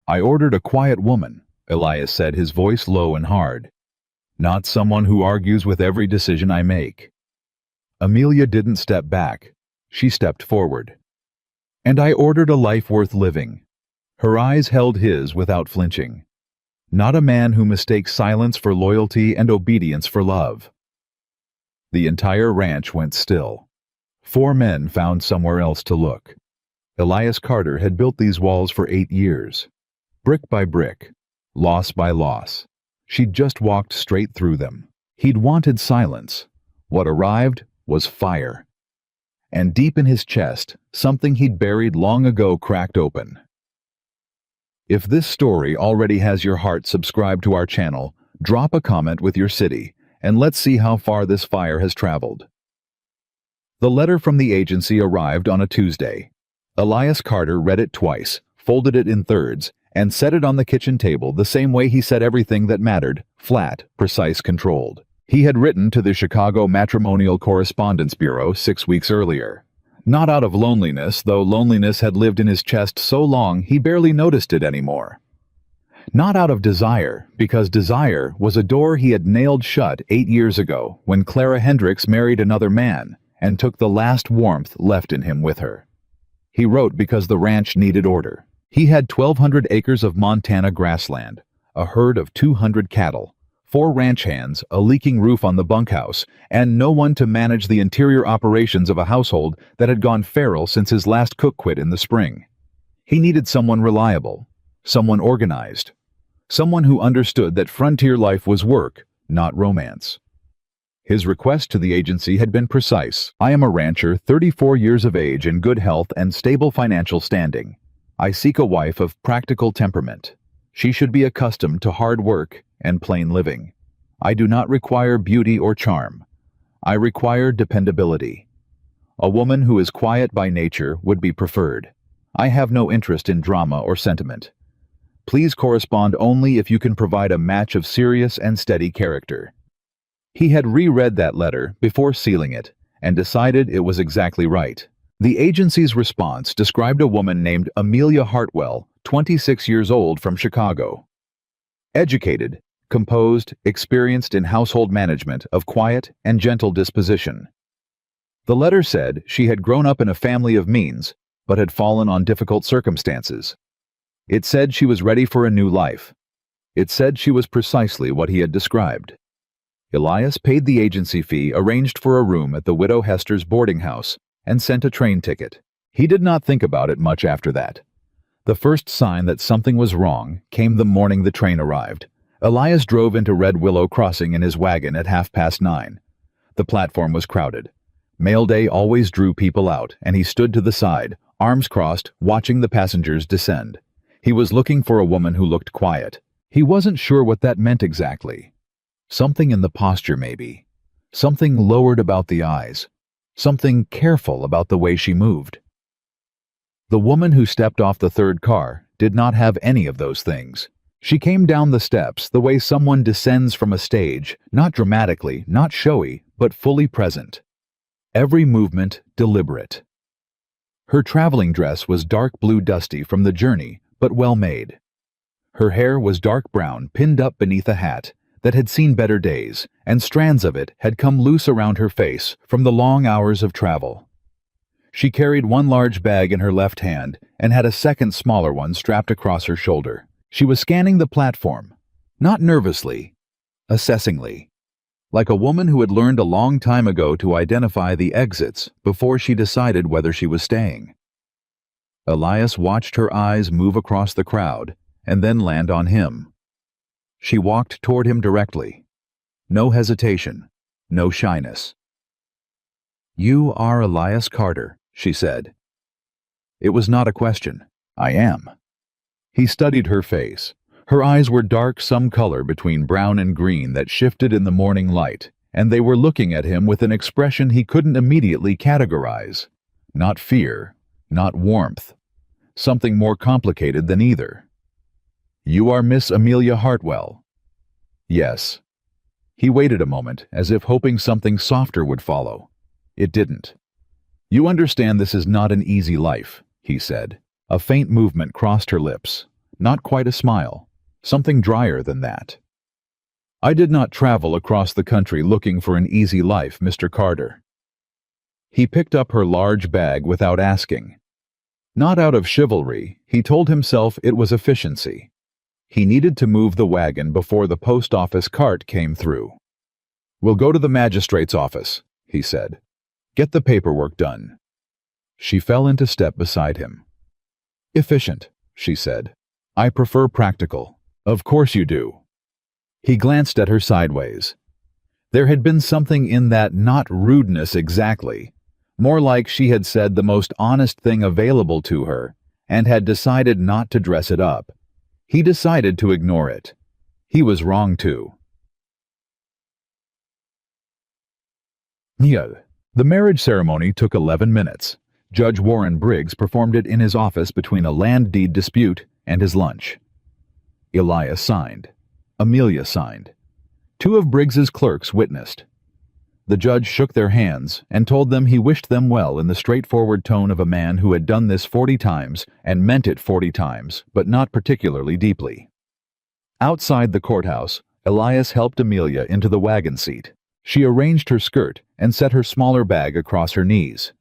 I ordered a quiet woman, Elias said, his voice low and hard. Not someone who argues with every decision I make. Amelia didn't step back. She stepped forward. And I ordered a life worth living. Her eyes held his without flinching. Not a man who mistakes silence for loyalty and obedience for love. The entire ranch went still. 4 men found somewhere else to look. Elias Carter had built these walls for 8 years. Brick by brick, loss by loss. She'd just walked straight through them. He'd wanted silence. What arrived was fire. And deep in his chest, something he'd buried long ago cracked open. If this story already has your heart subscribed to our channel, drop a comment with your city, and let's see how far this fire has traveled. The letter from the agency arrived on a Tuesday. Elias Carter read it twice, folded it in thirds, and set it on the kitchen table the same way he said everything that mattered: flat, precise, controlled. He had written to the Chicago Matrimonial Correspondence Bureau 6 weeks earlier. Not out of loneliness, though loneliness had lived in his chest so long he barely noticed it anymore. Not out of desire, because desire was a door he had nailed shut 8 years ago when Clara Hendricks married another man and took the last warmth left in him with her. He wrote because the ranch needed order. He had 1,200 acres of Montana grassland, a herd of 200 cattle, 4 ranch hands, a leaking roof on the bunkhouse, and no one to manage the interior operations of a household that had gone feral since his last cook quit in the spring. He needed someone reliable, someone organized, someone who understood that frontier life was work, not romance. His request to the agency had been precise. I am a rancher, 34 years of age, in good health and stable financial standing. I seek a wife of practical temperament. She should be accustomed to hard work and plain living. I do not require beauty or charm. I require dependability. A woman who is quiet by nature would be preferred. I have no interest in drama or sentiment. Please correspond only if you can provide a match of serious and steady character. He had reread that letter before sealing it and decided it was exactly right. The agency's response described a woman named Amelia Hartwell, 26 years old, from Chicago. Educated, composed, experienced in household management, of quiet and gentle disposition. The letter said she had grown up in a family of means, but had fallen on difficult circumstances. It said she was ready for a new life. It said she was precisely what he had described. Elias paid the agency fee, arranged for a room at the widow Hester's boarding house, and sent a train ticket. He did not think about it much after that. The first sign that something was wrong came the morning the train arrived. Elias drove into Red Willow Crossing in his wagon at 9:30. The platform was crowded. Mail day always drew people out, and he stood to the side, arms crossed, watching the passengers descend. He was looking for a woman who looked quiet. He wasn't sure what that meant exactly. Something in the posture, maybe. Something lowered about the eyes. Something careful about the way she moved. The woman who stepped off the third car did not have any of those things. She came down the steps the way someone descends from a stage, not dramatically, not showy, but fully present. Every movement deliberate. Her traveling dress was dark blue dusty from the journey, but well made. Her hair was dark brown, pinned up beneath a hat that had seen better days, and strands of it had come loose around her face from the long hours of travel. She carried one large bag in her left hand and had a second smaller one strapped across her shoulder. She was scanning the platform, not nervously, assessingly, like a woman who had learned a long time ago to identify the exits before she decided whether she was staying. Elias watched her eyes move across the crowd and then land on him. She walked toward him directly. No hesitation, no shyness. "You are Elias Carter," she said. It was not a question. "I am." He studied her face. Her eyes were dark some color between brown and green that shifted in the morning light, and they were looking at him with an expression he couldn't immediately categorize. Not fear, not warmth. Something more complicated than either. "You are Miss Amelia Hartwell." "Yes." He waited a moment, as if hoping something softer would follow. It didn't. "You understand this is not an easy life," he said. A faint movement crossed her lips. not quite a smile, something drier than that. "I did not travel across the country looking for an easy life, Mr. Carter." He picked up her large bag without asking. Not out of chivalry, he told himself it was efficiency. He needed to move the wagon before the post office cart came through. "We'll go to the magistrate's office," he said. "Get the paperwork done." She fell into step beside him. "Efficient," she said. "I prefer practical." "Of course you do." He glanced at her sideways. There had been something in that, not rudeness exactly, more like she had said the most honest thing available to her and had decided not to dress it up. He decided to ignore it. He was wrong too. The marriage ceremony took 11 minutes. Judge Warren Briggs performed it in his office between a land deed dispute and his lunch. Elias signed. Amelia signed. 2 of Briggs's clerks witnessed. The judge shook their hands and told them he wished them well in the straightforward tone of a man who had done this 40 times and meant it 40 times, but not particularly deeply. Outside the courthouse, Elias helped Amelia into the wagon seat. She arranged her skirt and set her smaller bag across her knees.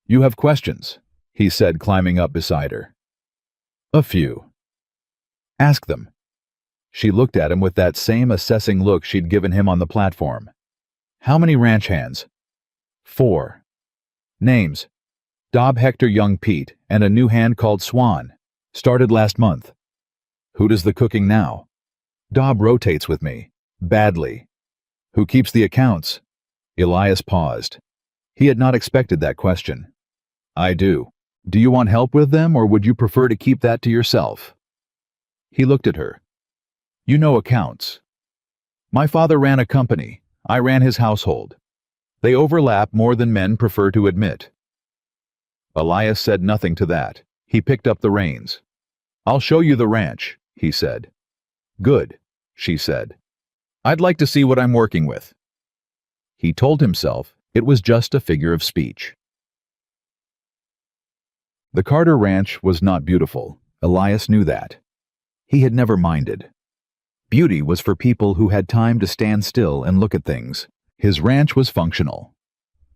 "You have questions?" he said, climbing up beside her. "A few." "Ask them." She looked at him with that same assessing look she'd given him on the platform. "How many ranch hands?" 4. "Names?" "Dob Hector Young Pete and a new hand called Swan. Started last month." "Who does the cooking now?" "Dob rotates with me. Badly." "Who keeps the accounts?" Elias paused. He had not expected that question. "I do. Do you want help with them, or would you prefer to keep that to yourself?" He looked at her. "You know accounts." "My father ran a company. I ran his household. They overlap more than men prefer to admit." Elias said nothing to that. He picked up the reins. "I'll show you the ranch," he said. "Good," she said. "I'd like to see what I'm working with." He told himself it was just a figure of speech. The Carter Ranch was not beautiful. Elias knew that. He had never minded. Beauty was for people who had time to stand still and look at things. His ranch was functional.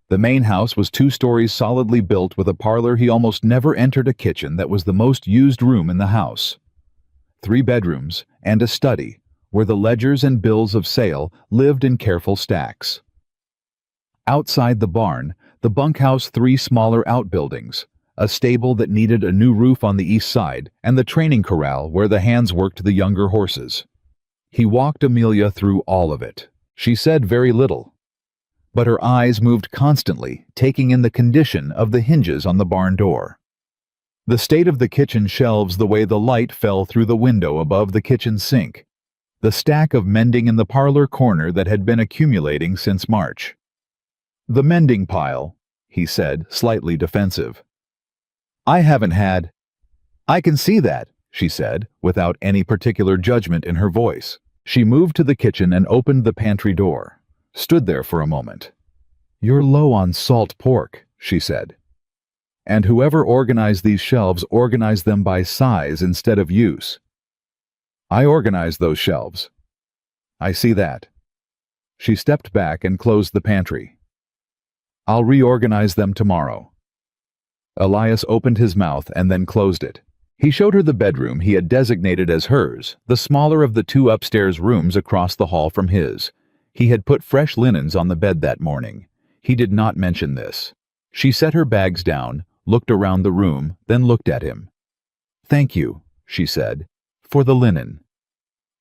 The main house was 2 stories solidly built with a parlor he almost never entered, a kitchen that was the most used room in the house. 3 bedrooms and a study where the ledgers and bills of sale lived in careful stacks. Outside the barn, the bunkhouse, 3 smaller outbuildings, a stable that needed a new roof on the east side, and the training corral where the hands worked the younger horses. He walked Amelia through all of it. She said very little, but her eyes moved constantly, taking in the condition of the hinges on the barn door, the state of the kitchen shelves, the way the light fell through the window above the kitchen sink, the stack of mending in the parlor corner that had been accumulating since March. "The mending pile," he said, slightly defensive. "I haven't had—" "I can see that," she said, without any particular judgment in her voice. She moved to the kitchen and opened the pantry door, stood there for a moment. "You're low on salt pork," she said. "And whoever organized these shelves organized them by size instead of use." "I organized those shelves." "I see that." She stepped back and closed the pantry. "I'll reorganize them tomorrow." Elias opened his mouth and then closed it. He showed her the bedroom he had designated as hers, the smaller of the 2 upstairs rooms across the hall from his. He had put fresh linens on the bed that morning. He did not mention this. She set her bags down, looked around the room, then looked at him. "Thank you," she said, "for the linen."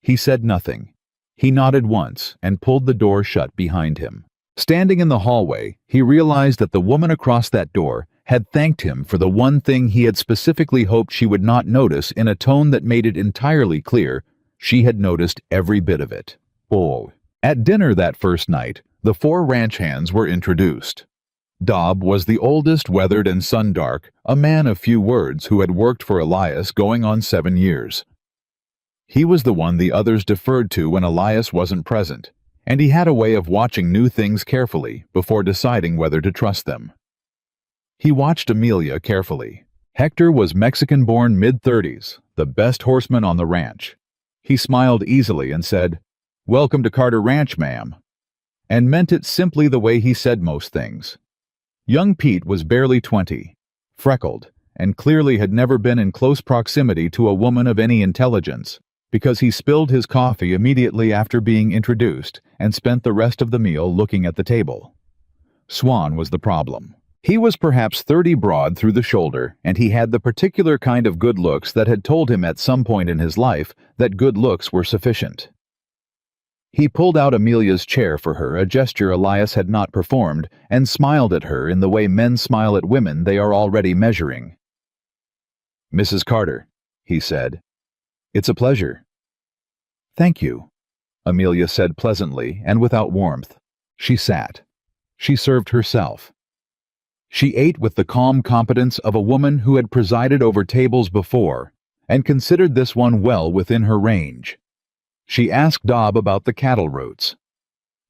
He said nothing. He nodded once and pulled the door shut behind him. Standing in the hallway, he realized that the woman across that door had thanked him for the one thing he had specifically hoped she would not notice, in a tone that made it entirely clear she had noticed every bit of it. Oh. At dinner that first night, the 4 ranch hands were introduced. Dob was the oldest, weathered and sun-dark, a man of few words who had worked for Elias going on 7 years. He was the one the others deferred to when Elias wasn't present, and he had a way of watching new things carefully before deciding whether to trust them. He watched Amelia carefully. Hector was Mexican-born mid-30s, the best horseman on the ranch. He smiled easily and said, "Welcome to Carter Ranch, ma'am," and meant it simply the way he said most things. Young Pete was barely 20, freckled, and clearly had never been in close proximity to a woman of any intelligence, because he spilled his coffee immediately after being introduced and spent the rest of the meal looking at the table. Swan was the problem. He was perhaps 30 broad through the shoulder, and he had the particular kind of good looks that had told him at some point in his life that good looks were sufficient. He pulled out Amelia's chair for her, a gesture Elias had not performed, and smiled at her in the way men smile at women they are already measuring. "Mrs. Carter," he said. "It's a pleasure." "Thank you," Amelia said pleasantly and without warmth. She sat. She served herself. She ate with the calm competence of a woman who had presided over tables before and considered this one well within her range. She asked Dob about the cattle routes.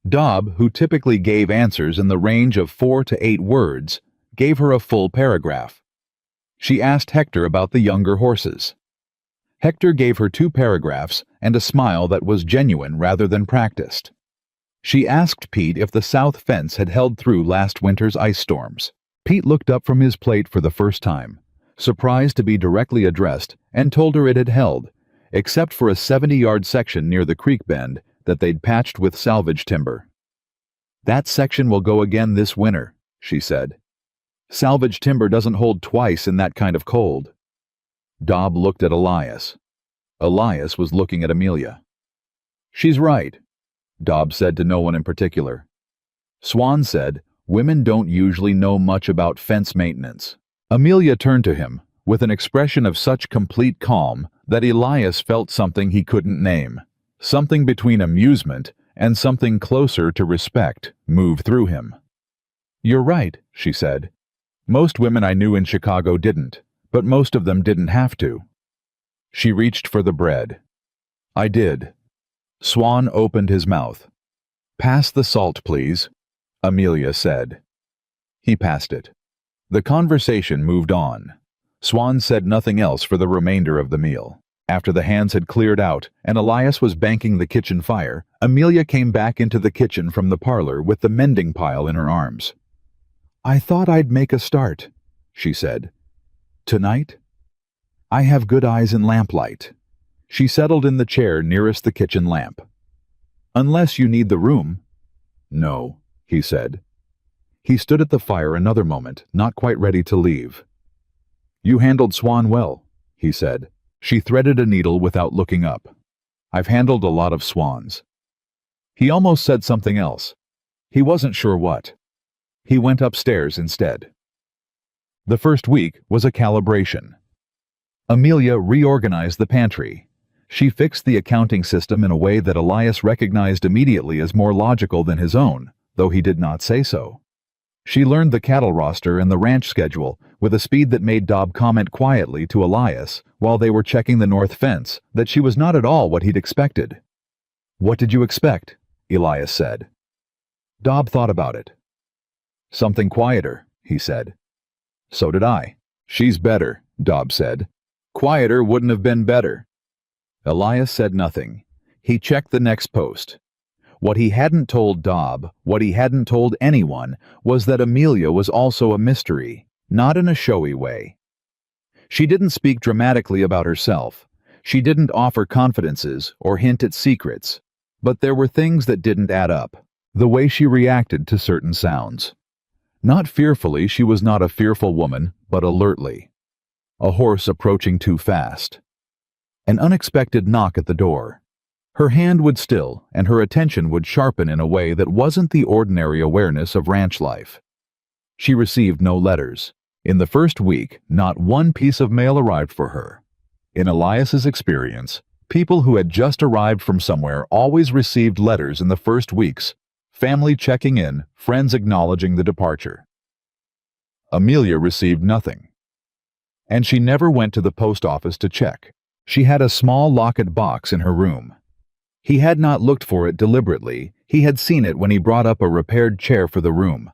Dob, who typically gave answers in the range of 4 to 8 words, gave her a full paragraph. She asked Hector about the younger horses. Hector gave her 2 paragraphs and a smile that was genuine rather than practiced. She asked Pete if the south fence had held through last winter's ice storms. Pete looked up from his plate for the first time, surprised to be directly addressed, and told her it had held, except for a 70-yard section near the creek bend that they'd patched with salvage timber. "That section will go again this winter," she said. "Salvage timber doesn't hold twice in that kind of cold." Dob looked at Elias. Elias was looking at Amelia. "She's right," Dob said to no one in particular. Swan said, "Women don't usually know much about fence maintenance." Amelia turned to him, with an expression of such complete calm that Elias felt something he couldn't name, something between amusement and something closer to respect, move through him. "You're right," she said. "Most women I knew in Chicago didn't, but most of them didn't have to." She reached for the bread. "I did." Swan opened his mouth. "Pass the salt, please," Amelia said. He passed it. The conversation moved on. Swan said nothing else for the remainder of the meal. After the hands had cleared out and Elias was banking the kitchen fire, Amelia came back into the kitchen from the parlor with the mending pile in her arms. "I thought I'd make a start," she said. "Tonight? I have good eyes in lamplight." She settled in the chair nearest the kitchen lamp. "Unless you need the room." "No," he said. He stood at the fire another moment, not quite ready to leave. "You handled Swan well," he said. She threaded a needle without looking up. "I've handled a lot of swans." He almost said something else. He wasn't sure what. He went upstairs instead. The first week was a calibration. Amelia reorganized the pantry. She fixed the accounting system in a way that Elias recognized immediately as more logical than his own, though he did not say so. She learned the cattle roster and the ranch schedule with a speed that made Dob comment quietly to Elias while they were checking the north fence that she was not at all what he'd expected. "What did you expect?" Elias said. Dob thought about it. "Something quieter," he said. "So did I." "She's better," Dob said. "Quieter wouldn't have been better." Elias said nothing. He checked the next post. What he hadn't told Dob, what he hadn't told anyone, was that Amelia was also a mystery, not in a showy way. She didn't speak dramatically about herself. She didn't offer confidences or hint at secrets. But there were things that didn't add up. The way she reacted to certain sounds. Not fearfully, she was not a fearful woman, but alertly. A horse approaching too fast. An unexpected knock at the door. Her hand would still, and her attention would sharpen in a way that wasn't the ordinary awareness of ranch life. She received no letters. In the first week, not one piece of mail arrived for her. In Elias's experience, people who had just arrived from somewhere always received letters in the first weeks, family checking in, friends acknowledging the departure. Amelia received nothing. And she never went to the post office to check. She had a small locket box in her room. He had not looked for it deliberately. He had seen it when he brought up a repaired chair for the room.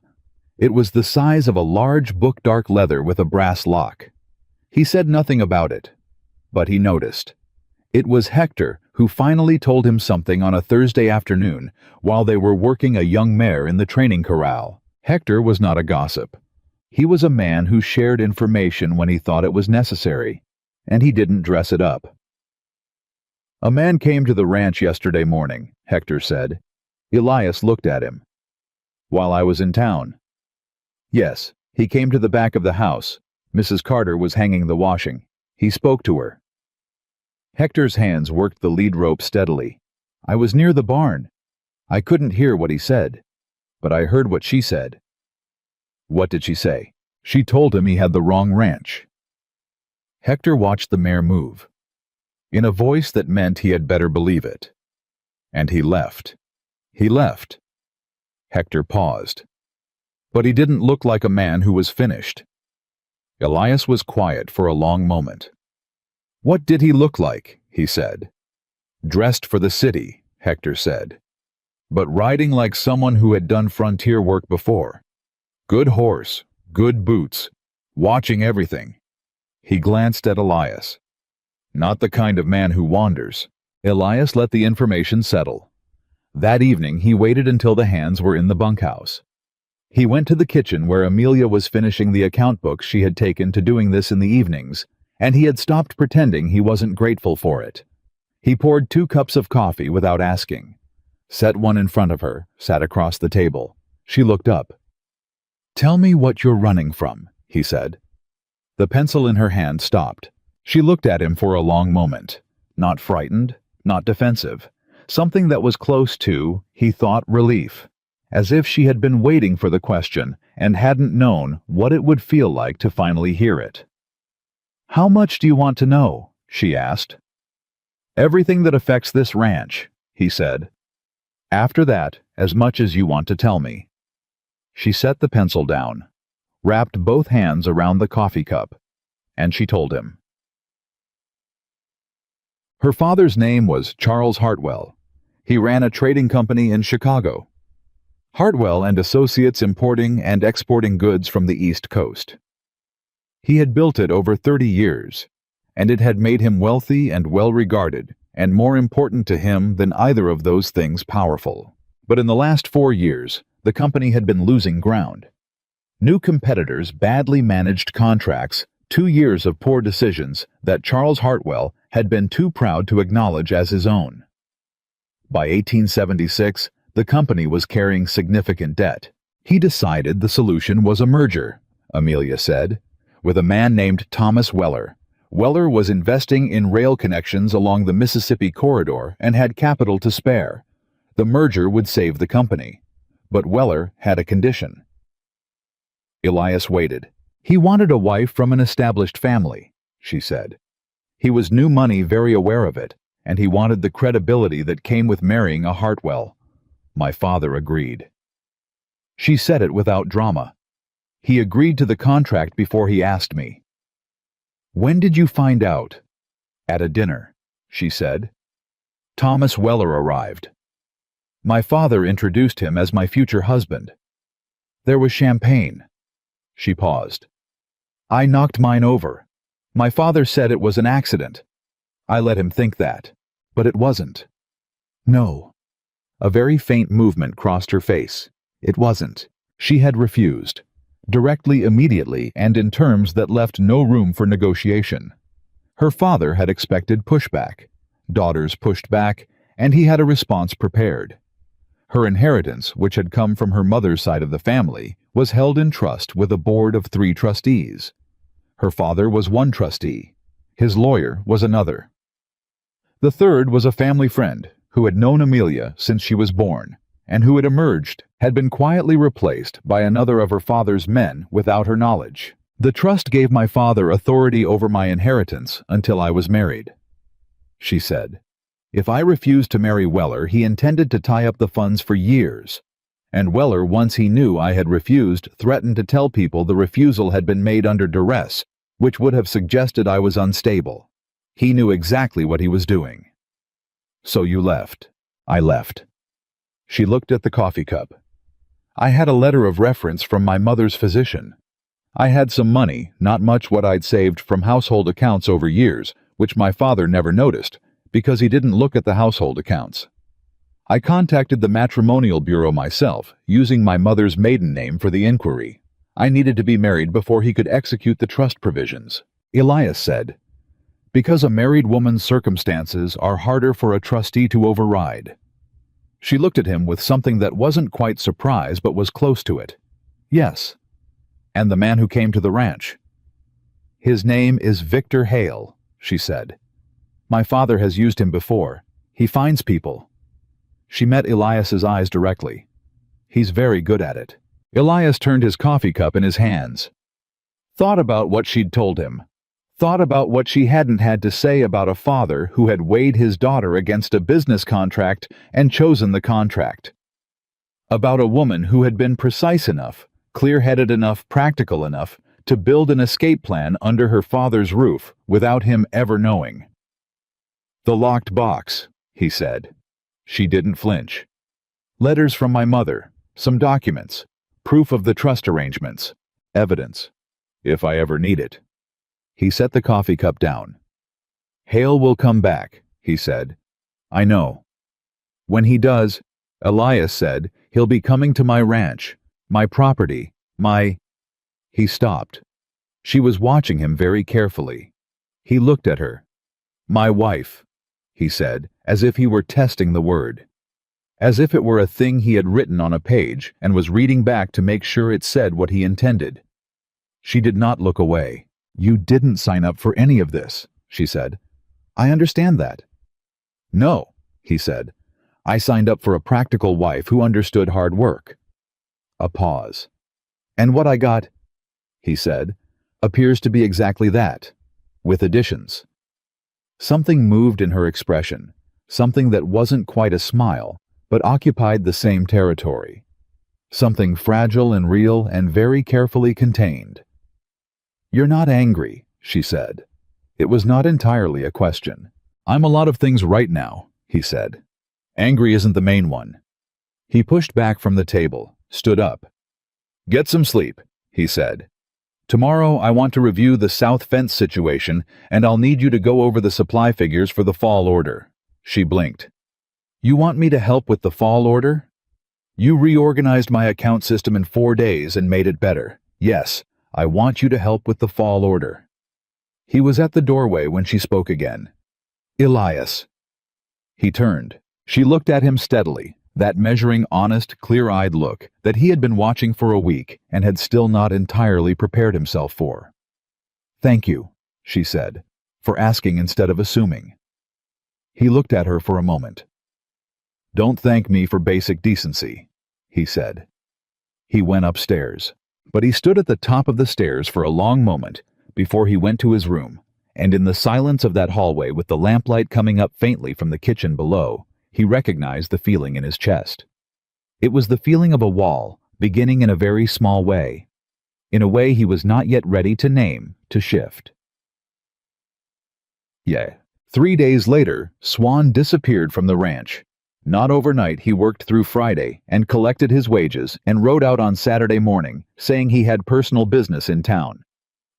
It was the size of a large book, dark leather with a brass lock. He said nothing about it, but he noticed. It was Hector who finally told him something on a Thursday afternoon while they were working a young mare in the training corral. Hector was not a gossip. He was a man who shared information when he thought it was necessary, and he didn't dress it up. "A man came to the ranch yesterday morning," Hector said. Elias looked at him. "While I was in town?" "Yes, he came to the back of the house. Mrs. Carter was hanging the washing. He spoke to her." Hector's hands worked the lead rope steadily. "I was near the barn. I couldn't hear what he said, but I heard what she said." "What did she say?" "She told him he had the wrong ranch." Hector watched the mare move, in a voice that meant he had better believe it. "And he left." "He left." Hector paused. But he didn't look like a man who was finished. Elias was quiet for a long moment. "What did he look like?" he said. "Dressed for the city," Hector said, "but riding like someone who had done frontier work before. Good horse, good boots, watching everything." He glanced at Elias. "Not the kind of man who wanders." Elias let the information settle. That evening he waited until the hands were in the bunkhouse. He went to the kitchen where Amelia was finishing the account books she had taken to doing this in the evenings, and he had stopped pretending he wasn't grateful for it. He poured 2 cups of coffee without asking, set one in front of her, sat across the table. She looked up. "Tell me what you're running from," he said. The pencil in her hand stopped. She looked at him for a long moment, not frightened, not defensive, something that was close to, he thought, relief, as if she had been waiting for the question and hadn't known what it would feel like to finally hear it. "How much do you want to know?" she asked. "Everything that affects this ranch," he said. "After that, as much as you want to tell me." She set the pencil down, wrapped both hands around the coffee cup, and she told him. Her father's name was Charles Hartwell. He ran a trading company in Chicago. Hartwell and Associates, importing and exporting goods from the East Coast. He had built it over 30 years, and it had made him wealthy and well-regarded, and more important to him than either of those things powerful. But in the last 4 years, the company had been losing ground. New competitors badly managed contracts, 2 years of poor decisions that Charles Hartwell had been too proud to acknowledge as his own. By 1876, the company was carrying significant debt. He decided the solution was a merger, Amelia said, with a man named Thomas Weller. Weller was investing in rail connections along the Mississippi corridor and had capital to spare. The merger would save the company, but Weller had a condition. Elias waited. He wanted a wife from an established family, she said. He was new money, very aware of it, and he wanted the credibility that came with marrying a Hartwell. My father agreed. She said it without drama. He agreed to the contract before he asked me. "When did you find out?" "At a dinner," she said. Thomas Weller arrived. My father introduced him as my future husband. There was champagne. She paused. I knocked mine over. My father said it was an accident. I let him think that, but it wasn't. No. A very faint movement crossed her face. It wasn't. She had refused. Directly, immediately, and in terms that left no room for negotiation. Her father had expected pushback. Daughters pushed back, and he had a response prepared. Her inheritance, which had come from her mother's side of the family, was held in trust with a board of 3 trustees. Her father was one trustee. His lawyer was another. The third was a family friend who had known Amelia since she was born, and who had been quietly replaced by another of her father's men without her knowledge. The trust gave my father authority over my inheritance until I was married. She said, if I refused to marry Weller, he intended to tie up the funds for years. And Weller, once he knew I had refused, threatened to tell people the refusal had been made under duress, which would have suggested I was unstable. He knew exactly what he was doing. So you left. I left. She looked at the coffee cup. I had a letter of reference from my mother's physician. I had some money, not much what I'd saved from household accounts over years, which my father never noticed, because he didn't look at the household accounts. I contacted the matrimonial bureau myself, using my mother's maiden name for the inquiry. I needed to be married before he could execute the trust provisions. Elias said, because a married woman's circumstances are harder for a trustee to override. She looked at him with something that wasn't quite surprise but was close to it. Yes. And the man who came to the ranch? His name is Victor Hale, she said. My father has used him before. He finds people. She met Elias's eyes directly. He's very good at it. Elias turned his coffee cup in his hands. Thought about what she'd told him. Thought about what she hadn't had to say about a father who had weighed his daughter against a business contract and chosen the contract. About a woman who had been precise enough, clear-headed enough, practical enough to build an escape plan under her father's roof without him ever knowing. The locked box, he said. She didn't flinch. Letters from my mother, some documents, proof of the trust arrangements, evidence, if I ever need it. He set the coffee cup down. Hale will come back, he said. I know. When he does, Elias said, he'll be coming to my ranch, my property, my... He stopped. She was watching him very carefully. He looked at her. My wife, he said, as if he were testing the word. As if it were a thing he had written on a page and was reading back to make sure it said what he intended. She did not look away. You didn't sign up for any of this, she said. I understand that. No, he said. I signed up for a practical wife who understood hard work. A pause. And what I got, he said, appears to be exactly that, with additions. Something moved in her expression, something that wasn't quite a smile, but occupied the same territory. Something fragile and real and very carefully contained. You're not angry, she said. It was not entirely a question. I'm a lot of things right now, he said. Angry isn't the main one. He pushed back from the table, stood up. Get some sleep, he said. Tomorrow I want to review the south fence situation, and I'll need you to go over the supply figures for the fall order. She blinked. You want me to help with the fall order? You reorganized my account system in 4 days and made it better. Yes. I want you to help with the fall order. He was at the doorway when she spoke again. Elias. He turned. She looked at him steadily, that measuring, honest, clear-eyed look that he had been watching for a week and had still not entirely prepared himself for. Thank you, she said, for asking instead of assuming. He looked at her for a moment. Don't thank me for basic decency, he said. He went upstairs. But he stood at the top of the stairs for a long moment before he went to his room, and in the silence of that hallway with the lamplight coming up faintly from the kitchen below, he recognized the feeling in his chest. It was the feeling of a wall, beginning in a very small way, in a way he was not yet ready to name, to shift. 3 days later, Swan disappeared from the ranch. Not overnight, he worked through Friday and collected his wages and rode out on Saturday morning, saying he had personal business in town.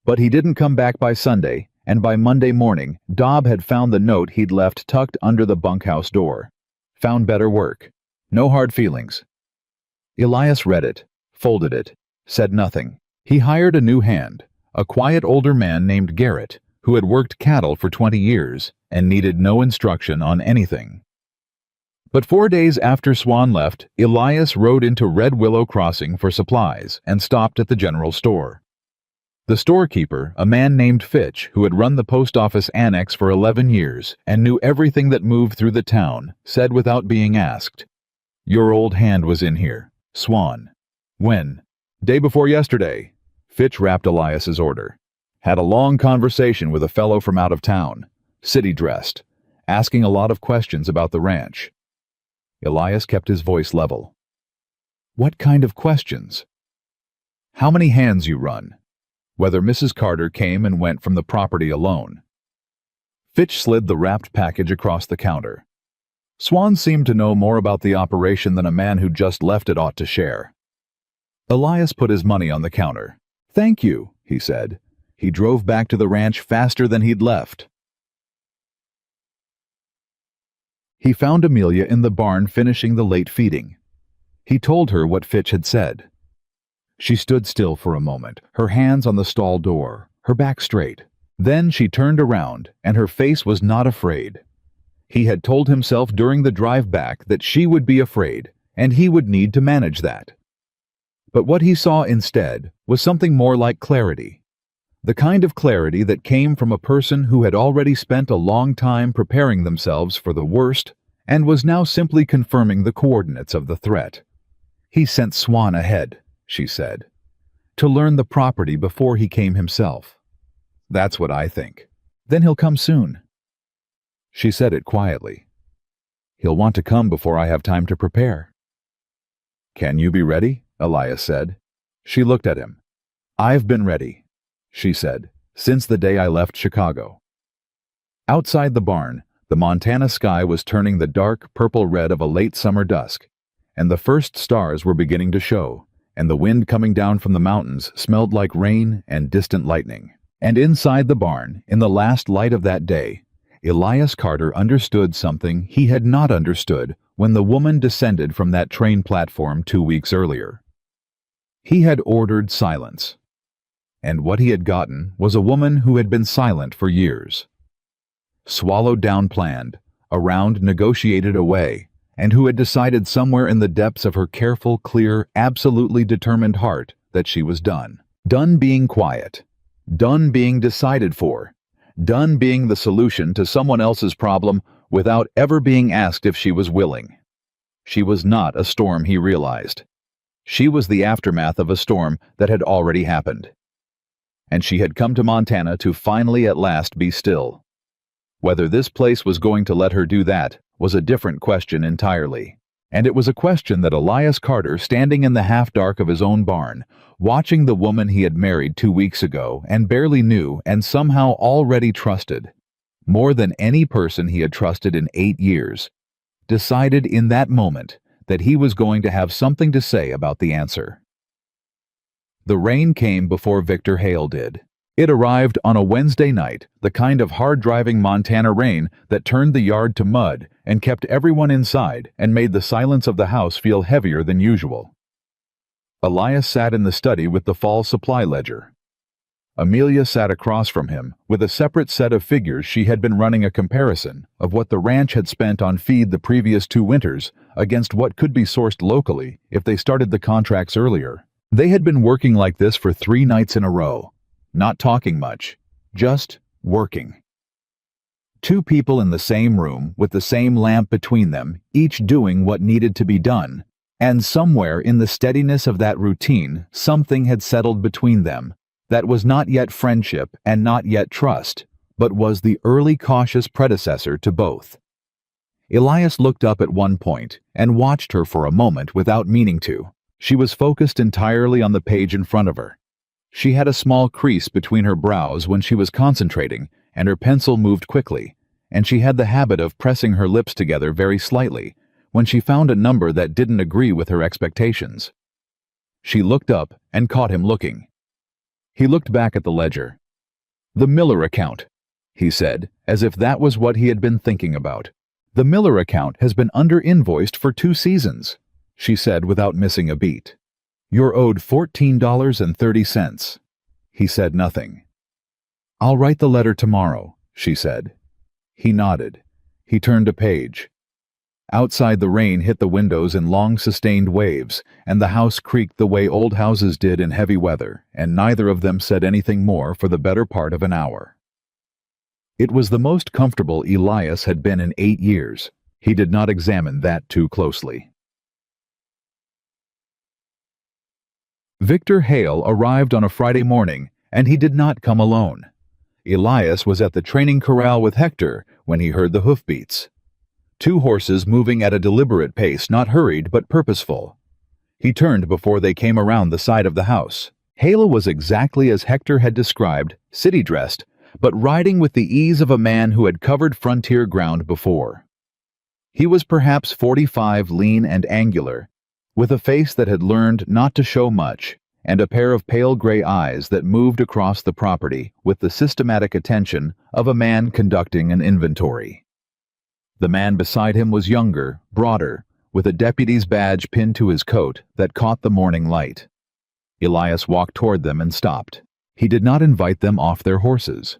But he didn't come back by Sunday, and by Monday morning, Dobb had found the note he'd left tucked under the bunkhouse door. Found better work. No hard feelings. Elias read it, folded it, said nothing. He hired a new hand, a quiet older man named Garrett, who had worked cattle for 20 years and needed no instruction on anything. But 4 days after Swan left, Elias rode into Red Willow Crossing for supplies and stopped at the general store. The storekeeper, a man named Fitch, who had run the post office annex for 11 years and knew everything that moved through the town, said without being asked, Your old hand was in here, Swan. When? Day before yesterday. Fitch wrapped Elias's order. Had a long conversation with a fellow from out of town, city-dressed, asking a lot of questions about the ranch. Elias kept his voice level. What kind of questions? How many hands you run? Whether Mrs. Carter came and went from the property alone. Fitch slid the wrapped package across the counter. Swan seemed to know more about the operation than a man who just left it ought to share. Elias put his money on the counter, "Thank you," he said. He drove back to the ranch faster than he'd left. He found Amelia in the barn finishing the late feeding. He told her what Fitch had said. She stood still for a moment, her hands on the stall door, her back straight. Then she turned around, and her face was not afraid. He had told himself during the drive back that she would be afraid, and he would need to manage that. But what he saw instead was something more like clarity. The kind of clarity that came from a person who had already spent a long time preparing themselves for the worst and was now simply confirming the coordinates of the threat. "He sent Swan ahead," she said, "to learn the property before he came himself. That's what I think. Then he'll come soon." She said it quietly. "He'll want to come before I have time to prepare." "Can you be ready?" Elias said. She looked at him. "I've been ready," she said, "since the day I left Chicago." Outside the barn, the Montana sky was turning the dark purple red of a late summer dusk, and the first stars were beginning to show, and the wind coming down from the mountains smelled like rain and distant lightning. And inside the barn, in the last light of that day, Elias Carter understood something he had not understood when the woman descended from that train platform 2 weeks earlier. He had ordered silence. And what he had gotten was a woman who had been silent for years. Swallowed down planned, around negotiated away, and who had decided somewhere in the depths of her careful, clear, absolutely determined heart that she was done. Done being quiet. Done being decided for. Done being the solution to someone else's problem without ever being asked if she was willing. She was not a storm, he realized. She was the aftermath of a storm that had already happened. And she had come to Montana to finally at last be still. Whether this place was going to let her do that was a different question entirely. And it was a question that Elias Carter, standing in the half-dark of his own barn, watching the woman he had married 2 weeks ago and barely knew and somehow already trusted, more than any person he had trusted in 8 years, decided in that moment that he was going to have something to say about the answer. The rain came before Victor Hale did. It arrived on a Wednesday night, the kind of hard-driving Montana rain that turned the yard to mud and kept everyone inside and made the silence of the house feel heavier than usual. Elias sat in the study with the fall supply ledger. Amelia sat across from him with a separate set of figures. She had been running a comparison of what the ranch had spent on feed the previous 2 winters against what could be sourced locally if they started the contracts earlier. They had been working like this for 3 nights in a row, not talking much, just working. 2 people in the same room with the same lamp between them, each doing what needed to be done, and somewhere in the steadiness of that routine, something had settled between them that was not yet friendship and not yet trust, but was the early cautious predecessor to both. Elias looked up at one point and watched her for a moment without meaning to. She was focused entirely on the page in front of her. She had a small crease between her brows when she was concentrating, and her pencil moved quickly, and she had the habit of pressing her lips together very slightly when she found a number that didn't agree with her expectations. She looked up and caught him looking. He looked back at the ledger. "The Miller account," he said, as if that was what he had been thinking about. "The Miller account has been under-invoiced for 2 seasons, she said without missing a beat. "You're owed $14.30. He said nothing. "I'll write the letter tomorrow," she said. He nodded. He turned a page. Outside, the rain hit the windows in long sustained waves, and the house creaked the way old houses did in heavy weather, and neither of them said anything more for the better part of an hour. It was the most comfortable Elias had been in 8 years. He did not examine that too closely. Victor Hale arrived on a Friday morning, and he did not come alone. Elias was at the training corral with Hector when he heard the hoofbeats. 2 horses moving at a deliberate pace, not hurried but purposeful. He turned before they came around the side of the house. Hale was exactly as Hector had described, city-dressed, but riding with the ease of a man who had covered frontier ground before. He was perhaps 45, lean and angular, with a face that had learned not to show much, and a pair of pale gray eyes that moved across the property with the systematic attention of a man conducting an inventory. The man beside him was younger, broader, with a deputy's badge pinned to his coat that caught the morning light. Elias walked toward them and stopped. He did not invite them off their horses.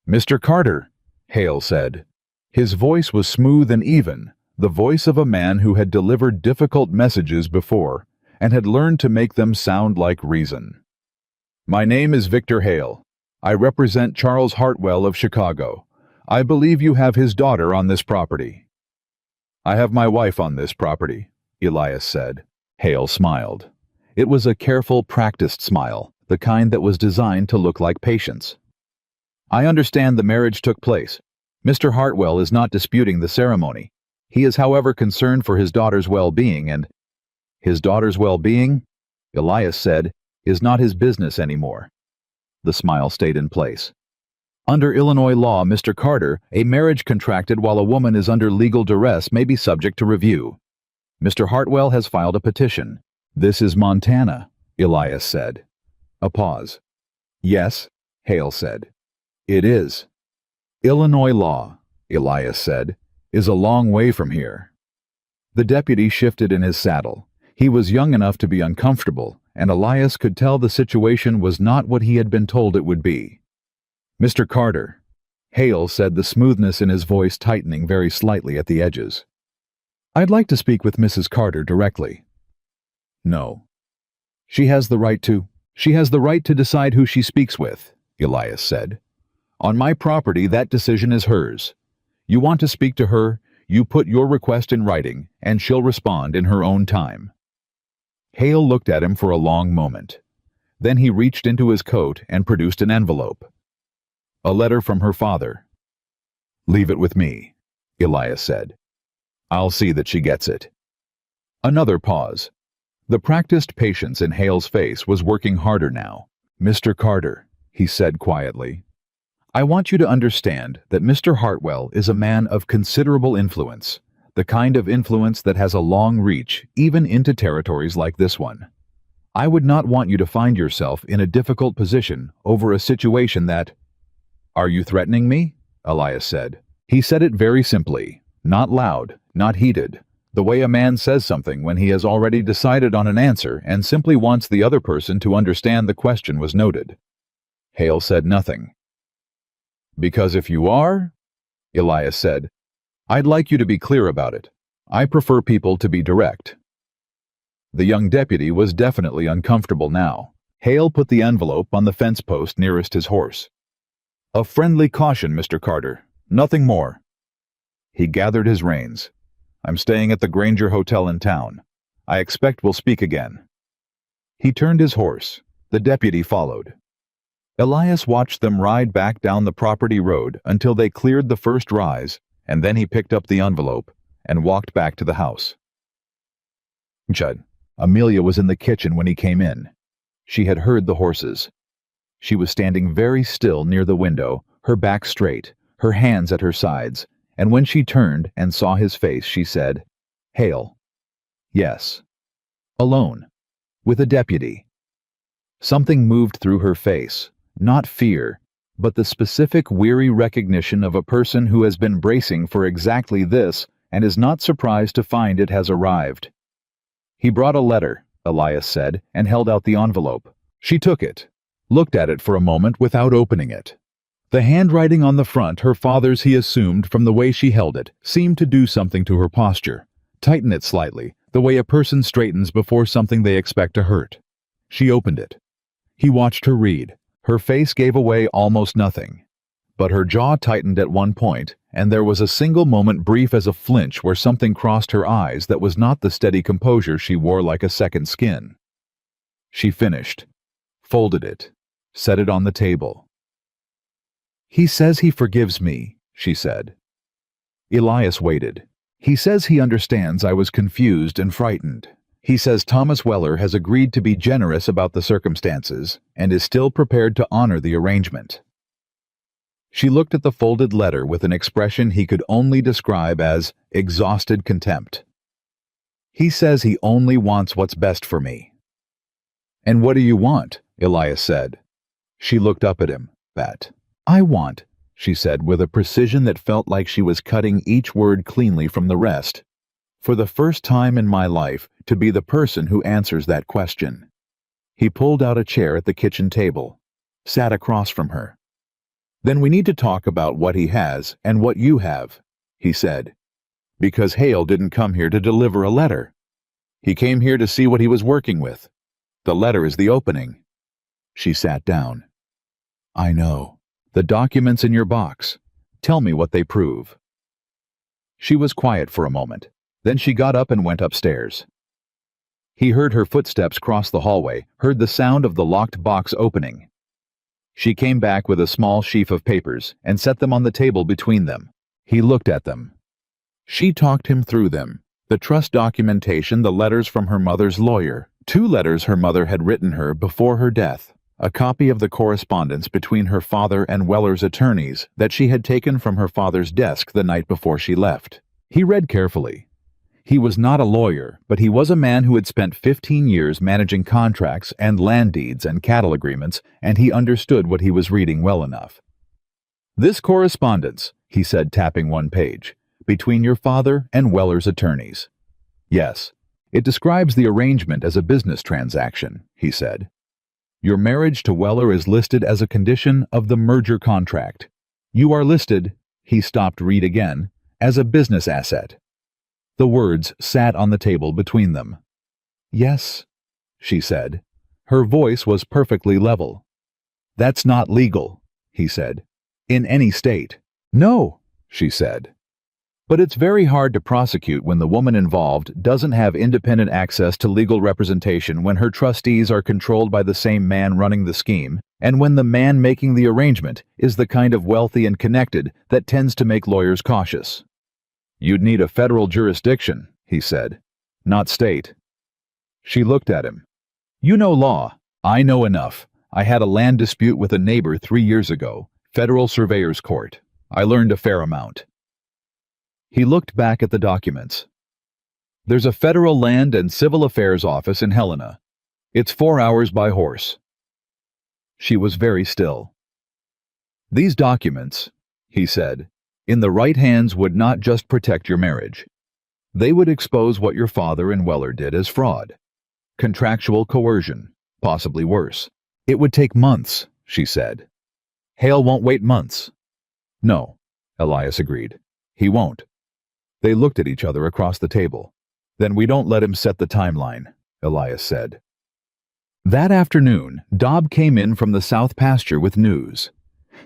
"Mr. Carter," Hale said. His voice was smooth and even, the voice of a man who had delivered difficult messages before and had learned to make them sound like reason. "My name is Victor Hale. I represent Charles Hartwell of Chicago. I believe you have his daughter on this property." "I have my wife on this property," Elias said. Hale smiled. It was a careful, practiced smile, the kind that was designed to look like patience. "I understand the marriage took place. Mr. Hartwell is not disputing the ceremony. He is, however, concerned for his daughter's well-being and—" "His daughter's well-being," Elias said, "is not his business anymore." The smile stayed in place. "Under Illinois law, Mr. Carter, a marriage contracted while a woman is under legal duress may be subject to review. Mr. Hartwell has filed a petition." "This is Montana," Elias said. A pause. "Yes," Hale said. "It is." "Illinois law," Elias said, "is a long way from here." The deputy shifted in his saddle. He was young enough to be uncomfortable, and Elias could tell the situation was not what he had been told it would be. "Mr. Carter," Hale said, the smoothness in his voice tightening very slightly at the edges. "I'd like to speak with Mrs. Carter directly." "No." She has the right to decide who she speaks with," Elias said. "On my property, that decision is hers. You want to speak to her, you put your request in writing, and she'll respond in her own time." Hale looked at him for a long moment. Then he reached into his coat and produced an envelope. "A letter from her father." "Leave it with me," Elias said. "I'll see that she gets it." Another pause. The practiced patience in Hale's face was working harder now. "Mr. Carter," he said quietly, "I want you to understand that Mr. Hartwell is a man of considerable influence, the kind of influence that has a long reach, even into territories like this one. I would not want you to find yourself in a difficult position over a situation that—" "Are you threatening me?" Elias said. He said it very simply, not loud, not heated, the way a man says something when he has already decided on an answer and simply wants the other person to understand the question was noted. Hale said nothing. "Because if you are," Elias said, "I'd like you to be clear about it. I prefer people to be direct." The young deputy was definitely uncomfortable now. Hale put the envelope on the fence post nearest his horse. "A friendly caution, Mr. Carter. Nothing more." He gathered his reins. "I'm staying at the Granger Hotel in town. I expect we'll speak again." He turned his horse. The deputy followed. Elias watched them ride back down the property road until they cleared the first rise, and then he picked up the envelope and walked back to the house. Amelia was in the kitchen when he came in. She had heard the horses. She was standing very still near the window, her back straight, her hands at her sides, and when she turned and saw his face, she said, "Hale." "Yes." "Alone. With a deputy." Something moved through her face, not fear, but the specific weary recognition of a person who has been bracing for exactly this and is not surprised to find it has arrived. "He brought a letter," Elias said, and held out the envelope. She took it, looked at it for a moment without opening it. The handwriting on the front, her father's, he assumed from the way she held it, seemed to do something to her posture, tighten it slightly, the way a person straightens before something they expect to hurt. She opened it. He watched her read. Her face gave away almost nothing, but her jaw tightened at one point, and there was a single moment brief as a flinch where something crossed her eyes that was not the steady composure she wore like a second skin. She finished, folded it, set it on the table. "He says he forgives me," she said. Elias waited. "He says he understands I was confused and frightened. He says Thomas Weller has agreed to be generous about the circumstances and is still prepared to honor the arrangement." She looked at the folded letter with an expression he could only describe as exhausted contempt. "He says he only wants what's best for me." "And what do you want?" Elias said. She looked up at him. "I want," she said with a precision that felt like she was cutting each word cleanly from the rest, "for the first time in my life, to be the person who answers that question." He pulled out a chair at the kitchen table, sat across from her. "Then we need to talk about what he has and what you have," he said, "because Hale didn't come here to deliver a letter. He came here to see what he was working with. The letter is the opening." She sat down. "I know. The documents in your box. Tell me what they prove." She was quiet for a moment. Then she got up and went upstairs. He heard her footsteps cross the hallway, heard the sound of the locked box opening. She came back with a small sheaf of papers and set them on the table between them. He looked at them. She talked him through them. The trust documentation, the letters from her mother's lawyer, 2 letters her mother had written her before her death, a copy of the correspondence between her father and Weller's attorneys that she had taken from her father's desk the night before she left. He read carefully. He was not a lawyer, but he was a man who had spent 15 years managing contracts and land deeds and cattle agreements, and he understood what he was reading well enough. "This correspondence," he said, tapping one page, "between your father and Weller's attorneys." "Yes. It describes the arrangement as a business transaction," he said. "Your marriage to Weller is listed as a condition of the merger contract. You are listed," he stopped read again, "as a business asset." The words sat on the table between them. "Yes," she said. Her voice was perfectly level. "That's not legal," he said. "In any state." "No," she said. "But it's very hard to prosecute when the woman involved doesn't have independent access to legal representation, when her trustees are controlled by the same man running the scheme, and when the man making the arrangement is the kind of wealthy and connected that tends to make lawyers cautious." "You'd need a federal jurisdiction," he said, "not state." She looked at him. "You know law. I know enough. I had a land dispute with a neighbor 3 years ago, federal surveyor's court. I learned a fair amount." He looked back at the documents. "There's a federal land and civil affairs office in Helena. It's 4 hours by horse." She was very still. "These documents," he said, "in the right hands would not just protect your marriage. They would expose what your father and Weller did as fraud. Contractual coercion, possibly worse. It would take months," she said. "Hale won't wait months." "No," Elias agreed. "He won't." They looked at each other across the table. "Then we don't let him set the timeline," Elias said. That afternoon, Dob came in from the south pasture with news.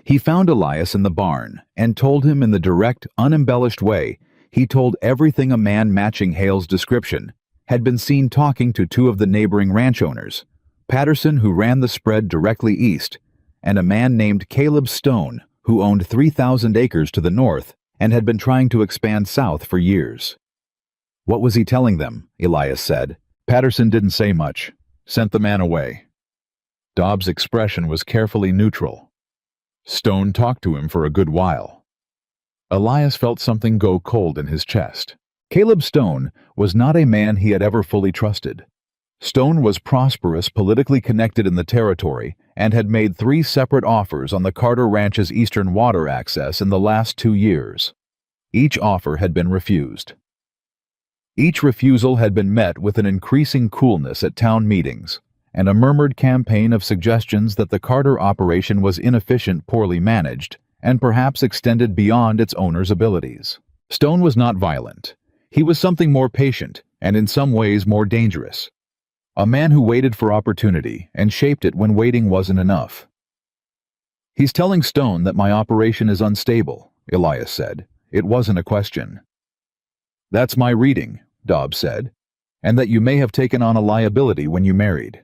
He found Elias in the barn and told him in the direct, unembellished way he told everything a man matching Hale's description had been seen talking to 2 of the neighboring ranch owners, Patterson, who ran the spread directly east, and a man named Caleb Stone, who owned 3,000 acres to the north and had been trying to expand south for years. "What was he telling them?" Elias said. "Patterson didn't say much. Sent the man away." Dobbs' expression was carefully neutral. "Stone talked to him for a good while." Elias felt something go cold in his chest. Caleb Stone was not a man he had ever fully trusted. Stone was prosperous, politically connected in the territory, and had made 3 separate offers on the Carter Ranch's eastern water access in the last 2 years. Each offer had been refused. Each refusal had been met with an increasing coolness at town meetings, and a murmured campaign of suggestions that the Carter operation was inefficient, poorly managed, and perhaps extended beyond its owner's abilities. Stone was not violent. He was something more patient, and in some ways more dangerous. A man who waited for opportunity and shaped it when waiting wasn't enough. "He's telling Stone that my operation is unstable," Elias said. It wasn't a question. "That's my reading," Dobbs said, "and that you may have taken on a liability when you married."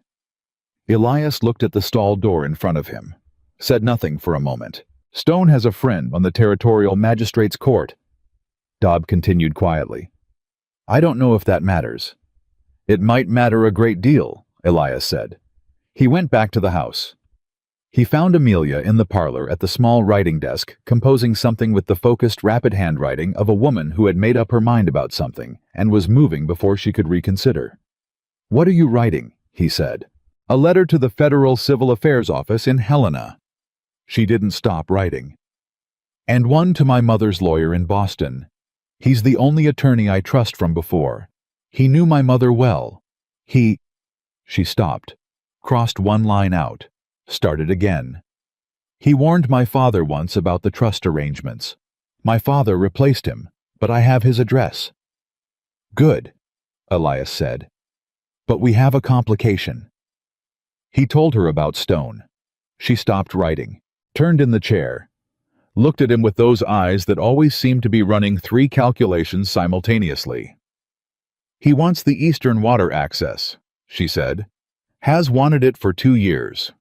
Elias looked at the stall door in front of him, said nothing for a moment. "Stone has a friend on the territorial magistrate's court," Dobb continued quietly. "I don't know if that matters." "It might matter a great deal," Elias said. He went back to the house. He found Amelia in the parlor at the small writing desk, composing something with the focused, rapid handwriting of a woman who had made up her mind about something and was moving before she could reconsider. "What are you writing?" he said. A letter to the Federal Civil Affairs Office in Helena. She didn't stop writing. And one to my mother's lawyer in Boston. He's the only attorney I trust from before. He knew my mother well. She stopped, crossed one line out, started again. He warned my father once about the trust arrangements. My father replaced him, but I have his address. Good, Elias said. But we have a complication. He told her about Stone. She stopped writing, turned in the chair, looked at him with those eyes that always seemed to be running 3 calculations simultaneously. He wants the Eastern water access, she said. Has wanted it for 2 years.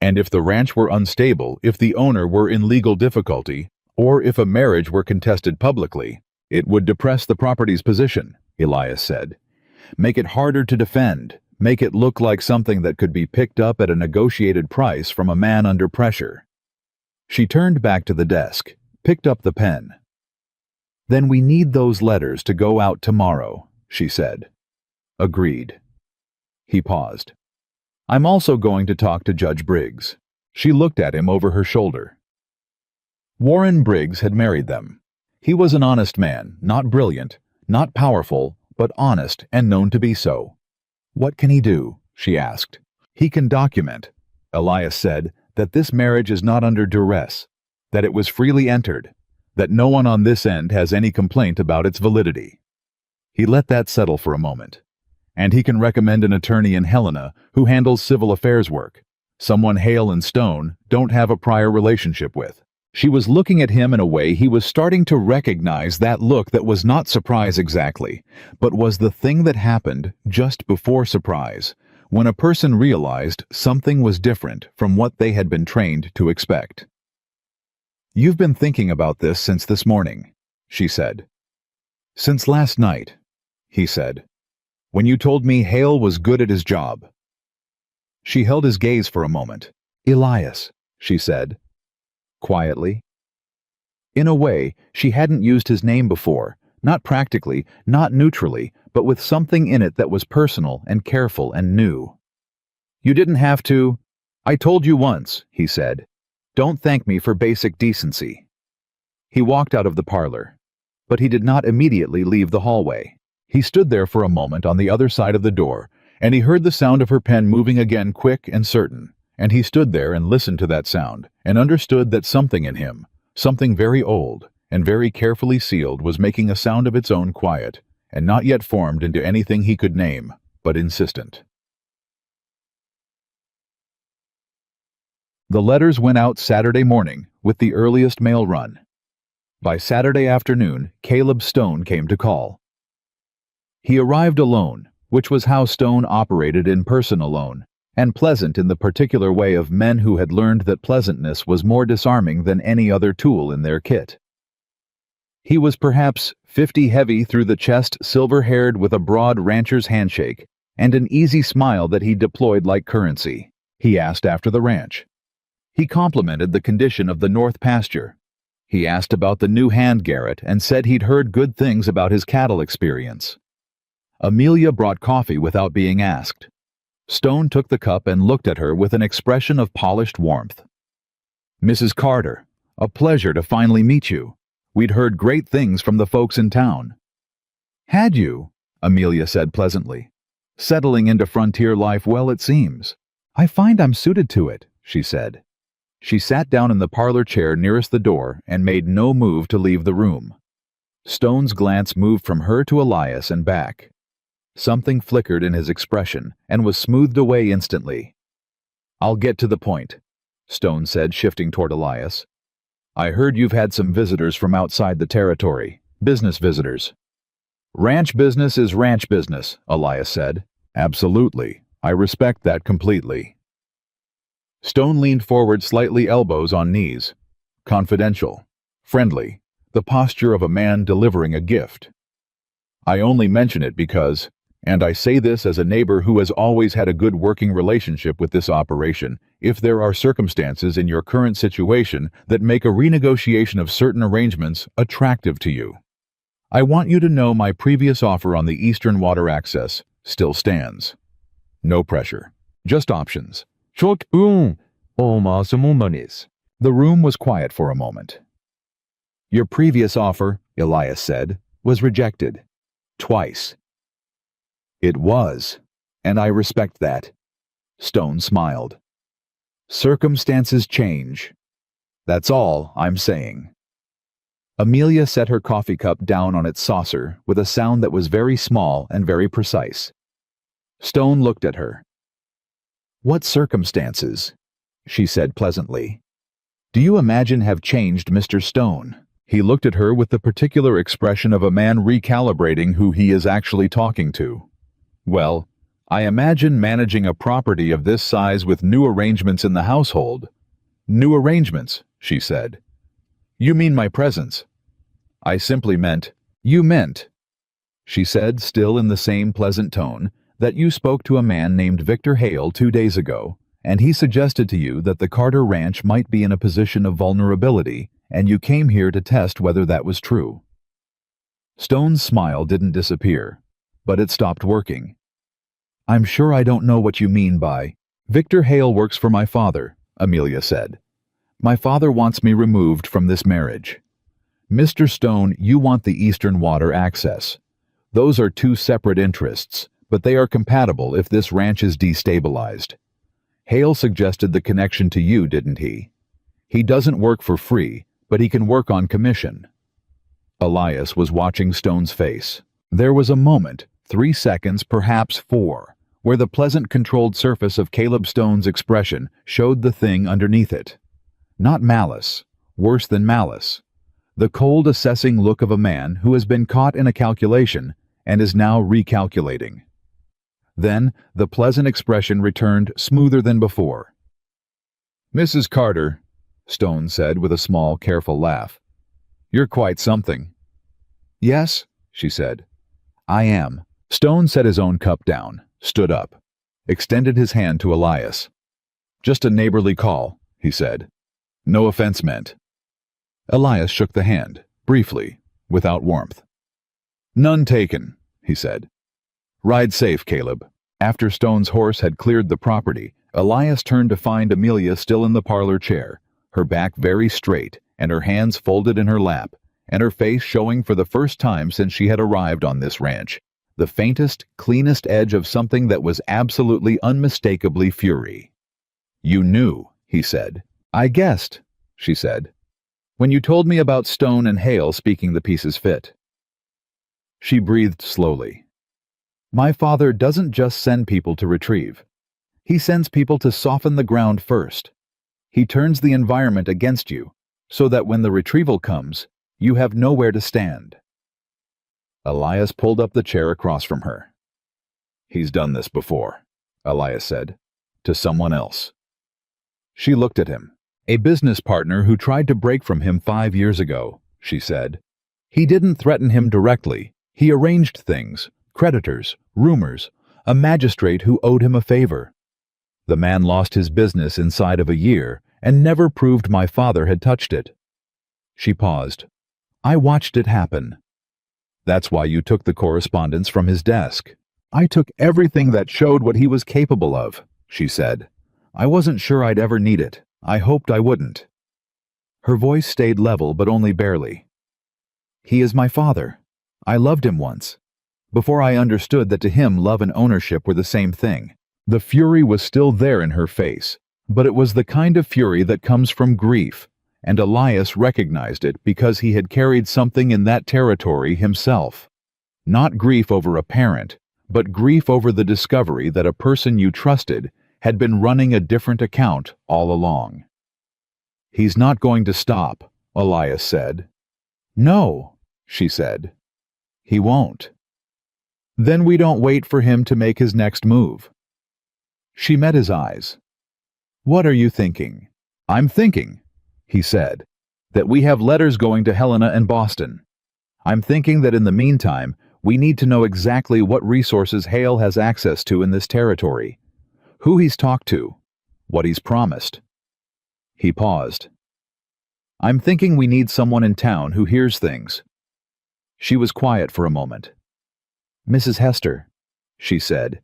And if the ranch were unstable, if the owner were in legal difficulty, or if a marriage were contested publicly, it would depress the property's position, Elias said. Make it harder to defend, make it look like something that could be picked up at a negotiated price from a man under pressure. She turned back to the desk, picked up the pen. Then we need those letters to go out tomorrow, she said. Agreed. He paused. I'm also going to talk to Judge Briggs. She looked at him over her shoulder. Warren Briggs had married them. He was an honest man, not brilliant, not powerful, but honest and known to be so. What can he do? She asked. He can document, Elias said, that this marriage is not under duress, that it was freely entered, that no one on this end has any complaint about its validity. He let that settle for a moment. And he can recommend an attorney in Helena who handles civil affairs work, someone Hale and Stone don't have a prior relationship with. She was looking at him in a way he was starting to recognize, that look that was not surprise exactly, but was the thing that happened just before surprise, when a person realized something was different from what they had been trained to expect. You've been thinking about this since this morning, she said. Since last night, he said, when you told me Hale was good at his job. She held his gaze for a moment. Elias, she said, quietly. In a way, she hadn't used his name before, not practically, not neutrally, but with something in it that was personal and careful and new. You didn't have to. I told you once, he said. Don't thank me for basic decency. He walked out of the parlor, but he did not immediately leave the hallway. He stood there for a moment on the other side of the door, and he heard the sound of her pen moving again, quick and certain, and he stood there and listened to that sound, and understood that something in him, something very old and very carefully sealed, was making a sound of its own, quiet, and not yet formed into anything he could name, but insistent. The letters went out Saturday morning with the earliest mail run. By Saturday afternoon, Caleb Stone came to call. He arrived alone, which was how Stone operated in person alone, and pleasant in the particular way of men who had learned that pleasantness was more disarming than any other tool in their kit. He was perhaps 50 heavy through the chest, silver-haired with a broad rancher's handshake, and an easy smile that he deployed like currency. He asked after the ranch. He complimented the condition of the north pasture. He asked about the new hand garret and said he'd heard good things about his cattle experience. Amelia brought coffee without being asked. Stone took the cup and looked at her with an expression of polished warmth. Mrs. Carter, a pleasure to finally meet you. We'd heard great things from the folks in town. Had you? Amelia said pleasantly. Settling into frontier life well, it seems. I find I'm suited to it, she said. She sat down in the parlor chair nearest the door and made no move to leave the room. Stone's glance moved from her to Elias and back. Something flickered in his expression and was smoothed away instantly. I'll get to the point, Stone said, shifting toward Elias. I heard you've had some visitors from outside the territory, business visitors. Ranch business is ranch business, Elias said. Absolutely. I respect that completely. Stone leaned forward slightly, elbows on knees. Confidential. Friendly. The posture of a man delivering a gift. I only mention it because, and I say this as a neighbor who has always had a good working relationship with this operation, if there are circumstances in your current situation that make a renegotiation of certain arrangements attractive to you. I want you to know my previous offer on the Eastern water access still stands. No pressure. Just options. The room was quiet for a moment. Your previous offer, Elias said, was rejected. Twice. It was, and I respect that. Stone smiled. Circumstances change. That's all I'm saying. Amelia set her coffee cup down on its saucer with a sound that was very small and very precise. Stone looked at her. What circumstances? She said pleasantly. Do you imagine have changed Mr. Stone? He looked at her with the particular expression of a man recalibrating who he is actually talking to. Well, I imagine managing a property of this size with new arrangements in the household. New arrangements, she said. You mean my presence? I simply meant, you meant, she said, still in the same pleasant tone, that you spoke to a man named Victor Hale 2 days ago, and he suggested to you that the Carter Ranch might be in a position of vulnerability, and you came here to test whether that was true. Stone's smile didn't disappear, but it stopped working. I'm sure I don't know what you mean by, Victor Hale works for my father, Amelia said. My father wants me removed from this marriage. Mr. Stone, you want the Eastern Water access. Those are 2 separate interests, but they are compatible if this ranch is destabilized. Hale suggested the connection to you, didn't he? He doesn't work for free, but he can work on commission. Elias was watching Stone's face. There was a moment, 3 seconds, perhaps 4, where the pleasant controlled surface of Caleb Stone's expression showed the thing underneath it. Not malice, worse than malice. The cold assessing look of a man who has been caught in a calculation and is now recalculating. Then the pleasant expression returned smoother than before. Mrs. Carter, Stone said with a small, careful laugh. You're quite something. Yes, she said. I am. Stone set his own cup down, stood up, extended his hand to Elias. Just a neighborly call, he said. No offense meant. Elias shook the hand, briefly, without warmth. None taken, he said. Ride safe, Caleb. After Stone's horse had cleared the property, Elias turned to find Amelia still in the parlor chair, her back very straight and her hands folded in her lap, and her face showing for the first time since she had arrived on this ranch, the faintest, cleanest edge of something that was absolutely unmistakably fury. You knew, he said. I guessed, she said. When you told me about Stone and Hale speaking the pieces fit. She breathed slowly. My father doesn't just send people to retrieve. He sends people to soften the ground first. He turns the environment against you, so that when the retrieval comes, you have nowhere to stand. Elias pulled up the chair across from her. He's done this before, Elias said, to someone else. She looked at him. A business partner who tried to break from him 5 years ago, she said. He didn't threaten him directly. He arranged things, creditors, rumors, a magistrate who owed him a favor. The man lost his business inside of a year and never proved my father had touched it. She paused. I watched it happen. That's why you took the correspondence from his desk. I took everything that showed what he was capable of, she said. I wasn't sure I'd ever need it. I hoped I wouldn't. Her voice stayed level, but only barely. He is my father. I loved him once. Before I understood that to him love and ownership were the same thing. The fury was still there in her face, but it was the kind of fury that comes from grief, and Elias recognized it because he had carried something in that territory himself. Not grief over a parent, but grief over the discovery that a person you trusted had been running a different account all along. He's not going to stop, Elias said. No, she said. He won't. Then we don't wait for him to make his next move. She met his eyes. What are you thinking? I'm thinking, he said, that we have letters going to Helena and Boston. I'm thinking that in the meantime, we need to know exactly what resources Hale has access to in this territory, who he's talked to, what he's promised. He paused. I'm thinking we need someone in town who hears things. She was quiet for a moment. Mrs. Hester, she said.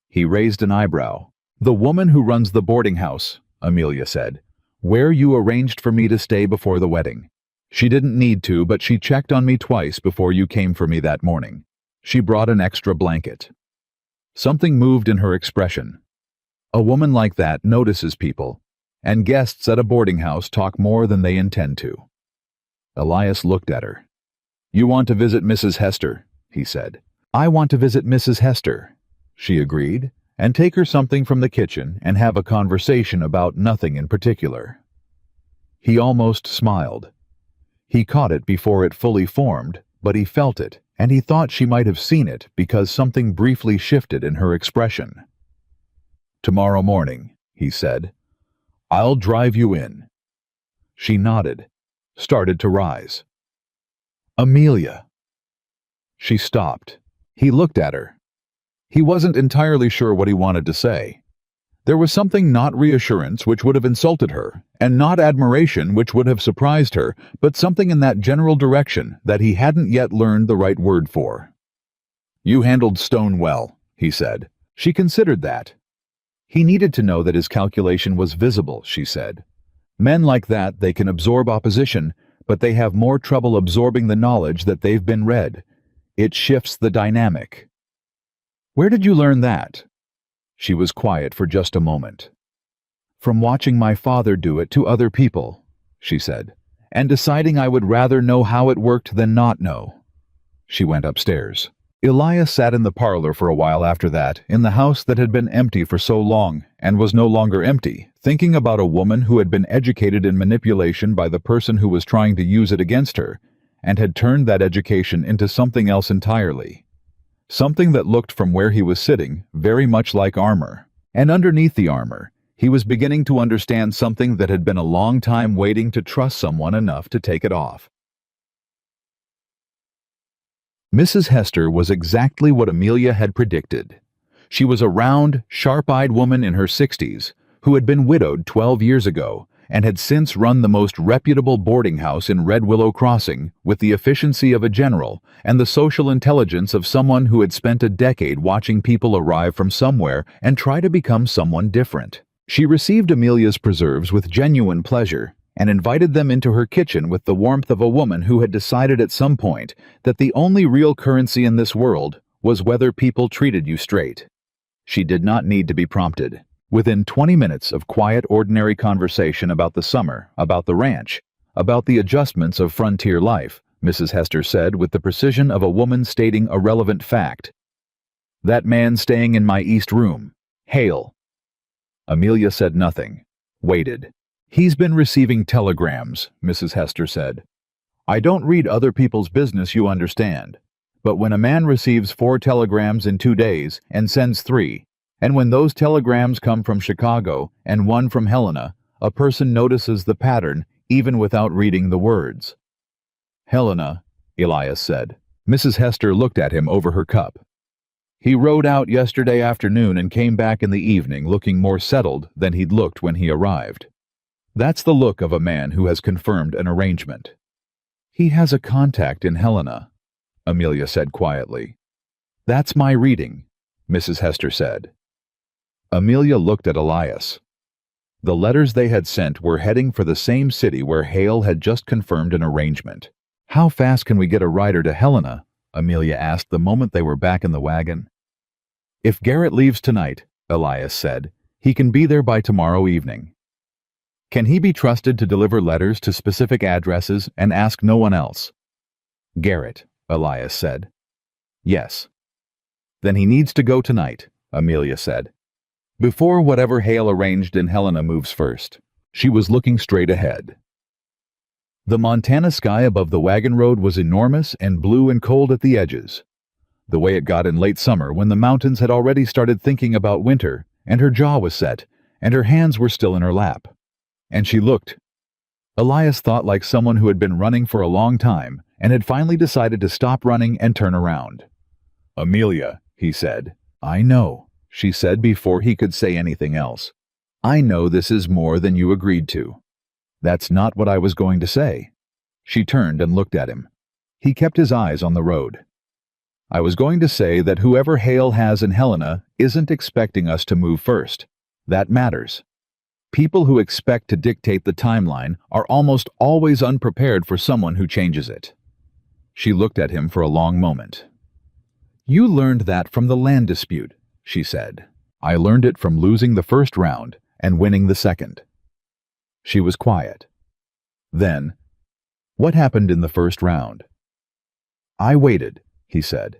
He raised an eyebrow, "The woman who runs the boarding house," Amelia said, "where you arranged for me to stay before the wedding. She didn't need to, but she checked on me twice before you came for me that morning. She brought an extra blanket." Something moved in her expression. A woman like that notices people, and guests at a boarding house talk more than they intend to. Elias looked at her. "You want to visit Mrs. Hester," he said. "I want to visit Mrs. Hester," she agreed, "and take her something from the kitchen and have a conversation about nothing in particular." He almost smiled. He caught it before it fully formed, but he felt it, and he thought she might have seen it because something briefly shifted in her expression. "Tomorrow morning," he said. "I'll drive you in." She nodded, started to rise. "Amelia." She stopped. He looked at her. He wasn't entirely sure what he wanted to say. There was something, not reassurance, which would have insulted her, and not admiration, which would have surprised her, but something in that general direction that he hadn't yet learned the right word for. "You handled Stone well," he said. She considered that. He needed to know that his calculation was visible, she said. Men like that, they can absorb opposition, but they have more trouble absorbing the knowledge that they've been read. It shifts the dynamic. "Where did you learn that?" She was quiet for just a moment. "From watching my father do it to other people," she said, "and deciding I would rather know how it worked than not know." She went upstairs. Elias sat in the parlor for a while after that, in the house that had been empty for so long, and was no longer empty, thinking about a woman who had been educated in manipulation by the person who was trying to use it against her, and had turned that education into something else entirely. Something that looked from where he was sitting very much like armor. And underneath the armor, he was beginning to understand something that had been a long time waiting to trust someone enough to take it off. Mrs. Hester was exactly what Amelia had predicted. She was a round, sharp-eyed woman in her 60s who had been widowed 12 years ago and had since run the most reputable boarding house in Red Willow Crossing with the efficiency of a general and the social intelligence of someone who had spent a decade watching people arrive from somewhere and try to become someone different. She received Amelia's preserves with genuine pleasure and invited them into her kitchen with the warmth of a woman who had decided at some point that the only real currency in this world was whether people treated you straight. She did not need to be prompted. Within 20 minutes of quiet, ordinary conversation about the summer, about the ranch, about the adjustments of frontier life, Mrs. Hester said with the precision of a woman stating a relevant fact. "That man staying in my east room, Hale." Amelia said nothing, waited. "He's been receiving telegrams," Mrs. Hester said. "I don't read other people's business, you understand. But when a man receives 4 telegrams in 2 days and sends 3, and when those telegrams come from Chicago and 1 from Helena, a person notices the pattern even without reading the words." "Helena," Elias said. Mrs. Hester looked at him over her cup. "He rode out yesterday afternoon and came back in the evening looking more settled than he'd looked when he arrived. That's the look of a man who has confirmed an arrangement." "He has a contact in Helena," Amelia said quietly. "That's my reading," Mrs. Hester said. Amelia looked at Elias. The letters they had sent were heading for the same city where Hale had just confirmed an arrangement. "How fast can we get a rider to Helena?" Amelia asked the moment they were back in the wagon. "If Garrett leaves tonight," Elias said, "he can be there by tomorrow evening." "Can he be trusted to deliver letters to specific addresses and ask no one else?" "Garrett," Elias said. "Yes." "Then he needs to go tonight," Amelia said. "Before whatever Hale arranged in Helena moves first." She was looking straight ahead. The Montana sky above the wagon road was enormous and blue and cold at the edges, the way it got in late summer when the mountains had already started thinking about winter, and her jaw was set, and her hands were still in her lap. And she looked. Elias thought like someone who had been running for a long time and had finally decided to stop running and turn around. "Amelia," he said. "I know," she said before he could say anything else. "I know this is more than you agreed to." "That's not what I was going to say." She turned and looked at him. He kept his eyes on the road. "I was going to say that whoever Hale has in Helena isn't expecting us to move first. That matters. People who expect to dictate the timeline are almost always unprepared for someone who changes it. She looked at him for a long moment. You learned that from the land dispute, she said. I learned it from losing the first round and winning the second. She was quiet. Then, what happened in the first round? I waited, he said.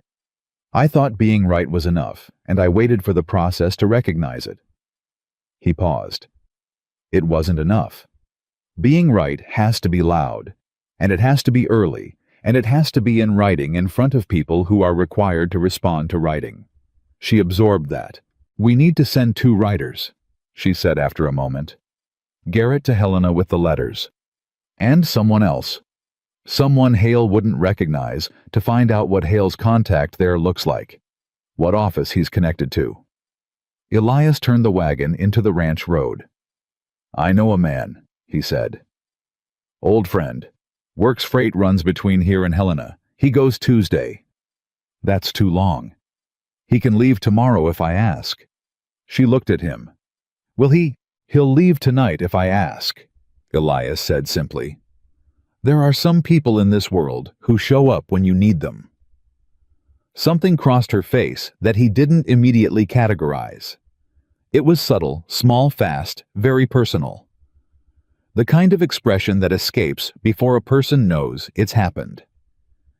I thought being right was enough, and I waited for the process to recognize it. He paused. It wasn't enough. Being right has to be loud, and it has to be early, and it has to be in writing in front of people who are required to respond to writing. She absorbed that. We need to send 2 writers, she said after a moment. Garrett to Helena with the letters. And someone else. Someone Hale wouldn't recognize, to find out what Hale's contact there looks like. What office he's connected to. Elias turned the wagon into the ranch road. I know a man, he said. Old friend. Works freight runs between here and Helena. He goes Tuesday. That's too long. He can leave tomorrow if I ask. She looked at him. Will he? He'll leave tonight if I ask, Elias said simply. There are some people in this world who show up when you need them. Something crossed her face that he didn't immediately categorize. It was subtle, small, fast, very personal. The kind of expression that escapes before a person knows it's happened.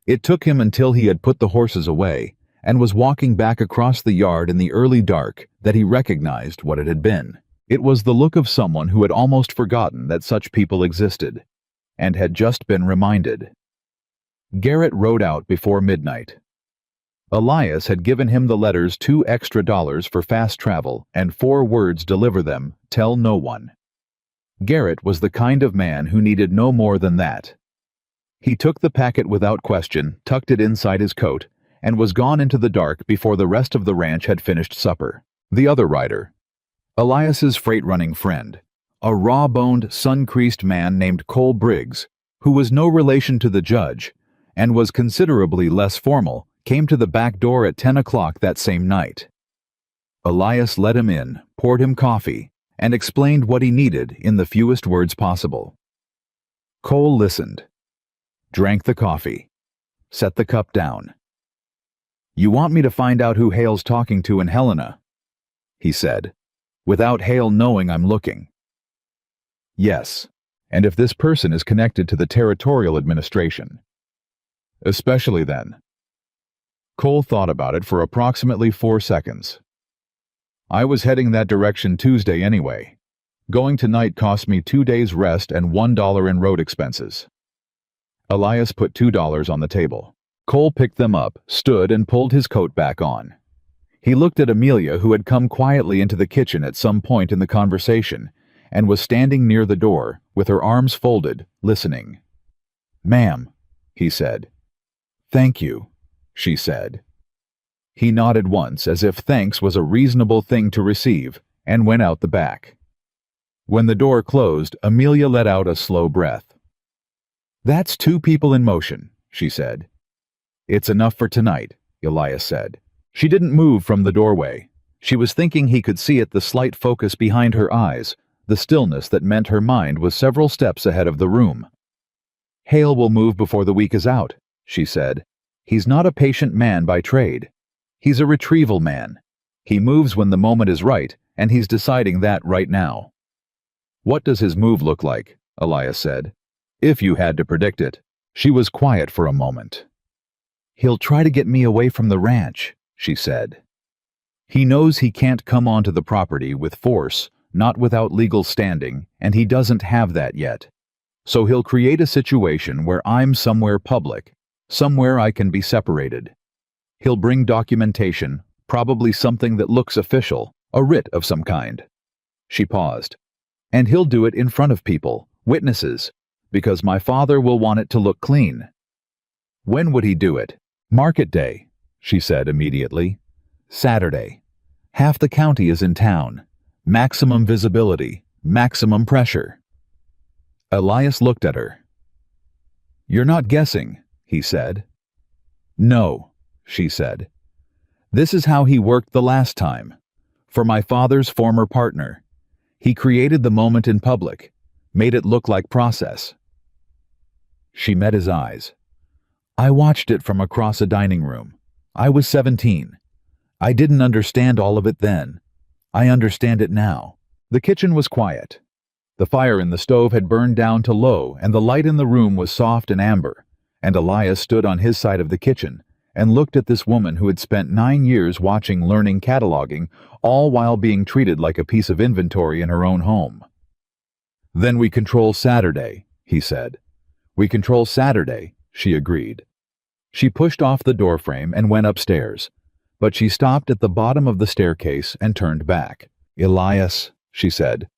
It took him until he had put the horses away and was walking back across the yard in the early dark that he recognized what it had been. It was the look of someone who had almost forgotten that such people existed, and had just been reminded. Garrett rode out before midnight. Elias had given him the letters $2 extra for fast travel and 4 words: deliver them, tell no one. Garrett was the kind of man who needed no more than that. He took the packet without question, tucked it inside his coat, and was gone into the dark before the rest of the ranch had finished supper. The other rider, Elias's freight-running friend, a raw-boned, sun-creased man named Cole Briggs, who was no relation to the judge and was considerably less formal, came to the back door at 10 o'clock that same night. Elias let him in, poured him coffee, and explained what he needed in the fewest words possible. Cole listened, drank the coffee, set the cup down. You want me to find out who Hale's talking to in Helena? He said, without Hale knowing I'm looking. Yes, and if this person is connected to the territorial administration. Especially then. Cole thought about it for approximately 4 seconds. I was heading that direction Tuesday anyway. Going tonight cost me 2 days' rest and $1 in road expenses. Elias put $2 on the table. Cole picked them up, stood, and pulled his coat back on. He looked at Amelia, who had come quietly into the kitchen at some point in the conversation, and was standing near the door, with her arms folded, listening. Ma'am, he said. Thank you, she said. He nodded once, as if thanks was a reasonable thing to receive, and went out the back. When the door closed, Amelia let out a slow breath. That's 2 people in motion, she said. It's enough for tonight, Elias said. She didn't move from the doorway. She was thinking he could see it, the slight focus behind her eyes, the stillness that meant her mind was several steps ahead of the room. Hale will move before the week is out, she said. He's not a patient man by trade. He's a retrieval man. He moves when the moment is right, and he's deciding that right now. What does his move look like? Elias said. If you had to predict it. She was quiet for a moment. He'll try to get me away from the ranch, she said. He knows he can't come onto the property with force, not without legal standing, and he doesn't have that yet. So he'll create a situation where I'm somewhere public, somewhere I can be separated. He'll bring documentation, probably something that looks official, a writ of some kind. She paused. And he'll do it in front of people, witnesses, because my father will want it to look clean. When would he do it? Market day, she said immediately. Saturday. Half the county is in town. Maximum visibility, maximum pressure. Elias looked at her. You're not guessing, he said. No, she said. This is how he worked the last time. For my father's former partner. He created the moment in public, made it look like process. She met his eyes. I watched it from across a dining room. I was 17. I didn't understand all of it then. I understand it now. The kitchen was quiet. The fire in the stove had burned down to low, and the light in the room was soft and amber, and Elias stood on his side of the kitchen and looked at this woman who had spent 9 years watching, learning, cataloging, all while being treated like a piece of inventory in her own home. Then we control Saturday, he said. We control Saturday, she agreed. She pushed off the doorframe and went upstairs, but she stopped at the bottom of the staircase and turned back. Elias, she said,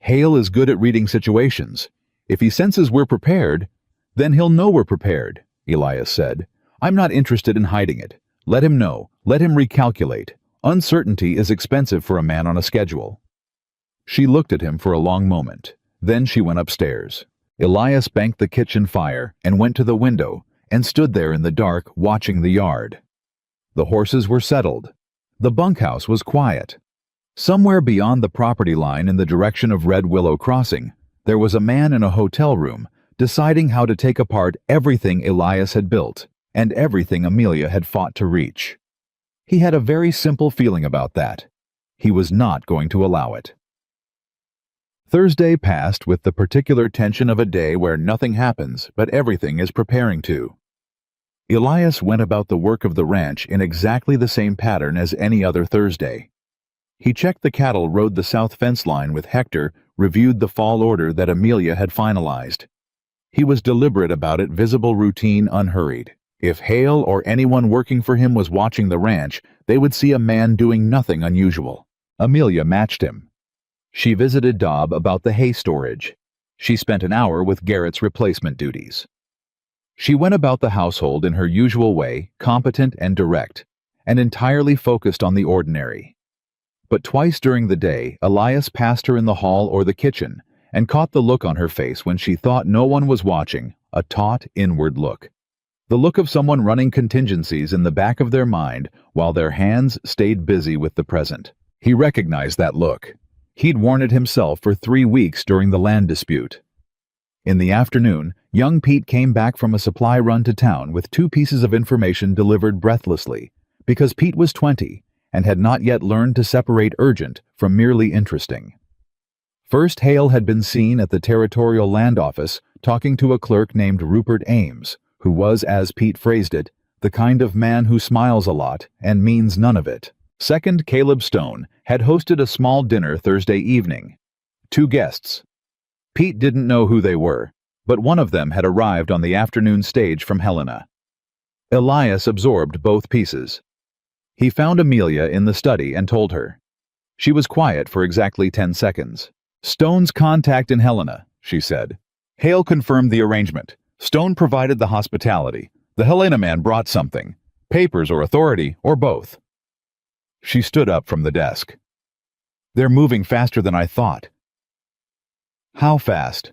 Hale is good at reading situations. If he senses we're prepared, then he'll know we're prepared, Elias said. I'm not interested in hiding it. Let him know. Let him recalculate. Uncertainty is expensive for a man on a schedule. She looked at him for a long moment. Then she went upstairs. Elias banked the kitchen fire and went to the window and stood there in the dark watching the yard. The horses were settled. The bunkhouse was quiet. Somewhere beyond the property line in the direction of Red Willow Crossing, there was a man in a hotel room deciding how to take apart everything Elias had built and everything Amelia had fought to reach. He had a very simple feeling about that. He was not going to allow it. Thursday passed with the particular tension of a day where nothing happens, but everything is preparing to. Elias went about the work of the ranch in exactly the same pattern as any other Thursday. He checked the cattle, rode the south fence line with Hector, reviewed the fall order that Amelia had finalized. He was deliberate about it, visible, routine, unhurried. If Hale or anyone working for him was watching the ranch, they would see a man doing nothing unusual. Amelia matched him. She visited Dobb about the hay storage. She spent an hour with Garrett's replacement duties. She went about the household in her usual way, competent and direct, and entirely focused on the ordinary. But twice during the day, Elias passed her in the hall or the kitchen and caught the look on her face when she thought no one was watching, a taut, inward look. The look of someone running contingencies in the back of their mind while their hands stayed busy with the present. He recognized that look. He'd worn it himself for 3 weeks during the land dispute. In the afternoon, young Pete came back from a supply run to town with 2 pieces of information delivered breathlessly, because Pete was 20 and had not yet learned to separate urgent from merely interesting. First, Hale had been seen at the Territorial Land Office talking to a clerk named Rupert Ames, who was, as Pete phrased it, the kind of man who smiles a lot and means none of it. Second, Caleb Stone had hosted a small dinner Thursday evening. 2 guests. Pete didn't know who they were, but one of them had arrived on the afternoon stage from Helena. Elias absorbed both pieces. He found Amelia in the study and told her. She was quiet for exactly 10 seconds. Stone's contact in Helena, she said. Hale confirmed the arrangement. Stone provided the hospitality. The Helena man brought something. Papers or authority, or both. She stood up from the desk. They're moving faster than I thought. How fast?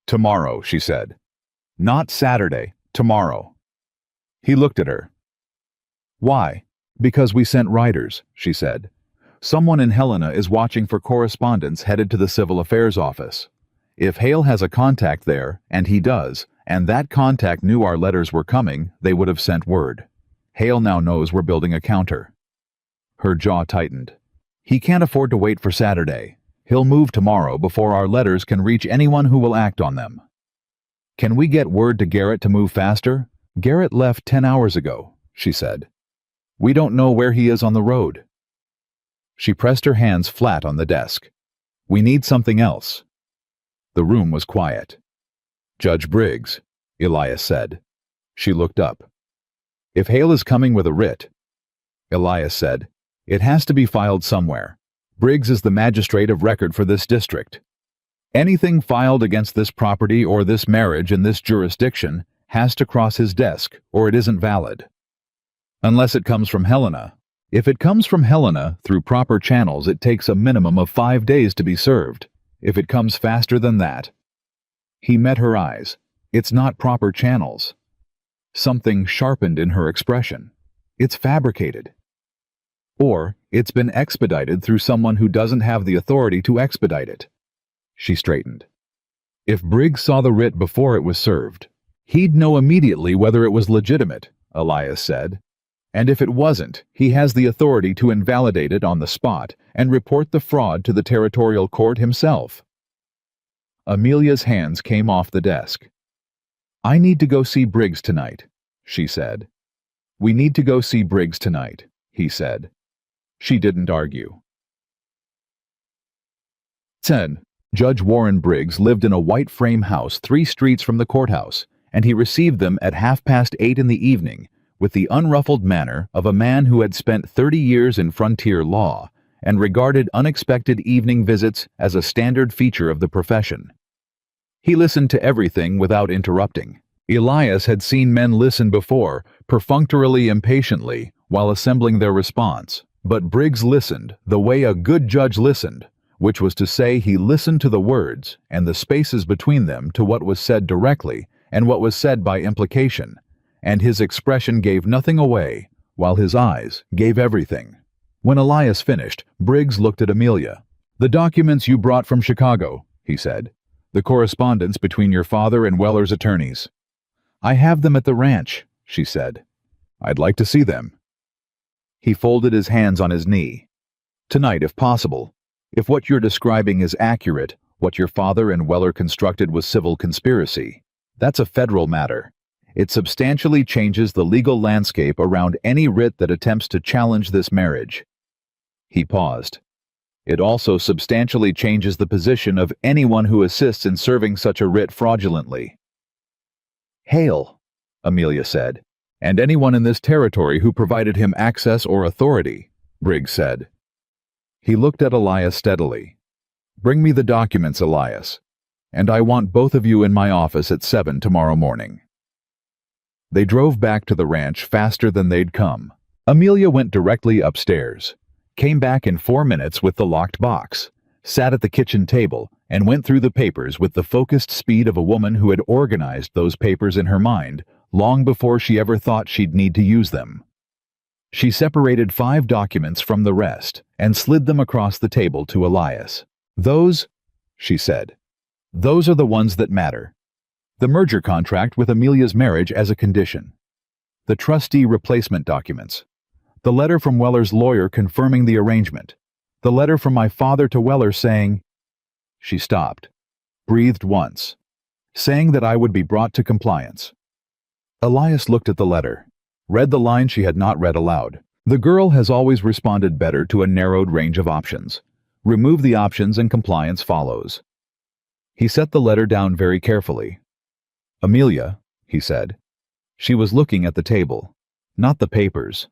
Tomorrow, she said. Not Saturday, tomorrow. He looked at her. Why? Because we sent riders, she said. Someone in Helena is watching for correspondence headed to the Civil Affairs office. If Hale has a contact there, and he does, and that contact knew our letters were coming, they would have sent word. Hale now knows we're building a counter. Her jaw tightened. He can't afford to wait for Saturday. He'll move tomorrow before our letters can reach anyone who will act on them. Can we get word to Garrett to move faster? Garrett left 10 hours ago, she said. We don't know where he is on the road. She pressed her hands flat on the desk. We need something else. The room was quiet. Judge Briggs, Elias said. She looked up. If Hale is coming with a writ, Elias said, it has to be filed somewhere. Briggs is the magistrate of record for this district. Anything filed against this property or this marriage in this jurisdiction has to cross his desk, or it isn't valid. Unless it comes from Helena. If it comes from Helena through proper channels, it takes a minimum of 5 days to be served. If it comes faster than that. He met her eyes. It's not proper channels. Something sharpened in her expression. It's fabricated. Or it's been expedited through someone who doesn't have the authority to expedite it. She straightened. If Briggs saw the writ before it was served, he'd know immediately whether it was legitimate, Elias said. And if it wasn't, he has the authority to invalidate it on the spot and report the fraud to the territorial court himself. Amelia's hands came off the desk. I need to go see Briggs tonight, she said. We need to go see Briggs tonight, he said. She didn't argue. 10. Judge Warren Briggs lived in a white frame house 3 streets from the courthouse, and he received them at 8:30 in the evening with the unruffled manner of a man who had spent 30 years in frontier law and regarded unexpected evening visits as a standard feature of the profession. He listened to everything without interrupting. Elias had seen men listen before, perfunctorily impatiently, while assembling their response, but Briggs listened the way a good judge listened, which was to say he listened to the words and the spaces between them to what was said directly and what was said by implication, and his expression gave nothing away, while his eyes gave everything. When Elias finished, Briggs looked at Amelia. The documents you brought from Chicago, he said. The correspondence between your father and Weller's attorneys. I have them at the ranch, she said. I'd like to see them. He folded his hands on his knee. Tonight, if possible. If what you're describing is accurate, what your father and Weller constructed was civil conspiracy. That's a federal matter. It substantially changes the legal landscape around any writ that attempts to challenge this marriage. He paused. It also substantially changes the position of anyone who assists in serving such a writ fraudulently. Hail, Amelia said, and anyone in this territory who provided him access or authority, Briggs said. He looked at Elias steadily. Bring me the documents, Elias, and I want both of you in my office at 7 tomorrow morning. They drove back to the ranch faster than they'd come. Amelia went directly upstairs, came back in 4 minutes with the locked box, sat at the kitchen table, and went through the papers with the focused speed of a woman who had organized those papers in her mind long before she ever thought she'd need to use them. She separated 5 documents from the rest and slid them across the table to Elias. Those, she said, those are the ones that matter. The merger contract with Amelia's marriage as a condition. The trustee replacement documents. The letter from Weller's lawyer confirming the arrangement. The letter from my father to Weller saying... She stopped, breathed once, saying that I would be brought to compliance. Elias looked at the letter, read the line she had not read aloud. The girl has always responded better to a narrowed range of options. Remove the options and compliance follows. He set the letter down very carefully. Amelia, he said. She was looking at the table, not the papers.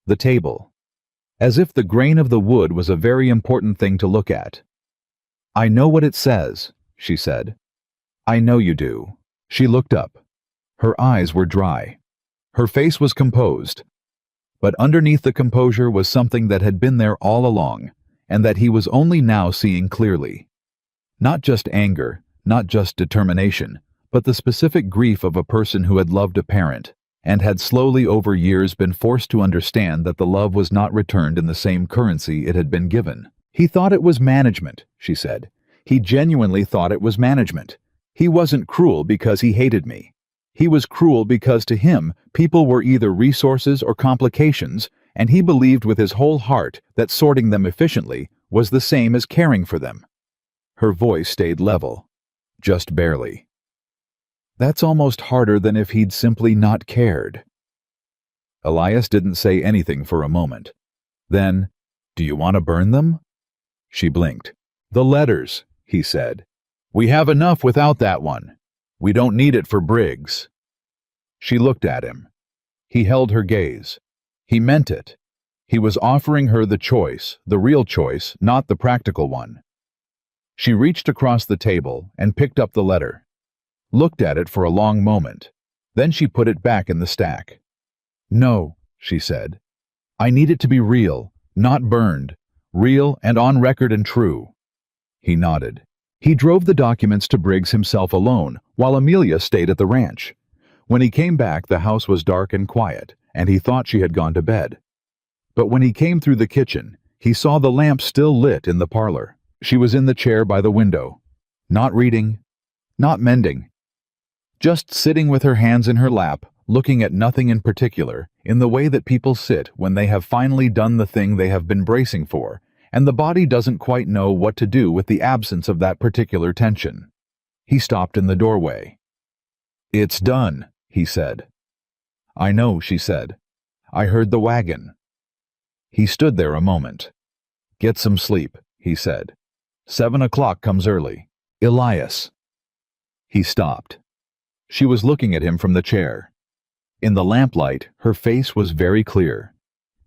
The table. As if the grain of the wood was a very important thing to look at. I know what it says, she said. I know you do. She looked up. Her eyes were dry. Her face was composed. But underneath the composure was something that had been there all along, and that he was only now seeing clearly. Not just anger, not just determination, but the specific grief of a person who had loved a parent, and had slowly over years been forced to understand that the love was not returned in the same currency it had been given. He thought it was management, she said. He genuinely thought it was management. He wasn't cruel because he hated me. He was cruel because to him, people were either resources or complications, and he believed with his whole heart that sorting them efficiently was the same as caring for them. Her voice stayed level, just barely. That's almost harder than if he'd simply not cared. Elias didn't say anything for a moment. Then, do you want to burn them? She blinked. The letters, he said. We have enough without that one. We don't need it for Briggs. She looked at him. He held her gaze. He meant it. He was offering her the choice, the real choice, not the practical one. She reached across the table and picked up the letter. Looked at it for a long moment. Then she put it back in the stack. No, she said. I need it to be real, not burned. Real and on record and true. He nodded. He drove the documents to Briggs himself alone, while Amelia stayed at the ranch. When he came back, the house was dark and quiet, and he thought she had gone to bed. But when he came through the kitchen, he saw the lamp still lit in the parlor. She was in the chair by the window, not reading, not mending, just sitting with her hands in her lap, looking at nothing in particular, in the way that people sit when they have finally done the thing they have been bracing for, and the body doesn't quite know what to do with the absence of that particular tension. He stopped in the doorway. "It's done," he said. "I know," she said. "I heard the wagon." He stood there a moment. "Get some sleep," he said. 7 o'clock comes early. Elias. He stopped. She was looking at him from the chair. In the lamplight, her face was very clear.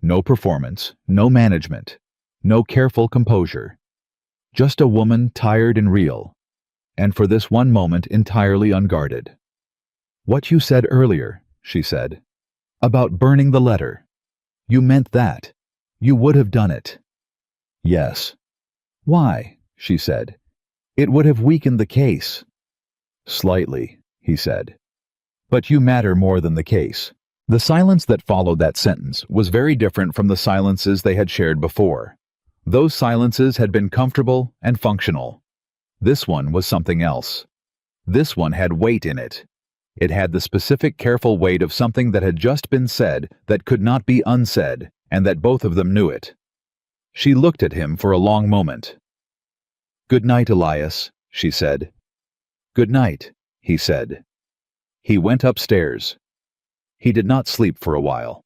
No performance, no management, no careful composure. Just a woman tired and real, and for this one moment entirely unguarded. "What you said earlier," she said, "about burning the letter. You meant that. You would have done it." "Yes." "Why?" she said. "It would have weakened the case." "Slightly," he said. "But you matter more than the case." The silence that followed that sentence was very different from the silences they had shared before. Those silences had been comfortable and functional. This one was something else. This one had weight in it. It had the specific careful weight of something that had just been said that could not be unsaid, and that both of them knew it. She looked at him for a long moment. "Good night, Elias," she said. "Good night," he said. He went upstairs. He did not sleep for a while.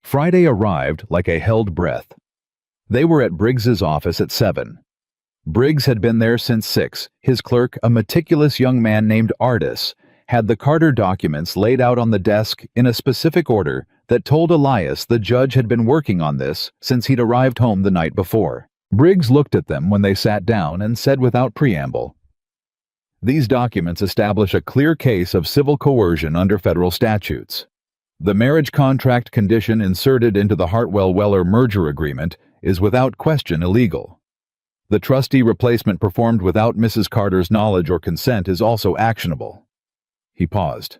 Friday arrived like a held breath. They were at Briggs's office at 7. Briggs had been there since 6. His clerk, a meticulous young man named Ardis, had the Carter documents laid out on the desk in a specific order that told Elias the judge had been working on this since he'd arrived home the night before. Briggs looked at them when they sat down and said without preamble, "These documents establish a clear case of civil coercion under federal statutes. The marriage contract condition inserted into the Hartwell-Weller merger agreement is without question illegal. The trustee replacement performed without Mrs. Carter's knowledge or consent is also actionable." He paused.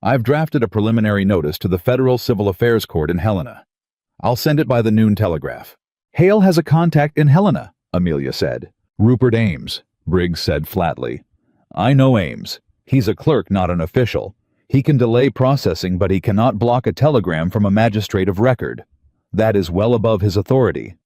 "I've drafted a preliminary notice to the Federal Civil Affairs Court in Helena. I'll send it by the noon telegraph." "Hale has a contact in Helena," Amelia said. "Rupert Ames," Briggs said flatly. "I know Ames. He's a clerk, not an official. He can delay processing, but he cannot block a telegram from a magistrate of record. That is well above his authority."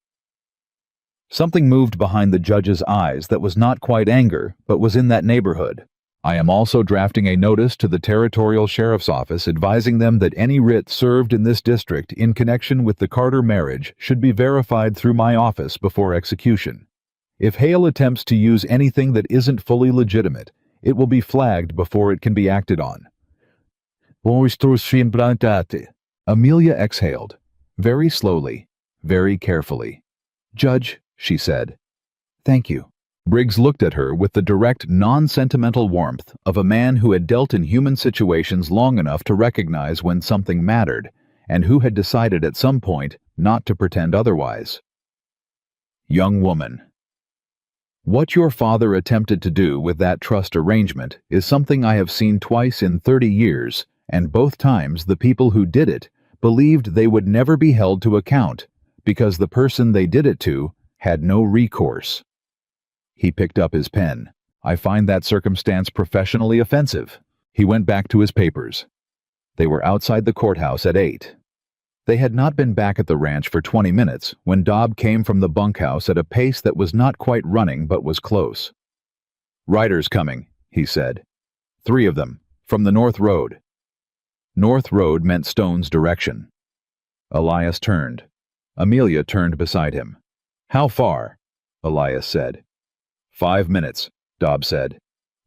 Something moved behind the judge's eyes that was not quite anger, but was in that neighborhood. "I am also drafting a notice to the Territorial Sheriff's Office advising them that any writ served in this district in connection with the Carter marriage should be verified through my office before execution. If Hale attempts to use anything that isn't fully legitimate, it will be flagged before it can be acted on." Amelia exhaled, very slowly, very carefully. "Judge," she said. "Thank you." Briggs looked at her with the direct, non-sentimental warmth of a man who had dealt in human situations long enough to recognize when something mattered, and who had decided at some point not to pretend otherwise. "Young woman, what your father attempted to do with that trust arrangement is something I have seen twice in 30 years, and both times the people who did it believed they would never be held to account because the person they did it to had no recourse." He picked up his pen. "I find that circumstance professionally offensive." He went back to his papers. They were outside the courthouse at 8. They had not been back at the ranch for 20 minutes when Dobb came from the bunkhouse at a pace that was not quite running but was close. "Riders coming," he said. 3 of them, from the North Road. North Road meant Stone's direction. Elias turned. Amelia turned beside him. "How far?" Elias said. 5 minutes, Dobb said.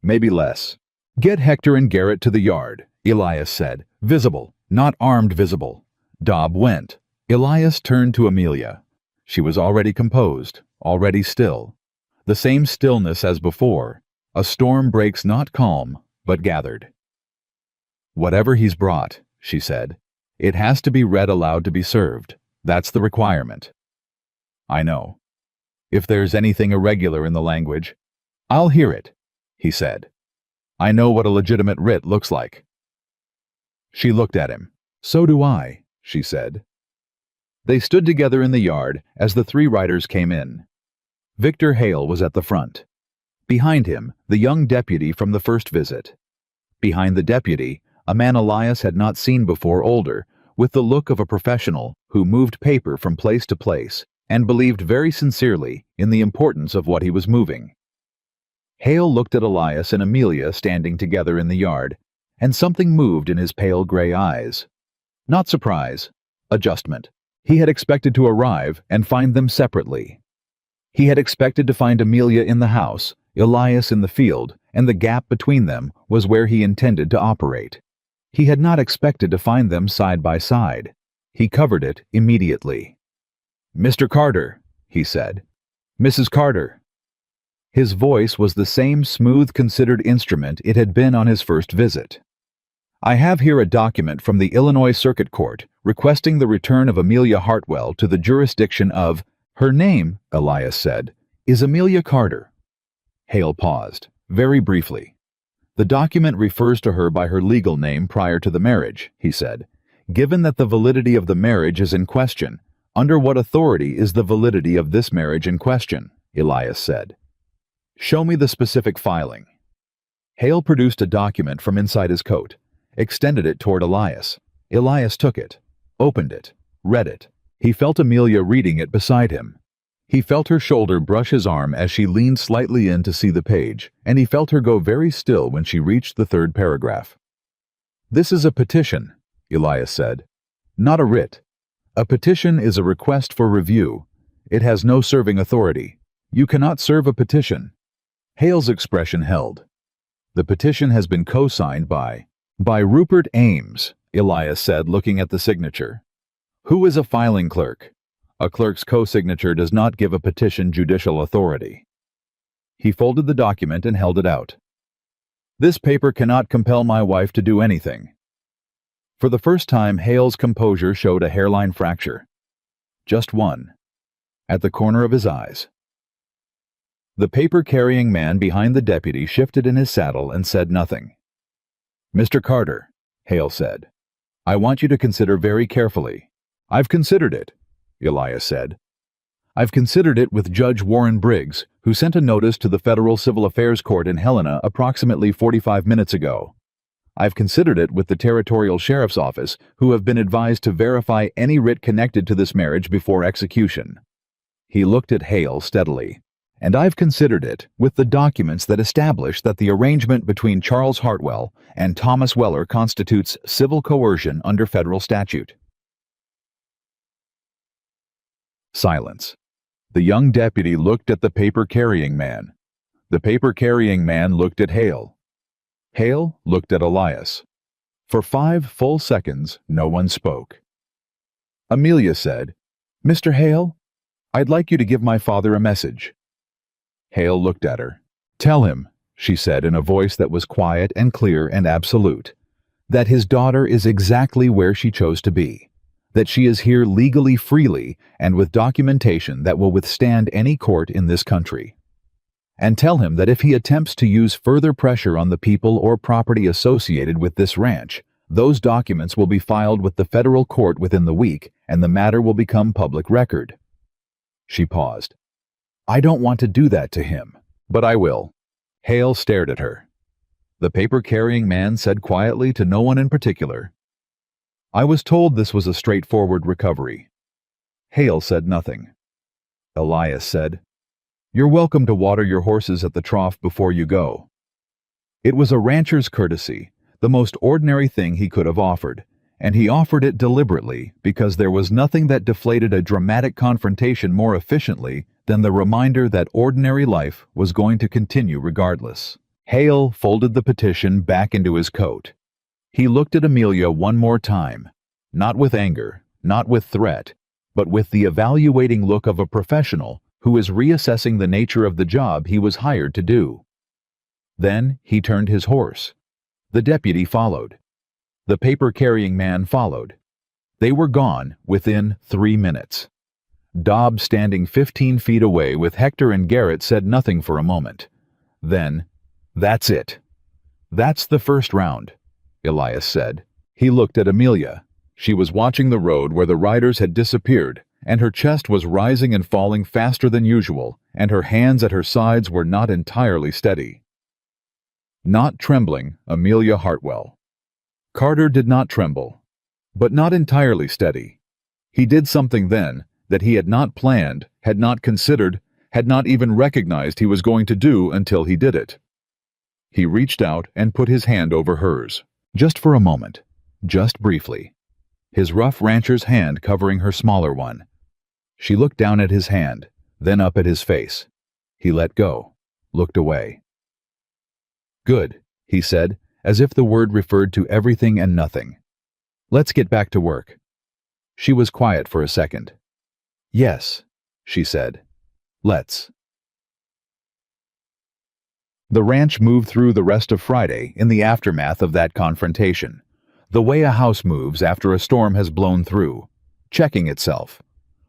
"Maybe less." "Get Hector and Garrett to the yard," Elias said. "Visible, not armed visible." Dobb went. Elias turned to Amelia. She was already composed, already still. The same stillness as before. A storm breaks not calm, but gathered. "Whatever he's brought," she said, "it has to be read aloud to be served. That's the requirement." "I know. If there's anything irregular in the language, I'll hear it," he said. "I know what a legitimate writ looks like." She looked at him. So do I, she said. They stood together in the yard as the three riders came in. Victor Hale was at the front. Behind him, the young deputy from the first visit. Behind the deputy, a man Elias had not seen before, older, with the look of a professional who moved paper from place to place and believed very sincerely in the importance of what he was moving. Hale looked at Elias and Amelia standing together in the yard, and something moved in his pale gray eyes. Not surprise, adjustment. He had expected to arrive and find them separately. He had expected to find Amelia in the house, Elias in the field, and the gap between them was where he intended to operate. He had not expected to find them side by side. He covered it immediately. "Mr. Carter," he said. "Mrs. Carter." His voice was the same smooth, considered instrument it had been on his first visit. "I have here a document from the Illinois Circuit Court requesting the return of Amelia Hartwell to the jurisdiction of—" "Her name," Elias said, "is Amelia Carter." Hale paused, very briefly. "The document refers to her by her legal name prior to the marriage," he said. "Given that the validity of the marriage is in question, under what authority is the validity of this marriage in question?" Elias said. "Show me the specific filing." Hale produced a document from inside his coat, extended it toward Elias. Elias took it, opened it, read it. He felt Amelia reading it beside him. He felt her shoulder brush his arm as she leaned slightly in to see the page, and he felt her go very still when she reached the third paragraph. "This is a petition," Elias said. "Not a writ. A petition is a request for review. It has no serving authority. You cannot serve a petition." Hale's expression held. "The petition has been co-signed by Rupert Ames," Elias said, looking at the signature. "Who is a filing clerk? A clerk's co-signature does not give a petition judicial authority." He folded the document and held it out. "This paper cannot compel my wife to do anything." For the first time, Hale's composure showed a hairline fracture. Just one. At the corner of his eyes. The paper-carrying man behind the deputy shifted in his saddle and said nothing. "Mr. Carter," Hale said, "I want you to consider very carefully." "I've considered it," Elias said. "I've considered it with Judge Warren Briggs, who sent a notice to the Federal Civil Affairs Court in Helena approximately 45 minutes ago. I've considered it with the Territorial Sheriff's Office, who have been advised to verify any writ connected to this marriage before execution." He looked at Hale steadily. "And I've considered it with the documents that establish that the arrangement between Charles Hartwell and Thomas Weller constitutes civil coercion under federal statute." Silence. The young deputy looked at the paper-carrying man. The paper-carrying man looked at Hale. Hale looked at Elias. For 5 full seconds, no one spoke. Amelia said, "Mr. Hale, I'd like you to give my father a message." Hale looked at her. "Tell him," she said in a voice that was quiet and clear and absolute, "that his daughter is exactly where she chose to be, that she is here legally, freely, and with documentation that will withstand any court in this country. And tell him that if he attempts to use further pressure on the people or property associated with this ranch, those documents will be filed with the federal court within the week, and the matter will become public record." She paused. "I don't want to do that to him, but I will." Hale stared at her. The paper-carrying man said quietly to no one in particular, "I was told this was a straightforward recovery." Hale said nothing. Elias said, "You're welcome to water your horses at the trough before you go." It was a rancher's courtesy, the most ordinary thing he could have offered, and he offered it deliberately because there was nothing that deflated a dramatic confrontation more efficiently than the reminder that ordinary life was going to continue regardless. Hale folded the petition back into his coat. He looked at Amelia one more time, not with anger, not with threat, but with the evaluating look of a professional who is reassessing the nature of the job he was hired to do. Then he turned his horse. The deputy followed. The paper-carrying man followed. They were gone within 3 minutes. Dobbs, standing 15 feet away with Hector and Garrett, said nothing for a moment. Then, "That's it. That's the first round," Elias said. He looked at Amelia. She was watching the road where the riders had disappeared, and her chest was rising and falling faster than usual, and her hands at her sides were not entirely steady. Not trembling, Amelia Hartwell. Carter did not tremble, but not entirely steady. He did something then that he had not planned, had not considered, had not even recognized he was going to do until he did it. He reached out and put his hand over hers, just for a moment, just briefly, his rough rancher's hand covering her smaller one. She looked down at his hand, then up at his face. He let go, looked away. "Good," he said, as if the word referred to everything and nothing. "Let's get back to work." She was quiet for a second. "Yes," she said. "Let's." The ranch moved through the rest of Friday in the aftermath of that confrontation, the way a house moves after a storm has blown through, checking itself,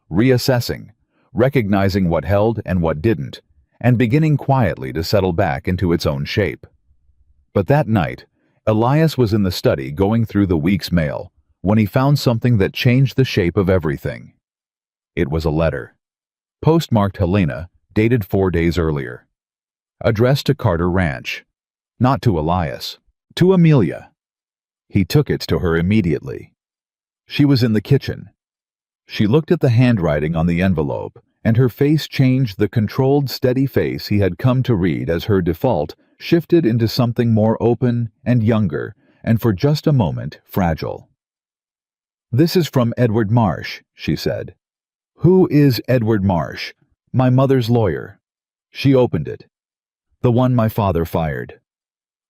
reassessing, recognizing what held and what didn't, and beginning quietly to settle back into its own shape. But that night, Elias was in the study going through the week's mail when he found something that changed the shape of everything. It was a letter, postmarked Helena, dated 4 days earlier. Addressed to Carter Ranch. Not to Elias. To Amelia. He took it to her immediately. She was in the kitchen. She looked at the handwriting on the envelope, and her face changed. The controlled, steady face he had come to read as her default shifted into something more open and younger, and for just a moment, fragile. "This is from Edward Marsh," she said. "Who is Edward Marsh?" "My mother's lawyer." She opened it. "The one my father fired."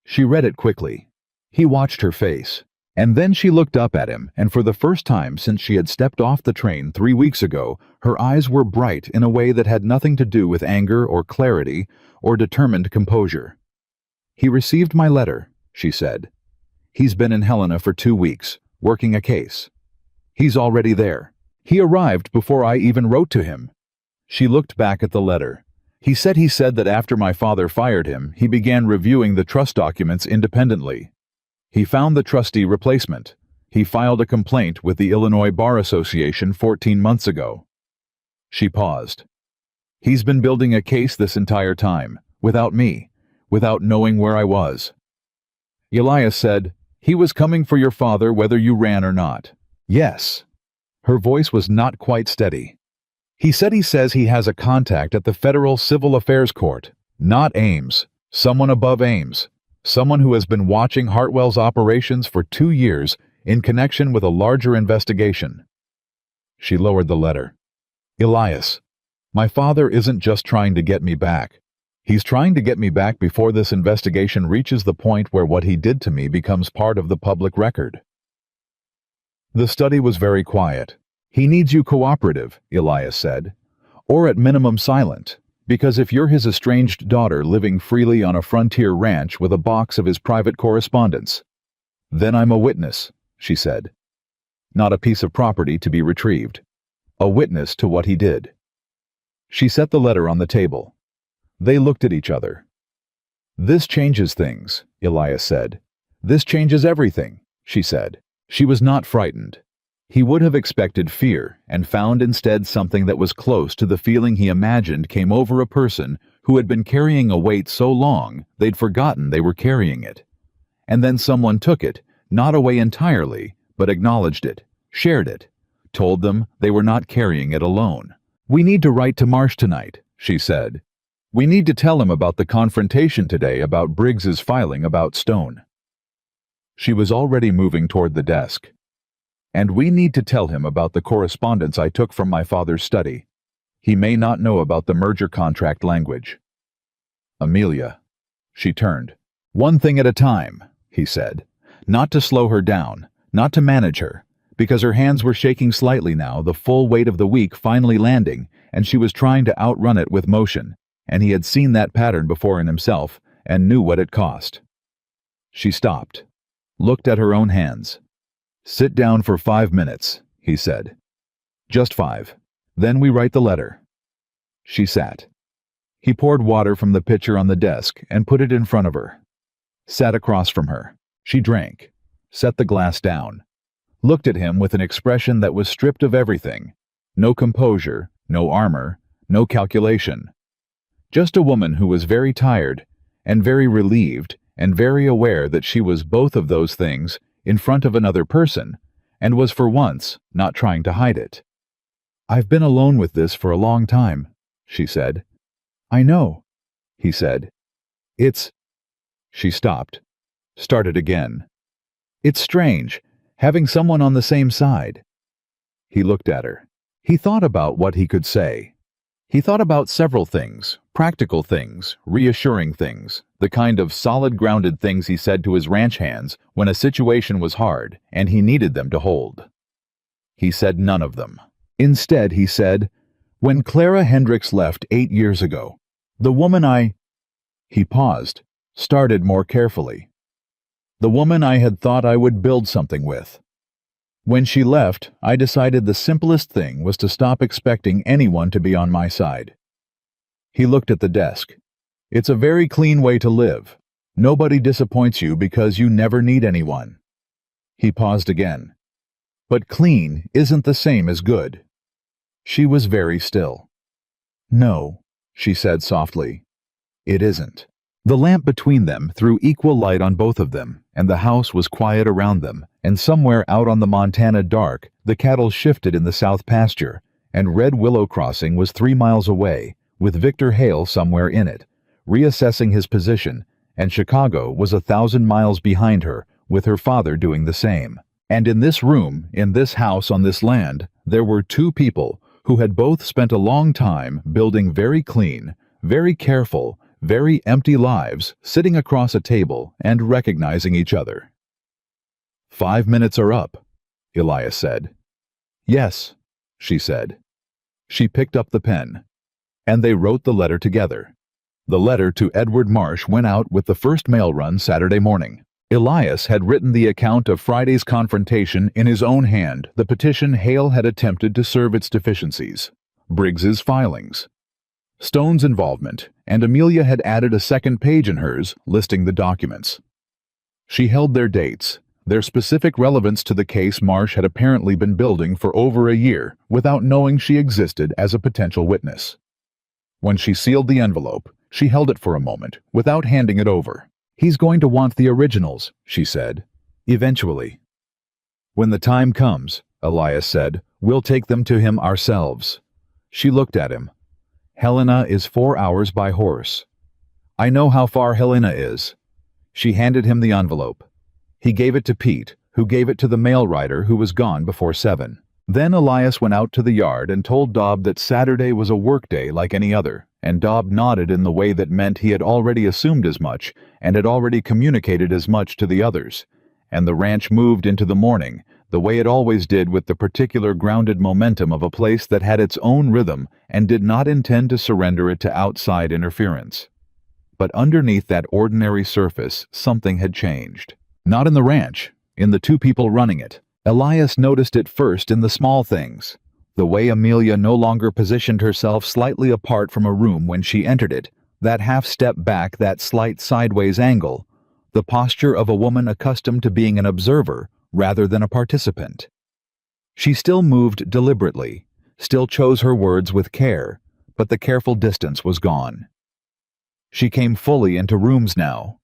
She read it quickly. He watched her face, and then she looked up at him, and for the first time since she had stepped off the train 3 weeks ago, her eyes were bright in a way that had nothing to do with anger or clarity or determined composure. "He received my letter," she said. "He's been in Helena for 2 weeks, working a case. He's already there. He arrived before I even wrote to him." She looked back at the letter. He said that after my father fired him, he began reviewing the trust documents independently. He found the trustee replacement. He filed a complaint with the Illinois Bar Association 14 months ago. She paused. "He's been building a case this entire time, without me, without knowing where I was." Elias said, "He was coming for your father whether you ran or not." "Yes." Her voice was not quite steady. He says he has a contact at the Federal Civil Affairs Court, not Ames, someone above Ames, someone who has been watching Hartwell's operations for 2 years in connection with a larger investigation. She lowered the letter. "Elias, my father isn't just trying to get me back. He's trying to get me back before this investigation reaches the point where what he did to me becomes part of the public record." The study was very quiet. "He needs you cooperative," Elias said, "or at minimum silent, because if you're his estranged daughter living freely on a frontier ranch with a box of his private correspondence, then I'm a witness," she said. "Not a piece of property to be retrieved. A witness to what he did." She set the letter on the table. They looked at each other. "This changes things," Elias said. "This changes everything," she said. She was not frightened. He would have expected fear, and found instead something that was close to the feeling he imagined came over a person who had been carrying a weight so long they'd forgotten they were carrying it. And then someone took it, not away entirely, but acknowledged it, shared it, told them they were not carrying it alone. "We need to write to Marsh tonight," she said. "We need to tell him about the confrontation today about Briggs's filing about Stone." She was already moving toward the desk. "And we need to tell him about the correspondence I took from my father's study. He may not know about the merger contract language." "Amelia." She turned. "One thing at a time," he said. Not to slow her down, not to manage her, because her hands were shaking slightly now, the full weight of the week finally landing, and she was trying to outrun it with motion, and he had seen that pattern before in himself, and knew what it cost. She stopped, looked at her own hands. "Sit down for 5 minutes," he said. "Just 5. Then we write the letter." She sat. He poured water from the pitcher on the desk and put it in front of her. Sat across from her. She drank, set the glass down, looked at him with an expression that was stripped of everything. No composure, no armor, no calculation. Just a woman who was very tired, and very relieved, and very aware that she was both of those things in front of another person, and was for once not trying to hide it. "I've been alone with this for a long time," she said. "I know," he said. "It's—" She stopped, started again. "It's strange, having someone on the same side." He looked at her. He thought about what he could say. He thought about several things, practical things, reassuring things, the kind of solid grounded things he said to his ranch hands when a situation was hard and he needed them to hold. He said none of them. Instead, he said, "When Clara Hendricks left 8 years ago, the woman I—" He paused, started more carefully. "The woman I had thought I would build something with. When she left, I decided the simplest thing was to stop expecting anyone to be on my side." He looked at the desk. "It's a very clean way to live. Nobody disappoints you because you never need anyone." He paused again. "But clean isn't the same as good." She was very still. "No," she said softly. "It isn't." The lamp between them threw equal light on both of them, and the house was quiet around them, and somewhere out on the Montana dark, the cattle shifted in the south pasture, and Red Willow Crossing was 3 miles away, with Victor Hale somewhere in it, reassessing his position, and Chicago was 1,000 miles behind her, with her father doing the same. And in this room, in this house on this land, there were 2 people who had both spent a long time building very clean, very careful, very empty lives, sitting across a table and recognizing each other. "5 minutes are up," Elias said. "Yes," she said. She picked up the pen, and they wrote the letter together. The letter to Edward Marsh went out with the first mail run Saturday morning. Elias had written the account of Friday's confrontation in his own hand, the petition Hale had attempted to serve its deficiencies, Briggs's filings, Stone's involvement, and Amelia had added a second page in hers listing the documents. She held their dates, their specific relevance to the case Marsh had apparently been building for over a year without knowing she existed as a potential witness. When she sealed the envelope, she held it for a moment without handing it over. "He's going to want the originals," she said. "Eventually." "When the time comes," Elias said, "we'll take them to him ourselves." She looked at him. "Helena is 4 hours by horse." "I know how far Helena is." She handed him the envelope. He gave it to Pete, who gave it to the mail rider who was gone before 7. Then Elias went out to the yard and told Dobb that Saturday was a work day like any other, and Dobb nodded in the way that meant he had already assumed as much and had already communicated as much to the others, and the ranch moved into the morning, the way it always did, with the particular grounded momentum of a place that had its own rhythm and did not intend to surrender it to outside interference. But underneath that ordinary surface, something had changed. Not in the ranch, in the 2 people running it. Elias noticed it first in the small things. The way Amelia no longer positioned herself slightly apart from a room when she entered it, that half step back, that slight sideways angle, the posture of a woman accustomed to being an observer rather than a participant. She still moved deliberately, still chose her words with care, but the careful distance was gone. She came fully into rooms now.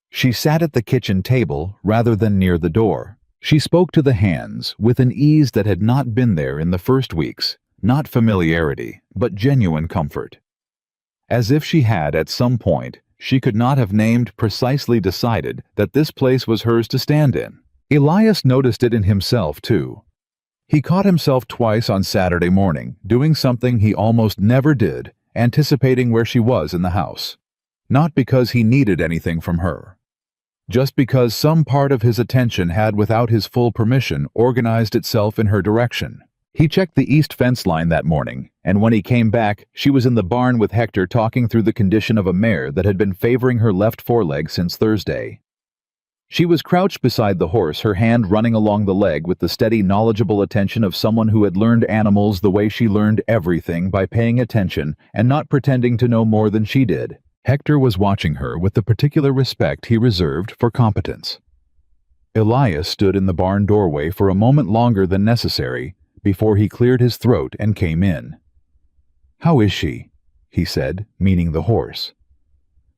She sat at the kitchen table rather than near the door. She spoke to the hands with an ease that had not been there in the first weeks, not familiarity, but genuine comfort. As if she had, at some point, she could not have named, precisely decided that this place was hers to stand in. Elias noticed it in himself, too. He caught himself twice on Saturday morning, doing something he almost never did, anticipating where she was in the house. Not because he needed anything from her. Just because some part of his attention had, without his full permission, organized itself in her direction. He checked the east fence line that morning, and when he came back, she was in the barn with Hector talking through the condition of a mare that had been favoring her left foreleg since Thursday. She was crouched beside the horse, her hand running along the leg with the steady, knowledgeable attention of someone who had learned animals the way she learned everything, by paying attention and not pretending to know more than she did. Hector was watching her with the particular respect he reserved for competence. Elias stood in the barn doorway for a moment longer than necessary before he cleared his throat and came in. "How is she?" he said, meaning the horse.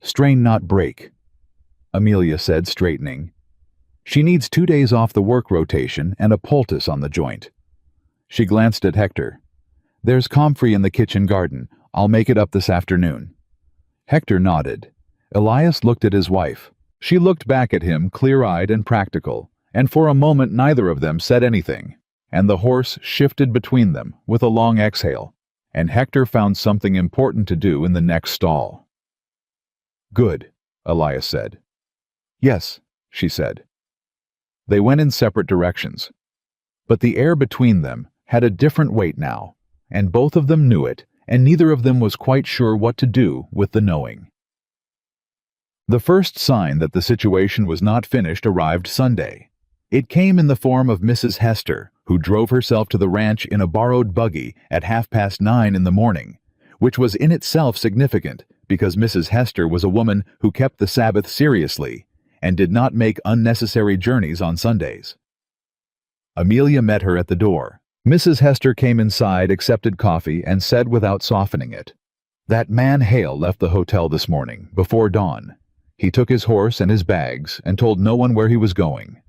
"Strain not break," Amelia said, straightening. "She needs 2 days off the work rotation and a poultice on the joint." She glanced at Hector. "There's comfrey in the kitchen garden. I'll make it up this afternoon." Hector nodded. Elias looked at his wife. She looked back at him, clear-eyed and practical, and for a moment neither of them said anything, and the horse shifted between them with a long exhale, and Hector found something important to do in the next stall. "Good," Elias said. "Yes," she said. They went in separate directions, but the air between them had a different weight now, and both of them knew it, and neither of them was quite sure what to do with the knowing. The first sign that the situation was not finished arrived Sunday. It came in the form of Mrs. Hester, who drove herself to the ranch in a borrowed buggy at 9:30 in the morning, which was in itself significant because Mrs. Hester was a woman who kept the Sabbath seriously and did not make unnecessary journeys on Sundays. Amelia met her at the door. Mrs. Hester came inside, accepted coffee, and said without softening it, "That man Hale left the hotel this morning, before dawn. He took his horse and his bags and told no one where he was going."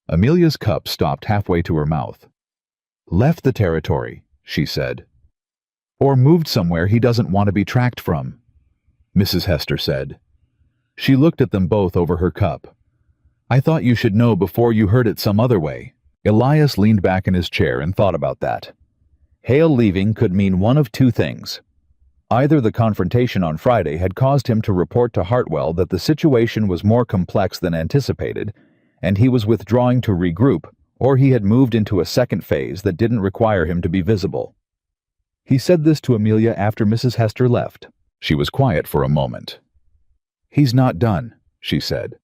Amelia's cup stopped halfway to her mouth. "Left the territory," she said. "Or moved somewhere he doesn't want to be tracked from," Mrs. Hester said. She looked at them both over her cup. "I thought you should know before you heard it some other way." Elias leaned back in his chair and thought about that. Hale leaving could mean one of two things. Either the confrontation on Friday had caused him to report to Hartwell that the situation was more complex than anticipated, and he was withdrawing to regroup, or he had moved into a second phase that didn't require him to be visible. He said this to Amelia after Mrs. Hester left. She was quiet for a moment. "He's not done," she said.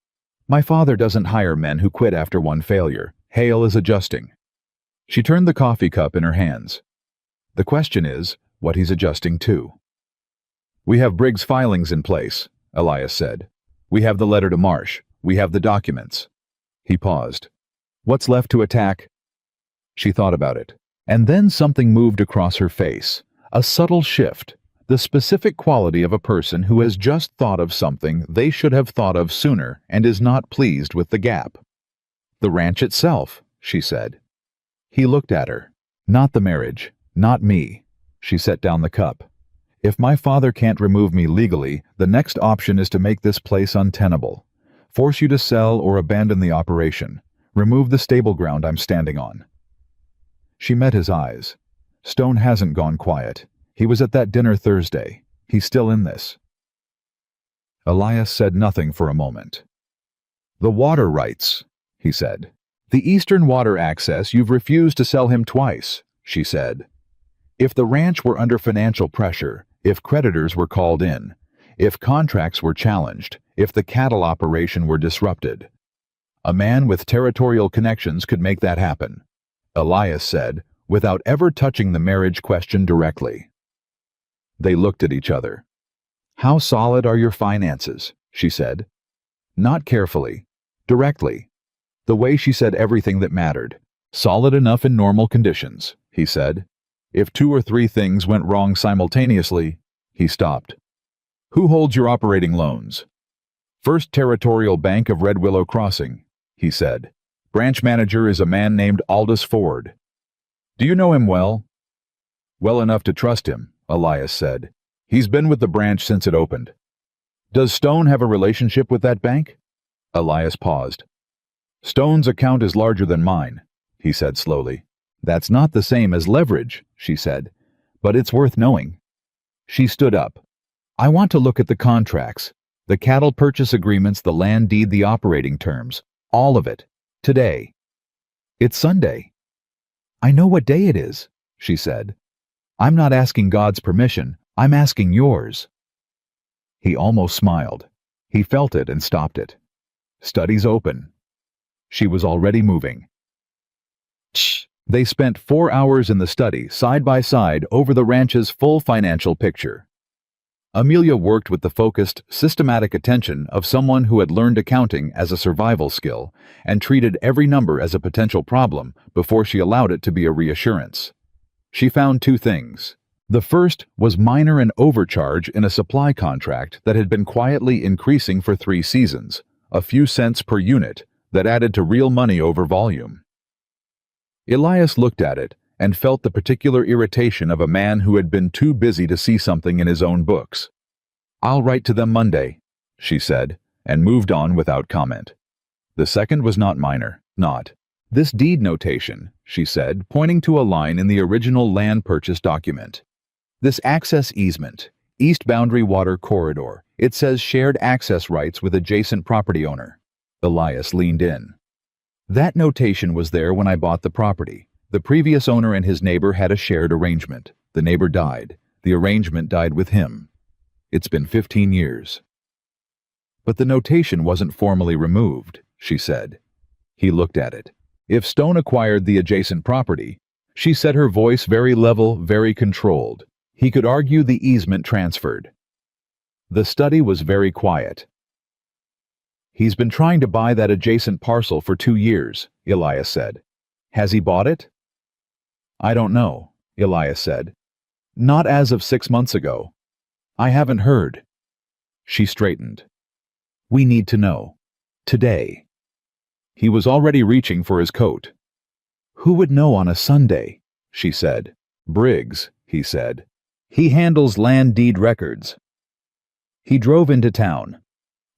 "My father doesn't hire men who quit after one failure. Hale is adjusting." She turned the coffee cup in her hands. "The question is, what he's adjusting to." "We have Briggs' filings in place," Elias said. "We have the letter to Marsh. We have the documents." He paused. "What's left to attack?" She thought about it, and then something moved across her face. A subtle shift, the specific quality of a person who has just thought of something they should have thought of sooner and is not pleased with the gap. "The ranch itself," she said. He looked at her. "Not the marriage, not me." She set down the cup. "If my father can't remove me legally, the next option is to make this place untenable. Force you to sell or abandon the operation. Remove the stable ground I'm standing on." She met his eyes. "Stone hasn't gone quiet. He was at that dinner Thursday. He's still in this." Elias said nothing for a moment. "The water rights," he said. "The eastern water access you've refused to sell him twice," she said. "If the ranch were under financial pressure, if creditors were called in, if contracts were challenged, if the cattle operation were disrupted, a man with territorial connections could make that happen," Elias said, without ever touching the marriage question directly. They looked at each other. "How solid are your finances?" she said. Not carefully, directly. The way she said everything that mattered. "Solid enough in normal conditions," he said. "If 2 or 3 things went wrong simultaneously," he stopped. "Who holds your operating loans?" "First Territorial Bank of Red Willow Crossing," he said. "Branch manager is a man named Aldous Ford." "Do you know him well?" "Well enough to trust him," Elias said. "He's been with the branch since it opened." "Does Stone have a relationship with that bank?" Elias paused. "Stone's account is larger than mine," he said slowly. "That's not the same as leverage," she said, "but it's worth knowing." She stood up. "I want to look at the contracts, the cattle purchase agreements, the land deed, the operating terms, all of it, today." "It's Sunday." "I know what day it is," she said. "I'm not asking God's permission, I'm asking yours." He almost smiled. He felt it and stopped it. "Study's open." She was already moving. Shh. They spent 4 hours in the study, side by side, over the ranch's full financial picture. Amelia worked with the focused, systematic attention of someone who had learned accounting as a survival skill and treated every number as a potential problem before she allowed it to be a reassurance. She found two things. The first was minor an overcharge in a supply contract that had been quietly increasing for 3 seasons, a few cents per unit, that added to real money over volume. Elias looked at it and felt the particular irritation of a man who had been too busy to see something in his own books. "I'll write to them Monday," she said, and moved on without comment. The second was not minor, not. "This deed notation," she said, pointing to a line in the original land purchase document. "This access easement, East Boundary Water Corridor, it says shared access rights with adjacent property owner." Elias leaned in. "That notation was there when I bought the property. The previous owner and his neighbor had a shared arrangement. The neighbor died. The arrangement died with him. It's been 15 years. "But the notation wasn't formally removed," she said. He looked at it. "If Stone acquired the adjacent property," she said, her voice very level, very controlled, "he could argue the easement transferred." The study was very quiet. "He's been trying to buy that adjacent parcel for 2 years, Elias said. "Has he bought it?" "I don't know," Elias said. "Not as of 6 months ago. I haven't heard." She straightened. "We need to know. Today." He was already reaching for his coat. "Who would know on a Sunday?" she said. "Briggs," he said. "He handles land deed records." He drove into town.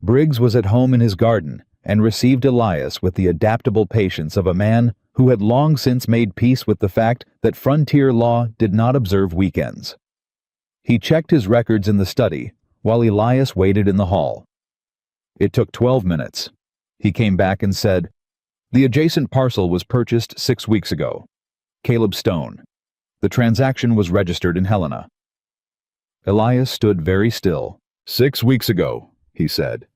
Briggs was at home in his garden and received Elias with the adaptable patience of a man who had long since made peace with the fact that frontier law did not observe weekends. He checked his records in the study while Elias waited in the hall. It took 12 minutes. He came back and said, "The adjacent parcel was purchased 6 weeks ago. Caleb Stone. The transaction was registered in Helena." Elias stood very still. "6 weeks ago," he said.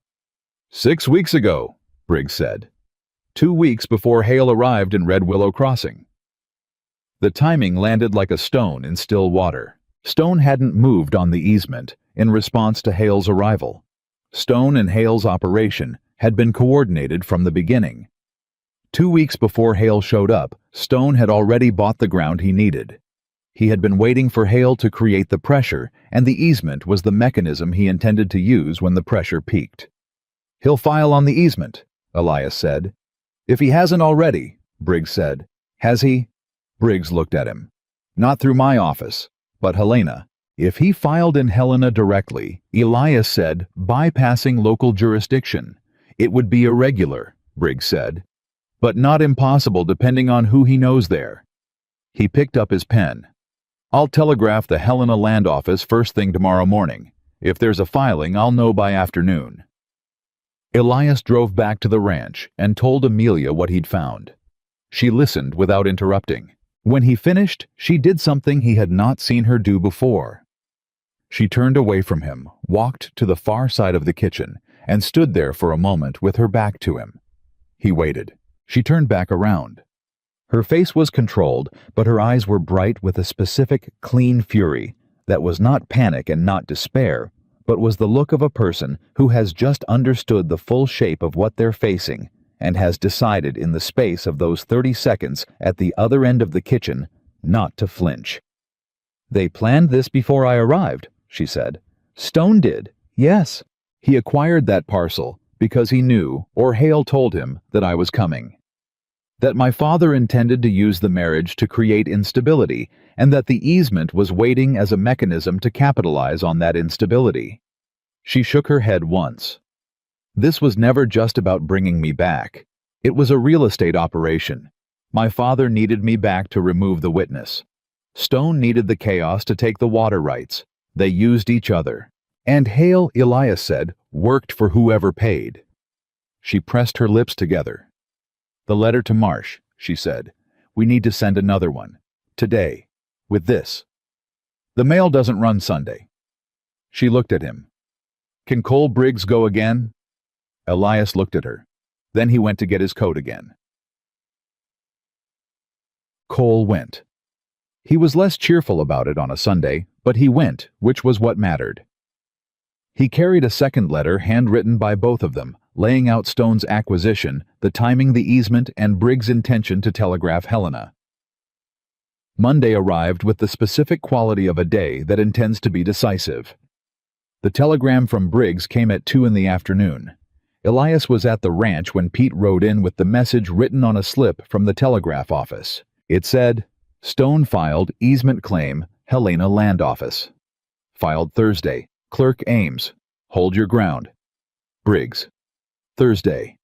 "6 weeks ago," Briggs said. 2 weeks before Hale arrived in Red Willow Crossing." The timing landed like a stone in still water. Stone hadn't moved on the easement in response to Hale's arrival. Stone and Hale's operation had been coordinated from the beginning. 2 weeks before Hale showed up, Stone had already bought the ground he needed. He had been waiting for Hale to create the pressure, and the easement was the mechanism he intended to use when the pressure peaked. "He'll file on the easement," Elias said. "If he hasn't already," Briggs said. "Has he?" Briggs looked at him. "Not through my office, but Helena." "If he filed in Helena directly," Elias said, "bypassing local jurisdiction. It would be irregular," Briggs said, "but not impossible depending on who he knows there." He picked up his pen. "I'll telegraph the Helena land office first thing tomorrow morning. If there's a filing, I'll know by afternoon." Elias drove back to the ranch and told Amelia what he'd found. She listened without interrupting. When he finished, she did something he had not seen her do before. She turned away from him, walked to the far side of the kitchen, and stood there for a moment with her back to him. He waited. She turned back around. Her face was controlled, but her eyes were bright with a specific, clean fury that was not panic and not despair, but was the look of a person who has just understood the full shape of what they're facing and has decided in the space of those 30 seconds at the other end of the kitchen not to flinch. "They planned this before I arrived," she said. "Stone did, yes. He acquired that parcel because he knew, or Hale told him, that I was coming. That my father intended to use the marriage to create instability, and that the easement was waiting as a mechanism to capitalize on that instability." She shook her head once. "This was never just about bringing me back. It was a real estate operation. My father needed me back to remove the witness. Stone needed the chaos to take the water rights. They used each other. And Hale, Elias said, worked for whoever paid." She pressed her lips together. "The letter to Marsh," she said. "We need to send another one. Today. With this. The mail doesn't run Sunday." She looked at him. "Can Cole Briggs go again?" Elias looked at her. Then he went to get his coat again. Cole went. He was less cheerful about it on a Sunday, but he went, which was what mattered. He carried a second letter handwritten by both of them, laying out Stone's acquisition, the timing, the easement, and Briggs' intention to telegraph Helena. Monday arrived with the specific quality of a day that intends to be decisive. The telegram from Briggs came at 2 in the afternoon. Elias was at the ranch when Pete rode in with the message written on a slip from the telegraph office. It said, "Stone filed easement claim, Helena Land Office. Filed Thursday. Clerk Ames. Hold your ground. Briggs." Thursday.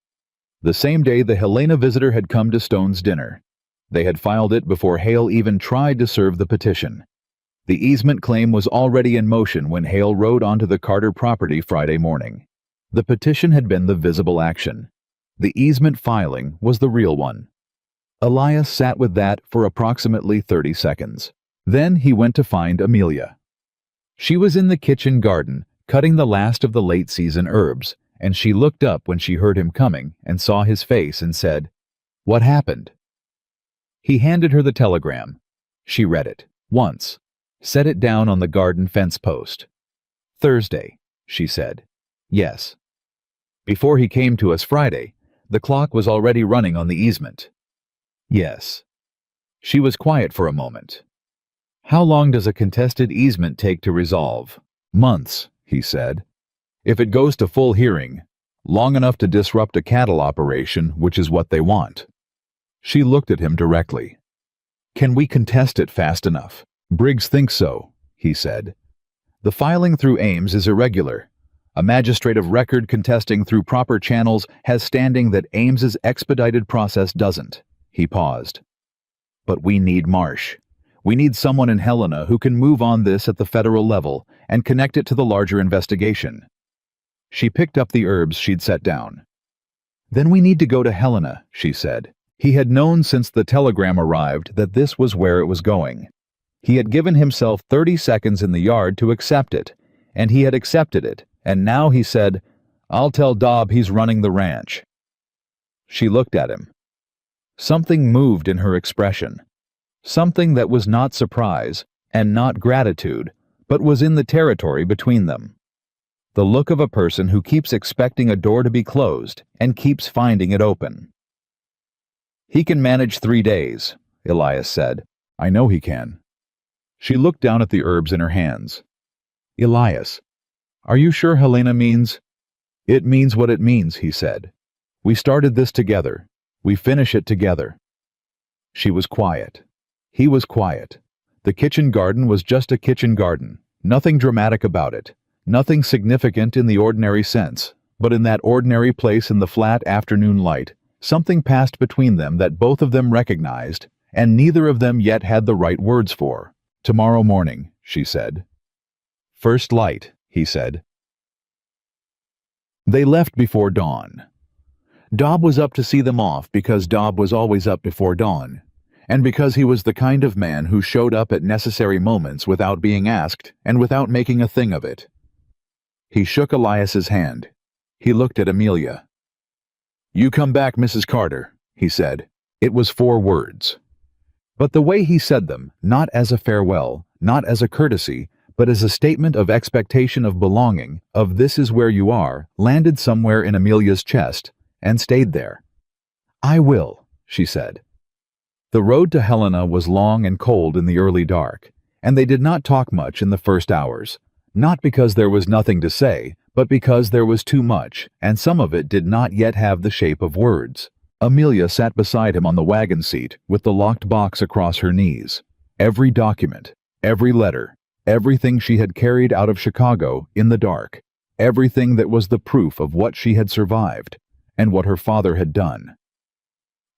The same day the Helena visitor had come to Stone's dinner. They had filed it before Hale even tried to serve the petition. The easement claim was already in motion when Hale rode onto the Carter property Friday morning. The petition had been the visible action. The easement filing was the real one. Elias sat with that for approximately 30 seconds. Then he went to find Amelia. She was in the kitchen garden, cutting the last of the late-season herbs, and she looked up when she heard him coming and saw his face and said, "What happened?" He handed her the telegram. She read it, once, set it down on the garden fence post. "Thursday," she said. "Yes." Before he came to us Friday, the clock was already running on the easement. "Yes." She was quiet for a moment. "How long does a contested easement take to resolve?" "Months," he said. "If it goes to full hearing, long enough to disrupt a cattle operation, which is what they want." She looked at him directly. "Can we contest it fast enough?" "Briggs thinks so," he said. "The filing through Ames is irregular. A magistrate of record contesting through proper channels has standing that Ames's expedited process doesn't." He paused. "But we need Marsh. We need someone in Helena who can move on this at the federal level and connect it to the larger investigation." She picked up the herbs she'd set down. "Then we need to go to Helena," she said. He had known since the telegram arrived that this was where it was going. He had given himself 30 seconds in the yard to accept it, and he had accepted it, and now he said, "I'll tell Dobb he's running the ranch." She looked at him. Something moved in her expression. Something that was not surprise and not gratitude, but was in the territory between them. The look of a person who keeps expecting a door to be closed and keeps finding it open. "He can manage 3 days," Elias said. "I know he can." She looked down at the herbs in her hands. "Elias, are you sure Helena means—" "It means what it means," he said. "We started this together. We finish it together." She was quiet. He was quiet. The kitchen garden was just a kitchen garden, nothing dramatic about it, nothing significant in the ordinary sense, but in that ordinary place in the flat afternoon light, something passed between them that both of them recognized, and neither of them yet had the right words for. "Tomorrow morning," she said. "First light," he said. They left before dawn. Dobb was up to see them off because Dobb was always up before dawn, and because he was the kind of man who showed up at necessary moments without being asked and without making a thing of it. He shook Elias's hand. He looked at Amelia. "You come back, Mrs. Carter," he said. It was 4 words. But the way he said them, not as a farewell, not as a courtesy, but as a statement of expectation of belonging, of "this is where you are," landed somewhere in Amelia's chest, and stayed there. "I will," she said. The road to Helena was long and cold in the early dark, and they did not talk much in the first hours, not because there was nothing to say, but because there was too much, and some of it did not yet have the shape of words. Amelia sat beside him on the wagon seat with the locked box across her knees. Every document, every letter, everything she had carried out of Chicago in the dark, everything that was the proof of what she had survived and what her father had done.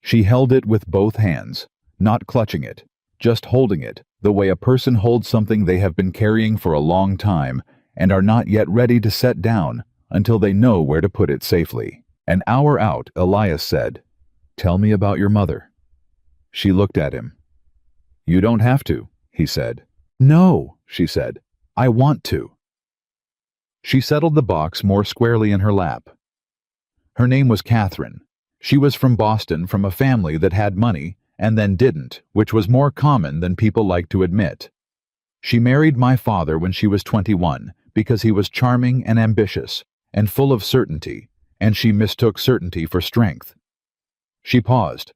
She held it with both hands, not clutching it, just holding it the way a person holds something they have been carrying for a long time and are not yet ready to set down until they know where to put it safely. An hour out, Elias said, "Tell me about your mother." She looked at him. "You don't have to," he said. "No," she said. "I want to." She settled the box more squarely in her lap. Her name was Catherine. She was from Boston, from a family that had money and then didn't, which was more common than people liked to admit. She married my father when she was 21, because he was charming and ambitious, and full of certainty, and she mistook certainty for strength. She paused.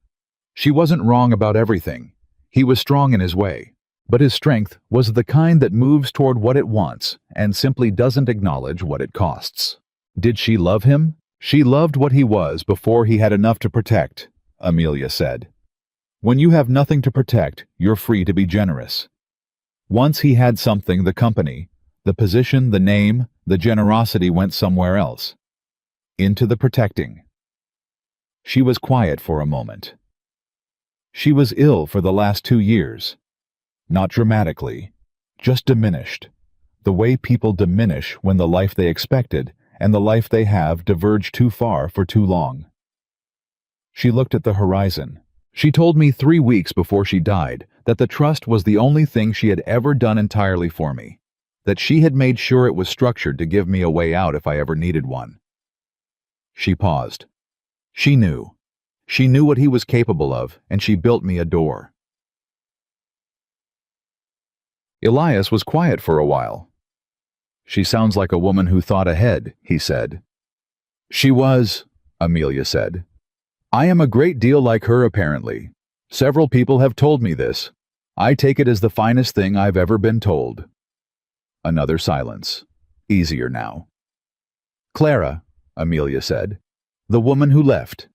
She wasn't wrong about everything. He was strong in his way, but his strength was the kind that moves toward what it wants and simply doesn't acknowledge what it costs. Did she love him? She loved what he was before he had enough to protect, Amelia said. When you have nothing to protect, you're free to be generous. Once he had something, the company, the position, the name, the generosity went somewhere else. Into the protecting. She was quiet for a moment. She was ill for the last 2 years. Not dramatically, just diminished. The way people diminish when the life they expected and the life they have diverge too far for too long. She looked at the horizon. She told me 3 weeks before she died that the trust was the only thing she had ever done entirely for me, that she had made sure it was structured to give me a way out if I ever needed one. She paused. She knew. She knew what he was capable of, and she built me a door. Elias was quiet for a while. She sounds like a woman who thought ahead, he said. She was, Amelia said. I am a great deal like her, apparently. Several people have told me this. I take it as the finest thing I've ever been told. Another silence. Easier now. Clara, Amelia said. The woman who left.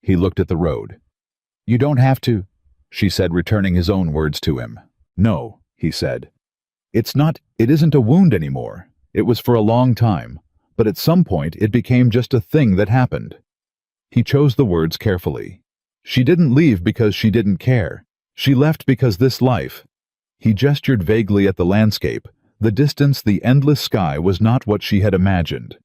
He looked at the road. You don't have to, she said, returning his own words to him. No, he said. It isn't a wound anymore. It was for a long time, but at some point it became just a thing that happened. He chose the words carefully. She didn't leave because she didn't care. She left because this life. He gestured vaguely at the landscape. The distance, the endless sky was not what she had imagined.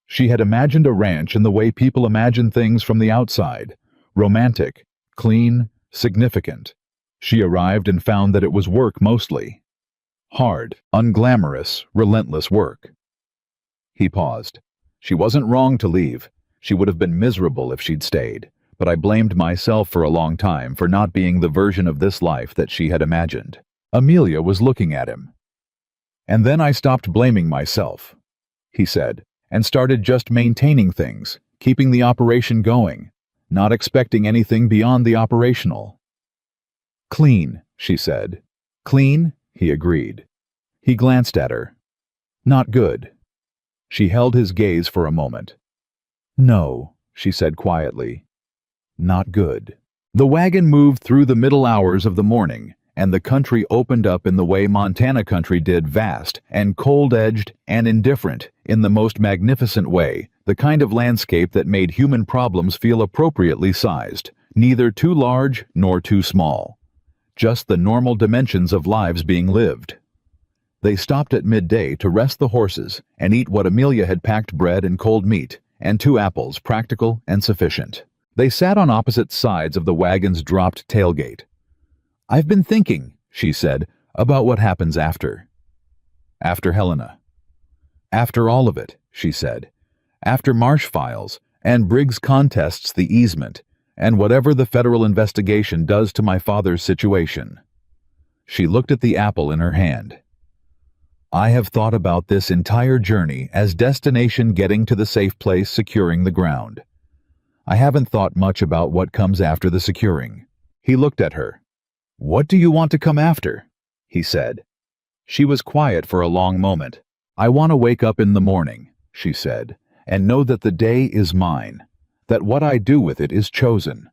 She had imagined a ranch in the way people imagine things from the outside. Romantic, clean, significant. She arrived and found that it was work mostly. Hard, unglamorous, relentless work. He paused. She wasn't wrong to leave. She would have been miserable if she'd stayed, but I blamed myself for a long time for not being the version of this life that she had imagined. Amelia was looking at him. And then I stopped blaming myself, he said, and started just maintaining things, keeping the operation going, not expecting anything beyond the operational. Clean, she said. Clean, he agreed. He glanced at her. Not good. She held his gaze for a moment. No, she said quietly. Not good. The wagon moved through the middle hours of the morning, and the country opened up in the way Montana country did, vast and cold-edged and indifferent in the most magnificent way, the kind of landscape that made human problems feel appropriately sized, neither too large nor too small. Just the normal dimensions of lives being lived. They stopped at midday to rest the horses and eat what Amelia had packed: bread and cold meat, and 2 apples, practical and sufficient. They sat on opposite sides of the wagon's dropped tailgate. I've been thinking, she said, about what happens after. After Helena. After all of it, she said. After Marsh files, and Briggs contests the easement, and whatever the federal investigation does to my father's situation. She looked at the apple in her hand. I have thought about this entire journey as destination getting to the safe place, securing the ground. I haven't thought much about what comes after the securing. He looked at her. What do you want to come after? He said. She was quiet for a long moment. I want to wake up in the morning, she said, and know that the day is mine, that what I do with it is chosen,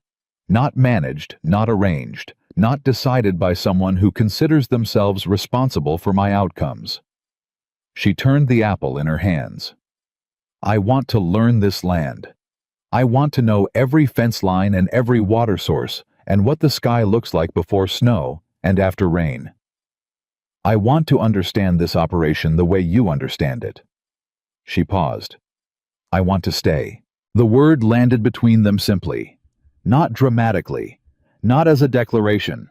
not managed, not arranged, not decided by someone who considers themselves responsible for my outcomes. She turned the apple in her hands. I want to learn this land. I want to know every fence line and every water source and what the sky looks like before snow and after rain. I want to understand this operation the way you understand it. She paused. I want to stay. The word landed between them simply, not dramatically, not as a declaration,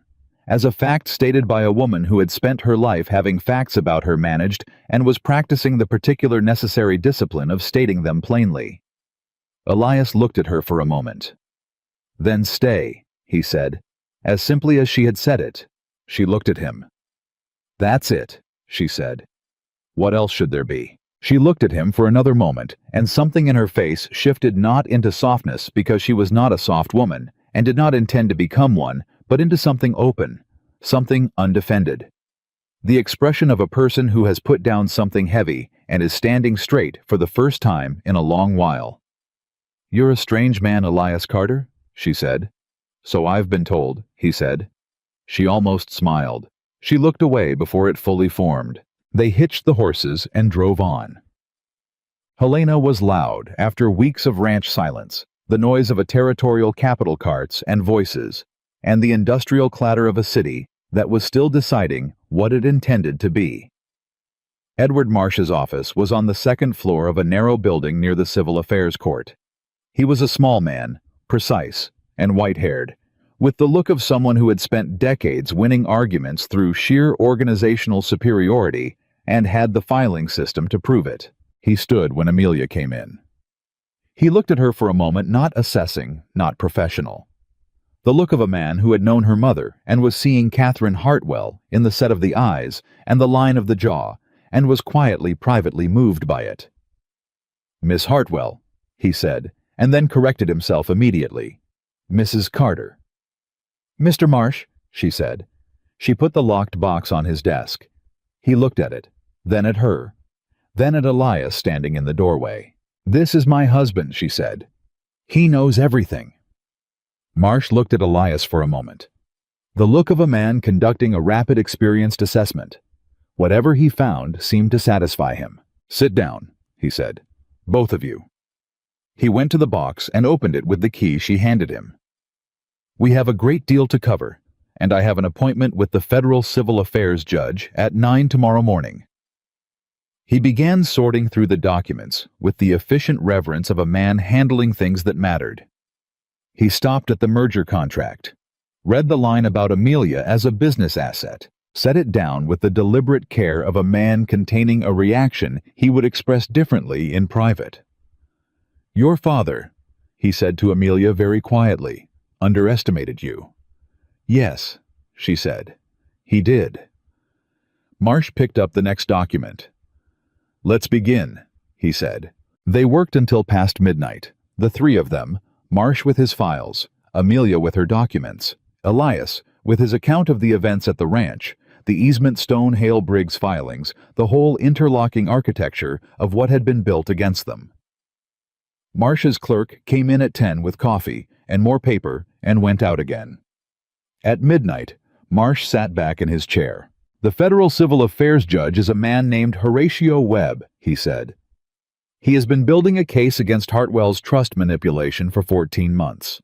as a fact stated by a woman who had spent her life having facts about her managed and was practicing the particular necessary discipline of stating them plainly. Elias looked at her for a moment. Then stay, he said, as simply as she had said it. She looked at him. That's it, she said. What else should there be? She looked at him for another moment, and something in her face shifted not into softness because she was not a soft woman, and did not intend to become one, but into something open, something undefended. The expression of a person who has put down something heavy and is standing straight for the first time in a long while. "You're a strange man, Elias Carter," she said. "So I've been told," he said. She almost smiled. She looked away before it fully formed. They hitched the horses and drove on. Helena was loud after weeks of ranch silence, the noise of a territorial capital carts and voices, and the industrial clatter of a city that was still deciding what it intended to be. Edward Marsh's office was on the second floor of a narrow building near the Civil Affairs Court. He was a small man, precise, and white-haired, with the look of someone who had spent decades winning arguments through sheer organizational superiority and had the filing system to prove it. He stood when Amelia came in. He looked at her for a moment, not assessing, not professional. The look of a man who had known her mother and was seeing Catherine Hartwell in the set of the eyes and the line of the jaw, and was quietly, privately moved by it. "Miss Hartwell," he said, and then corrected himself immediately. "Mrs. Carter." "Mr. Marsh," she said. She put the locked box on his desk. He looked at it, then at her, then at Elias standing in the doorway. "This is my husband," she said. "He knows everything." Marsh looked at Elias for a moment. The look of a man conducting a rapid experienced assessment. Whatever he found seemed to satisfy him. "Sit down," he said. "Both of you." He went to the box and opened it with the key she handed him. "We have a great deal to cover, and I have an appointment with the federal civil affairs judge at 9 tomorrow morning." He began sorting through the documents with the efficient reverence of a man handling things that mattered. He stopped at the merger contract, read the line about Amelia as a business asset, set it down with the deliberate care of a man containing a reaction he would express differently in private. "Your father," he said to Amelia very quietly, "underestimated you." "Yes," she said. "He did." Marsh picked up the next document. "Let's begin," he said. They worked until past midnight, the three of them, Marsh with his files, Amelia with her documents, Elias with his account of the events at the ranch, the easement Stone Hale Briggs filings, the whole interlocking architecture of what had been built against them. Marsh's clerk came in at 10 with coffee and more paper and went out again. At midnight, Marsh sat back in his chair. "The federal civil affairs judge is a man named Horatio Webb," he said. "He has been building a case against Hartwell's trust manipulation for 14 months.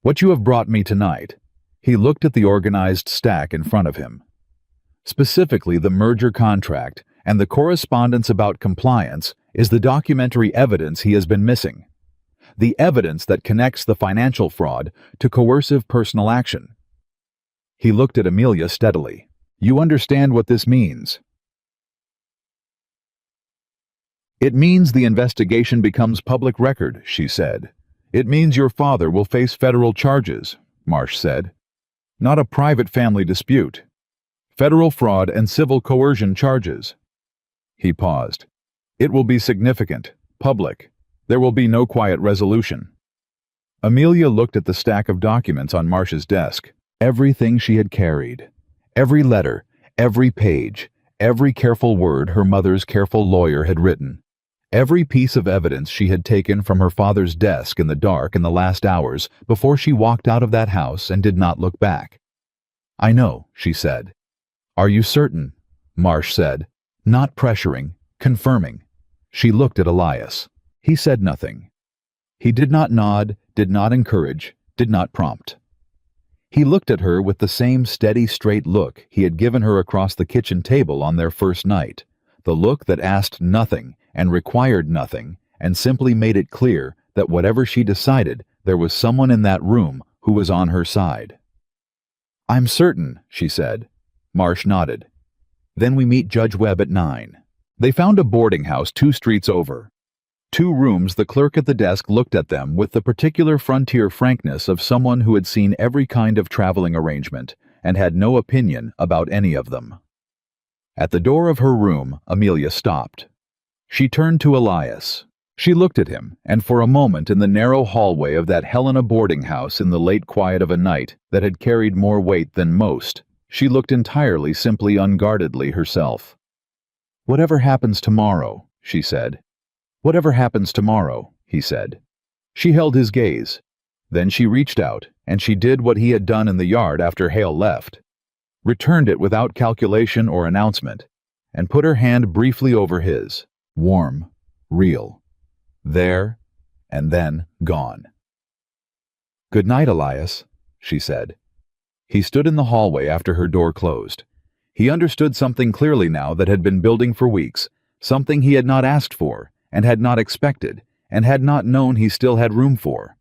What you have brought me tonight," he looked at the organized stack in front of him, "specifically the merger contract and the correspondence about compliance, is the documentary evidence he has been missing. The evidence that connects the financial fraud to coercive personal action." He looked at Amelia steadily. "You understand what this means?" "It means the investigation becomes public record," she said. "It means your father will face federal charges," Marsh said. "Not a private family dispute. Federal fraud and civil coercion charges." He paused. "It will be significant, public. There will be no quiet resolution." Amelia looked at the stack of documents on Marsh's desk. Everything she had carried. Every letter, every page, every careful word her mother's careful lawyer had written. Every piece of evidence she had taken from her father's desk in the dark in the last hours before she walked out of that house and did not look back. "I know," she said. "Are you certain?" Marsh said, not pressuring, confirming. She looked at Elias. He said nothing. He did not nod, did not encourage, did not prompt. He looked at her with the same steady, straight look he had given her across the kitchen table on their first night, the look that asked nothing and required nothing and simply made it clear that whatever she decided, there was someone in that room who was on her side. "I'm certain," she said. Marsh nodded. "Then we meet Judge Webb at 9. They found a boarding house 2 streets over. 2 rooms. The clerk at the desk looked at them with the particular frontier frankness of someone who had seen every kind of traveling arrangement and had no opinion about any of them. At the door of her room, Amelia stopped. She turned to Elias. She looked at him, and for a moment in the narrow hallway of that Helena boarding house in the late quiet of a night that had carried more weight than most, she looked entirely, simply unguardedly herself. "Whatever happens tomorrow," she said. "Whatever happens tomorrow," he said. She held his gaze. Then she reached out, and she did what he had done in the yard after Hale left. Returned it without calculation or announcement, and put her hand briefly over his, warm, real. There, and then gone. "Good night, Elias," she said. He stood in the hallway after her door closed. He understood something clearly now that had been building for weeks, something he had not asked for, and had not expected, and had not known he still had room for.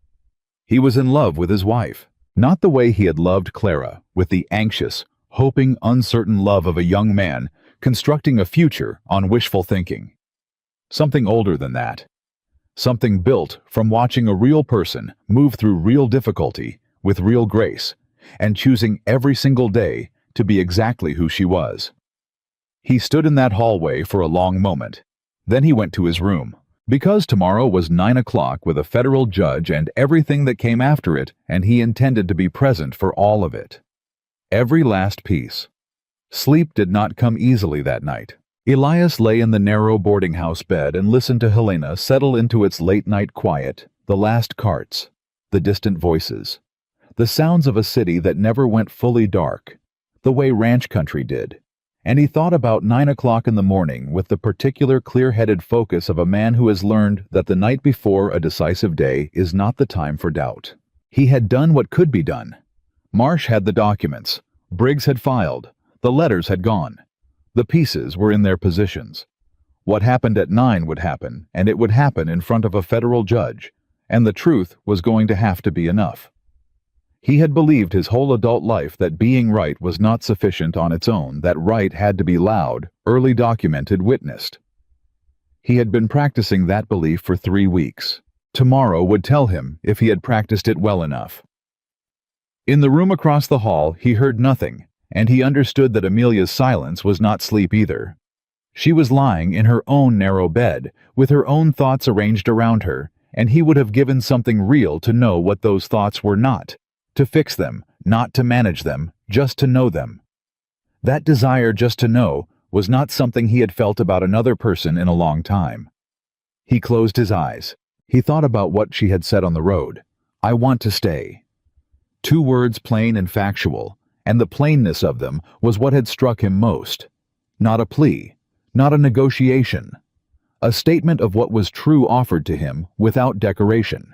He was in love with his wife, not the way he had loved Clara, with the anxious, hoping, uncertain love of a young man constructing a future on wishful thinking. Something older than that. Something built from watching a real person move through real difficulty with real grace, and choosing every single day to be exactly who she was. He stood in that hallway for a long moment. Then he went to his room. Because tomorrow was 9 o'clock with a federal judge and everything that came after it, and he intended to be present for all of it. Every last piece. Sleep did not come easily that night. Elias lay in the narrow boarding house bed and listened to Helena settle into its late-night quiet, the last carts, the distant voices, the sounds of a city that never went fully dark, the way ranch country did. And he thought about 9 o'clock in the morning with the particular clear-headed focus of a man who has learned that the night before a decisive day is not the time for doubt. He had done what could be done. Marsh had the documents. Briggs had filed. The letters had gone. The pieces were in their positions. What happened at 9 would happen, and it would happen in front of a federal judge, and the truth was going to have to be enough. He had believed his whole adult life that being right was not sufficient on its own, that right had to be loud, early documented, witnessed. He had been practicing that belief for 3 weeks. Tomorrow would tell him if he had practiced it well enough. In the room across the hall, he heard nothing, and he understood that Amelia's silence was not sleep either. She was lying in her own narrow bed, with her own thoughts arranged around her, and he would have given something real to know what those thoughts were not, to fix them, not to manage them, just to know them. That desire just to know was not something he had felt about another person in a long time. He closed his eyes. He thought about what she had said on the road. "I want to stay." 2 words, plain and factual, and the plainness of them was what had struck him most. Not a plea, not a negotiation. A statement of what was true offered to him without decoration.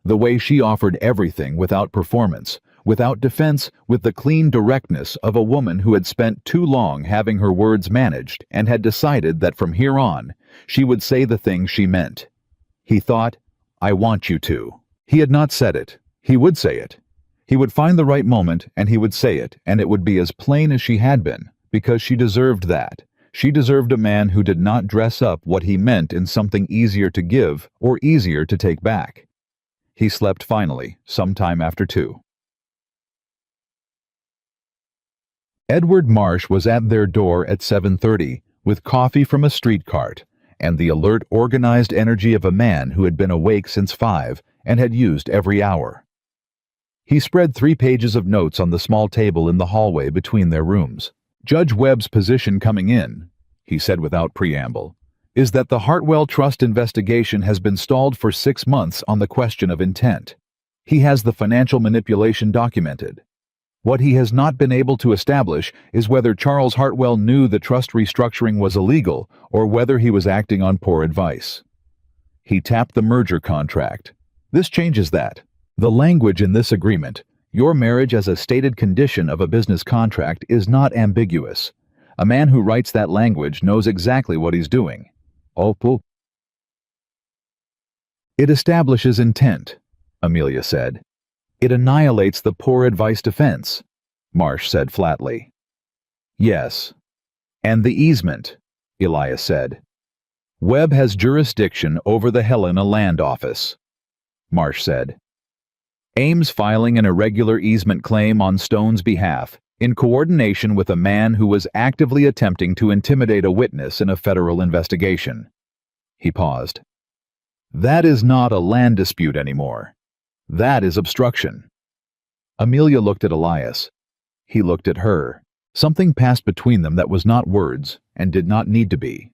The way she offered everything without performance, without defense, with the clean directness of a woman who had spent too long having her words managed and had decided that from here on she would say the things she meant. He thought, "I want you to." He had not said it. He would say it. He would find the right moment and he would say it, and it would be as plain as she had been, because she deserved that. She deserved a man who did not dress up what he meant in something easier to give or easier to take back. He slept finally, sometime after 2. Edward Marsh was at their door at 7:30, with coffee from a street cart, and the alert, organized energy of a man who had been awake since 5 and had used every hour. He spread 3 pages of notes on the small table in the hallway between their rooms. "Judge Webb's position coming in," he said without preamble, "is that the Hartwell Trust investigation has been stalled for 6 months on the question of intent. He has the financial manipulation documented. What he has not been able to establish is whether Charles Hartwell knew the trust restructuring was illegal or whether he was acting on poor advice. He tapped the merger contract. This changes that. The language in this agreement, your marriage as a stated condition of a business contract, is not ambiguous. A man who writes that language knows exactly what he's doing. It establishes intent, Amelia said. It annihilates the poor advice defense, Marsh said flatly. Yes. And the easement, Elias said. Webb has jurisdiction over the Helena land office, Marsh said. Ames filing an irregular easement claim on Stone's behalf in coordination with a man who was actively attempting to intimidate a witness in a federal investigation. He paused. That is not a land dispute anymore. That is obstruction. Amelia looked at Elias. He looked at her. Something passed between them that was not words and did not need to be.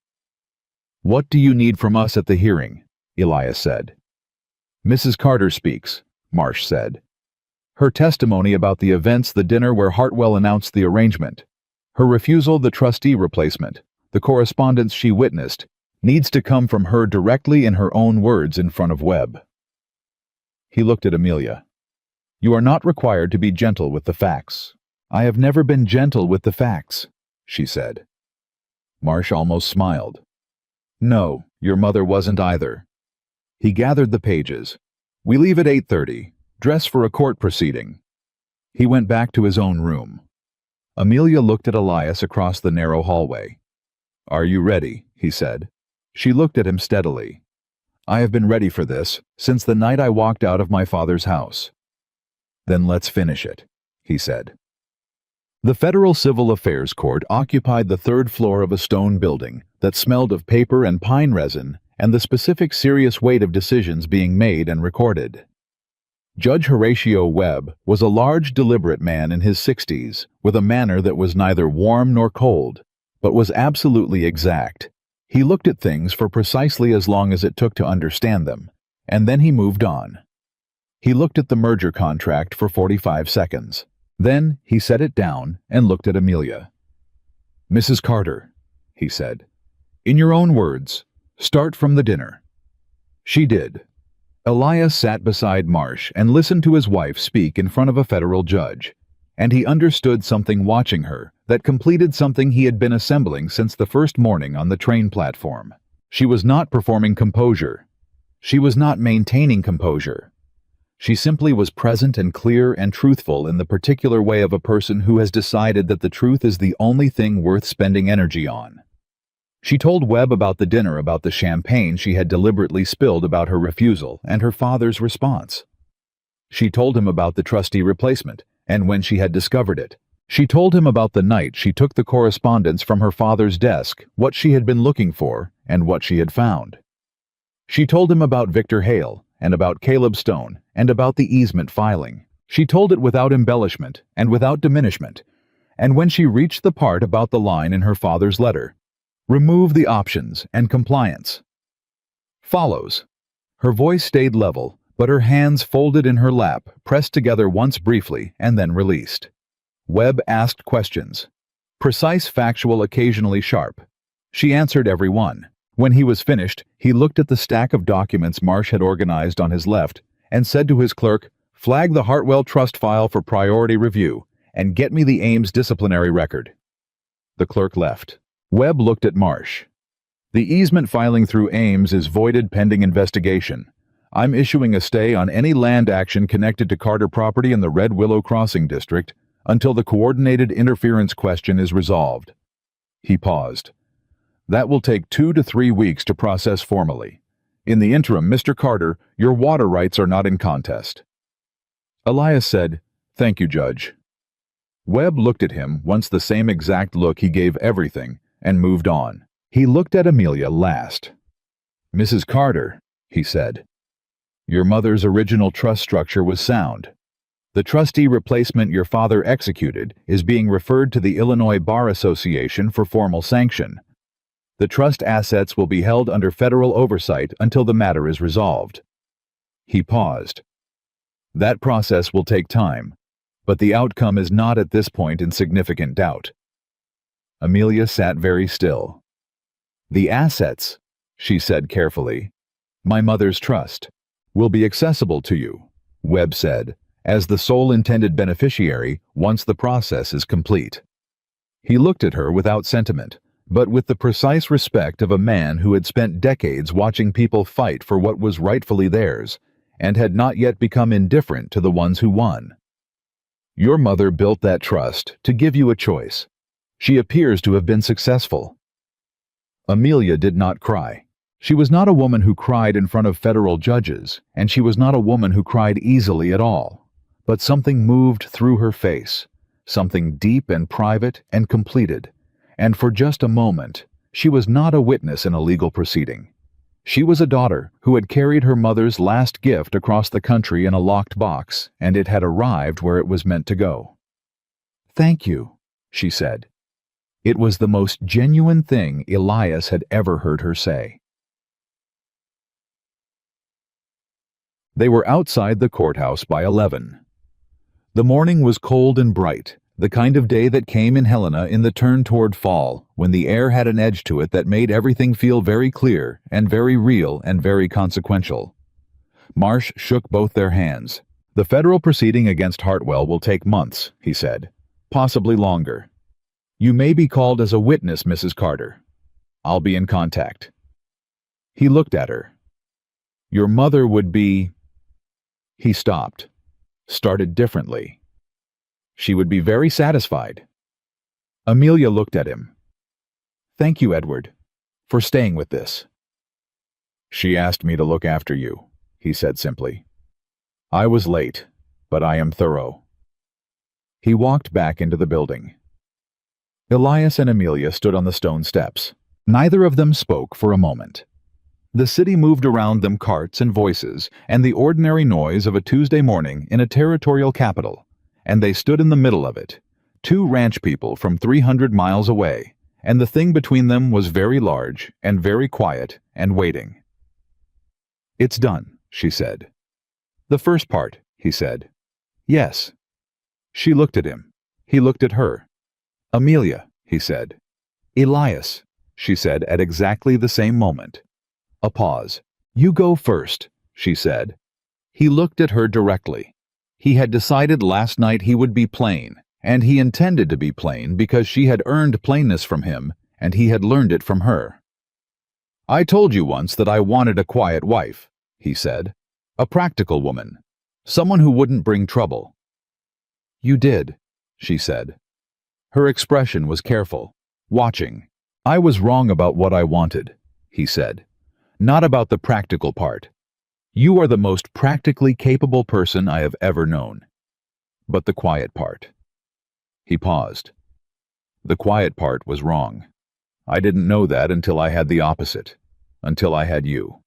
What do you need from us at the hearing? Elias said. Mrs. Carter speaks, Marsh said. Her testimony about the events, the dinner where Hartwell announced the arrangement, her refusal, the trustee replacement, the correspondence she witnessed, needs to come from her directly in her own words in front of Webb. He looked at Amelia. You are not required to be gentle with the facts. I have never been gentle with the facts, she said. Marsh almost smiled. No, your mother wasn't either. He gathered the pages. We leave at 8:30. Dress for a court proceeding. He went back to his own room. Amelia looked at Elias across the narrow hallway. Are you ready? He said. She looked at him steadily. I have been ready for this since the night I walked out of my father's house. Then let's finish it, he said. The Federal Civil Affairs Court occupied the third floor of a stone building that smelled of paper and pine resin and the specific serious weight of decisions being made and recorded. Judge Horatio Webb was a large, deliberate man in his 60s, with a manner that was neither warm nor cold, but was absolutely exact. He looked at things for precisely as long as it took to understand them, and then he moved on. He looked at the merger contract for 45 seconds. Then he set it down and looked at Amelia. Mrs. Carter, he said, in your own words, start from the dinner. She did. Elias sat beside Marsh and listened to his wife speak in front of a federal judge, and he understood something watching her that completed something he had been assembling since the first morning on the train platform. She was not performing composure. She was not maintaining composure. She simply was present and clear and truthful in the particular way of a person who has decided that the truth is the only thing worth spending energy on. She told Webb about the dinner, about the champagne she had deliberately spilled, about her refusal and her father's response. She told him about the trustee replacement and when she had discovered it. She told him about the night she took the correspondence from her father's desk, what she had been looking for and what she had found. She told him about Victor Hale and about Caleb Stone and about the easement filing. She told it without embellishment and without diminishment, and when she reached the part about the line in her father's letter, remove the options and compliance. Follows. Her voice stayed level, but her hands folded in her lap, pressed together once briefly and then released. Webb asked questions. Precise, factual, occasionally sharp. She answered every one. When he was finished, he looked at the stack of documents Marsh had organized on his left and said to his clerk, flag the Hartwell Trust file for priority review and get me the Ames disciplinary record. The clerk left. Webb looked at Marsh. The easement filing through Ames is voided pending investigation. I'm issuing a stay on any land action connected to Carter property in the Red Willow Crossing District until the coordinated interference question is resolved. He paused. That will take 2 to 3 weeks to process formally. In the interim, Mr. Carter, your water rights are not in contest. Elias said, Thank you, Judge. Webb looked at him once the same exact look he gave everything and moved on. He looked at Amelia last. Mrs. Carter, he said, your mother's original trust structure was sound. The trustee replacement your father executed is being referred to the Illinois Bar Association for formal sanction. The trust assets will be held under federal oversight until the matter is resolved. He paused. That process will take time, but the outcome is not at this point in significant doubt. Amelia sat very still. The assets, she said carefully, my mother's trust, will be accessible to you, Webb said, as the sole intended beneficiary once the process is complete. He looked at her without sentiment, but with the precise respect of a man who had spent decades watching people fight for what was rightfully theirs and had not yet become indifferent to the ones who won. Your mother built that trust to give you a choice. She appears to have been successful. Amelia did not cry. She was not a woman who cried in front of federal judges, and she was not a woman who cried easily at all. But something moved through her face, something deep and private and completed, and for just a moment, she was not a witness in a legal proceeding. She was a daughter who had carried her mother's last gift across the country in a locked box, and it had arrived where it was meant to go. "Thank you," she said. It was the most genuine thing Elias had ever heard her say. They were outside the courthouse by 11. The morning was cold and bright, the kind of day that came in Helena in the turn toward fall, when the air had an edge to it that made everything feel very clear and very real and very consequential. Marsh shook both their hands. "The federal proceeding against Hartwell will take months," he said. "Possibly longer. You may be called as a witness, Mrs. Carter. I'll be in contact." He looked at her. "Your mother would be—" He stopped, started differently. "She would be very satisfied." Amelia looked at him. "Thank you, Edward, for staying with this." "She asked me to look after you," he said simply. "I was late, but I am thorough." He walked back into the building. Elias and Amelia stood on the stone steps. Neither of them spoke for a moment. The city moved around them, carts and voices, and the ordinary noise of a Tuesday morning in a territorial capital, and they stood in the middle of it, two ranch people from 300 miles away, and the thing between them was very large and very quiet and waiting. "It's done," she said. "The first part," he said. "Yes." She looked at him. He looked at her. "Amelia," he said. "Elias," she said at exactly the same moment. A pause. "You go first," she said. He looked at her directly. He had decided last night he would be plain, and he intended to be plain because she had earned plainness from him, and he had learned it from her. "I told you once that I wanted a quiet wife," he said. "A practical woman. Someone who wouldn't bring trouble." "You did," she said. Her expression was careful, watching. "I was wrong about what I wanted," he said. "Not about the practical part. You are the most practically capable person I have ever known. But the quiet part." He paused. "The quiet part was wrong. I didn't know that until I had the opposite, until I had you."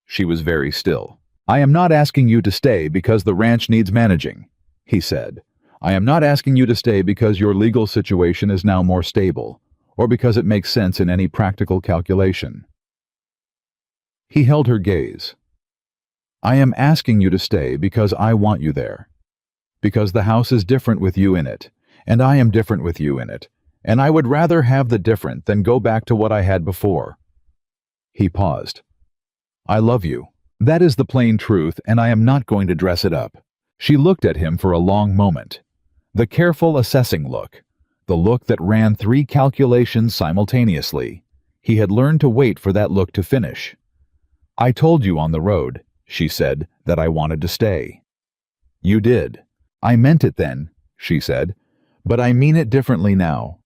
She was very still. "I am not asking you to stay because the ranch needs managing," he said. "I am not asking you to stay because your legal situation is now more stable, or because it makes sense in any practical calculation." He held her gaze. "I am asking you to stay because I want you there. Because the house is different with you in it, and I am different with you in it, and I would rather have the different than go back to what I had before." He paused. "I love you. That is the plain truth, and I am not going to dress it up." She looked at him for a long moment. The careful assessing look, the look that ran 3 calculations simultaneously. He had learned to wait for that look to finish. "I told you on the road," she said, "that I wanted to stay." "You did." "I meant it then," she said, "but I mean it differently now."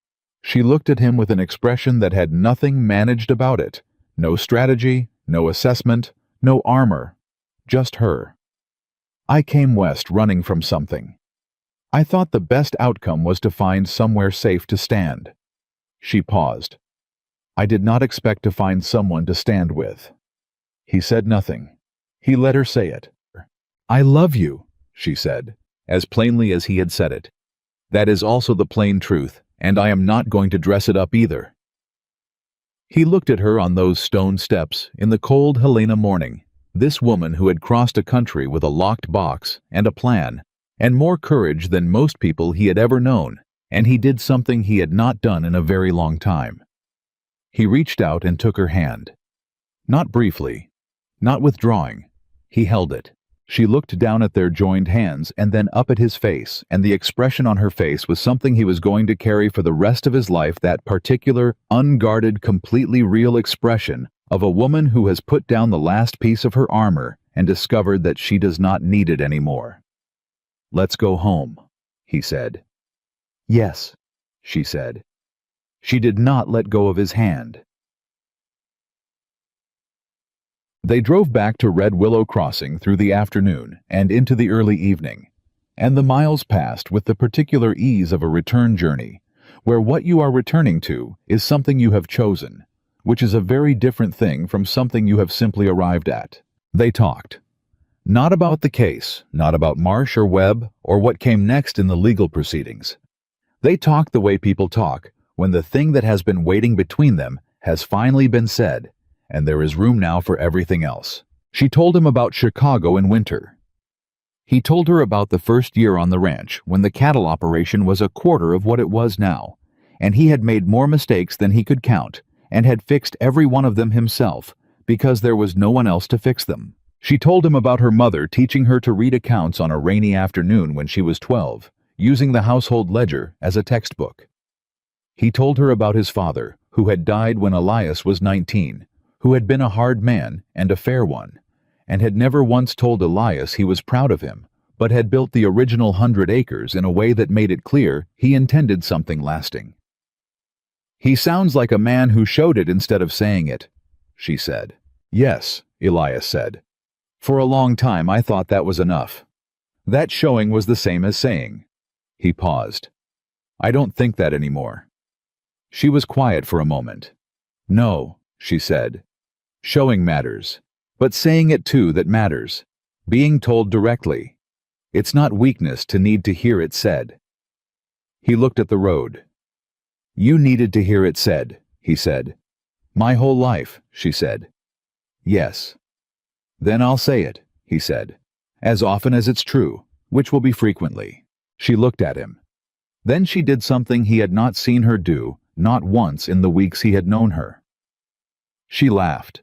She looked at him with an expression that had nothing managed about it. No strategy, no assessment, no armor. Just her. "I came west running from something. I thought the best outcome was to find somewhere safe to stand." She paused. "I did not expect to find someone to stand with." He said nothing. He let her say it. "I love you," she said, as plainly as he had said it. "That is also the plain truth, and I am not going to dress it up either." He looked at her on those stone steps in the cold Helena morning, this woman who had crossed a country with a locked box and a plan, and more courage than most people he had ever known, and he did something he had not done in a very long time. He reached out and took her hand. Not briefly, not withdrawing. He held it. She looked down at their joined hands and then up at his face, and the expression on her face was something he was going to carry for the rest of his life, that particular, unguarded, completely real expression of a woman who has put down the last piece of her armor and discovered that she does not need it anymore. "Let's go home," he said. "Yes," she said. She did not let go of his hand. They drove back to Red Willow Crossing through the afternoon and into the early evening. And the miles passed with the particular ease of a return journey, where what you are returning to is something you have chosen, which is a very different thing from something you have simply arrived at. They talked. Not about the case, not about Marsh or Webb, or what came next in the legal proceedings. They talked the way people talk when the thing that has been waiting between them has finally been said, and there is room now for everything else. She told him about Chicago in winter. He told her about the first year on the ranch when the cattle operation was a quarter of what it was now, and he had made more mistakes than he could count and had fixed every one of them himself because there was no one else to fix them. She told him about her mother teaching her to read accounts on a rainy afternoon when she was 12, using the household ledger as a textbook. He told her about his father, who had died when Elias was 19, who had been a hard man and a fair one, and had never once told Elias he was proud of him, but had built the original 100 acres in a way that made it clear he intended something lasting. "He sounds like a man who showed it instead of saying it," she said. "Yes," Elias said. "For a long time I thought that was enough. That showing was the same as saying." He paused. "I don't think that anymore." She was quiet for a moment. "No," she said. "Showing matters. But saying it too that matters. Being told directly. It's not weakness to need to hear it said." He looked at the road. "You needed to hear it said," he said. "My whole life," she said. "Yes." "Then I'll say it," he said. "As often as it's true, which will be frequently." She looked at him. Then she did something he had not seen her do, not once in the weeks he had known her. She laughed.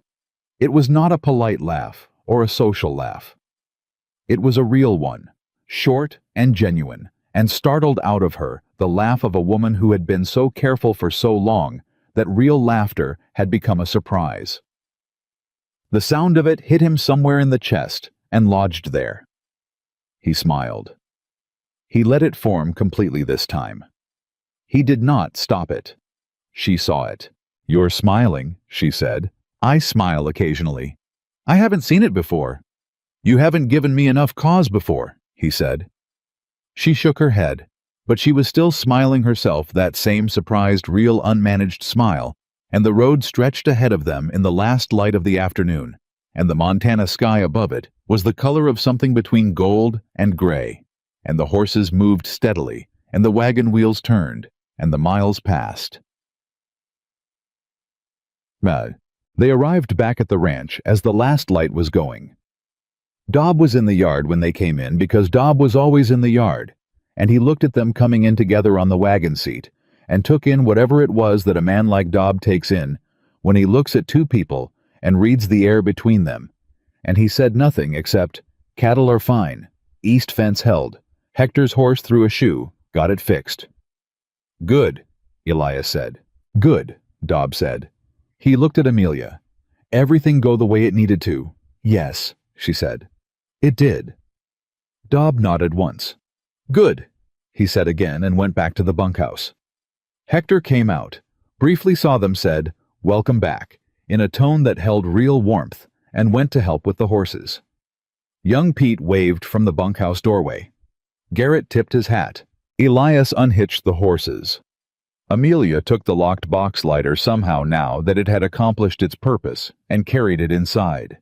It was not a polite laugh or a social laugh. It was a real one, short and genuine, and startled out of her the laugh of a woman who had been so careful for so long that real laughter had become a surprise. The sound of it hit him somewhere in the chest and lodged there. He smiled. He let it form completely this time. He did not stop it. She saw it. "You're smiling," she said. "I smile occasionally. I haven't seen it before." "You haven't given me enough cause before," he said. She shook her head, but she was still smiling herself that same surprised, real, unmanaged smile, and the road stretched ahead of them in the last light of the afternoon, and the Montana sky above it was the color of something between gold and gray, and the horses moved steadily, and the wagon wheels turned, and the miles passed. They arrived back at the ranch as the last light was going. Dob was in the yard when they came in because Dob was always in the yard, and he looked at them coming in together on the wagon seat and took in whatever it was that a man like Dob takes in when he looks at two people and reads the air between them, and he said nothing except, "Cattle are fine. East fence held. Hector's horse threw a shoe. Got it fixed." "Good," Elias said. "Good," Dob said. He looked at Amelia. "Everything go the way it needed to?" "Yes," she said. "It did." Dob nodded once. "Good," he said again and went back to the bunkhouse. Hector came out, briefly saw them, said, "Welcome back," in a tone that held real warmth, and went to help with the horses. Young Pete waved from the bunkhouse doorway. Garrett tipped his hat. Elias unhitched the horses. Amelia took the locked box lighter somehow now that it had accomplished its purpose and carried it inside.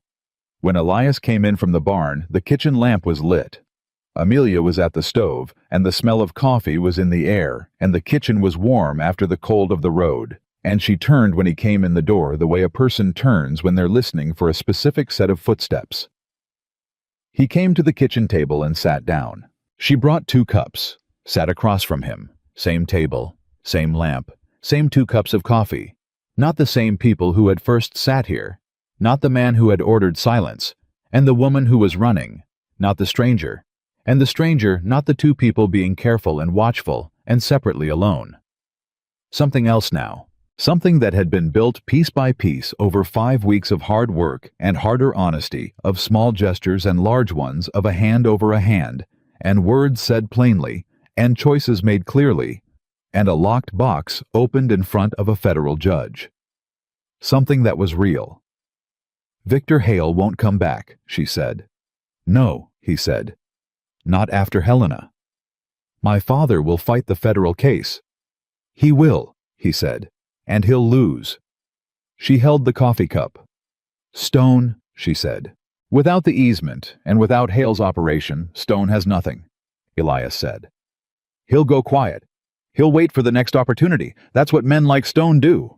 When Elias came in from the barn, the kitchen lamp was lit. Amelia was at the stove, and the smell of coffee was in the air, and the kitchen was warm after the cold of the road, and she turned when he came in the door the way a person turns when they're listening for a specific set of footsteps. He came to the kitchen table and sat down. She brought 2 cups, sat across from him, same table, same lamp, same 2 cups of coffee. Not the same people who had first sat here, not the man who had ordered silence, and the woman who was running, not the stranger, and the stranger not the 2 people being careful and watchful and separately alone. Something else now, something that had been built piece by piece over 5 weeks of hard work and harder honesty, of small gestures and large ones, of a hand over a hand, and words said plainly, and choices made clearly, and a locked box opened in front of a federal judge. Something that was real. "Victor Hale won't come back," she said. "No," he said. Not after Helena. My father will fight the federal case. He will, he said, and he'll lose. She held the coffee cup. Stone, she said. Without the easement and without Hale's operation, Stone has nothing, Elias said. He'll go quiet. He'll wait for the next opportunity. That's what men like Stone do.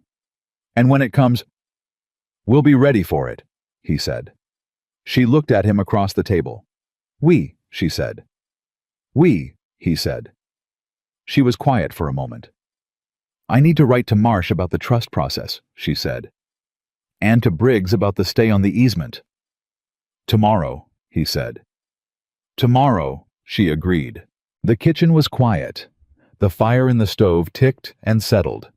And when it comes, we'll be ready for it, he said. She looked at him across the table. We, she said. We, he said. She was quiet for a moment. I need to write to Marsh about the trust process, she said. And to Briggs about the stay on the easement. Tomorrow, he said. Tomorrow, she agreed. The kitchen was quiet. The fire in the stove ticked and settled.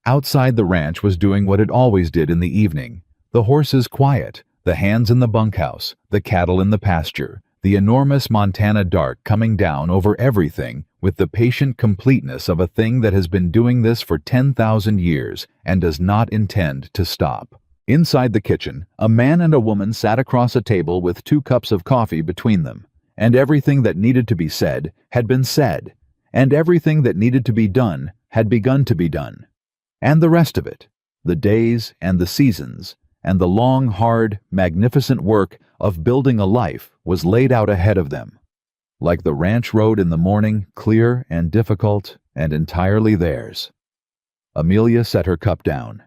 Outside the ranch was doing what it always did in the evening. The horses quiet, the hands in the bunkhouse, the cattle in the pasture, the enormous Montana dark coming down over everything with the patient completeness of a thing that has been doing this for 10,000 years and does not intend to stop. Inside the kitchen, a man and a woman sat across a table with 2 cups of coffee between them, and everything that needed to be said had been said, and everything that needed to be done had begun to be done. And the rest of it, the days and the seasons, and the long, hard, magnificent work of building a life was laid out ahead of them. Like the ranch road in the morning, clear and difficult and entirely theirs. Amelia set her cup down.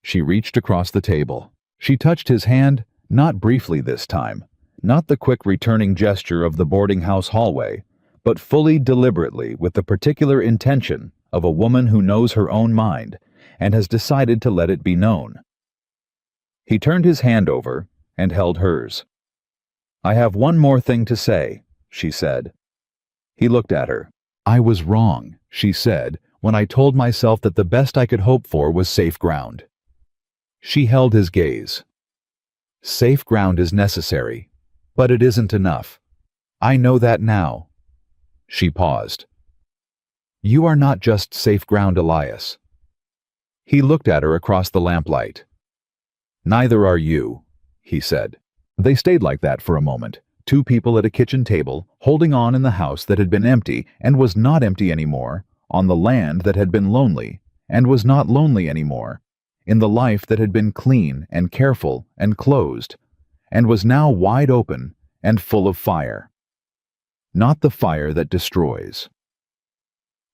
She reached across the table. She touched his hand, not briefly this time, not the quick returning gesture of the boarding house hallway, but fully deliberately with the particular intention of a woman who knows her own mind and has decided to let it be known. He turned his hand over and held hers. I have one more thing to say, she said. He looked at her. I was wrong, she said, when I told myself that the best I could hope for was safe ground. She held his gaze. Safe ground is necessary, but it isn't enough. I know that now. She paused. You are not just safe ground, Elias. He looked at her across the lamplight. Neither are you, he said. They stayed like that for a moment, 2 people at a kitchen table, holding on in the house that had been empty and was not empty anymore, on the land that had been lonely and was not lonely anymore, in the life that had been clean and careful and closed, and was now wide open and full of fire. Not the fire that destroys.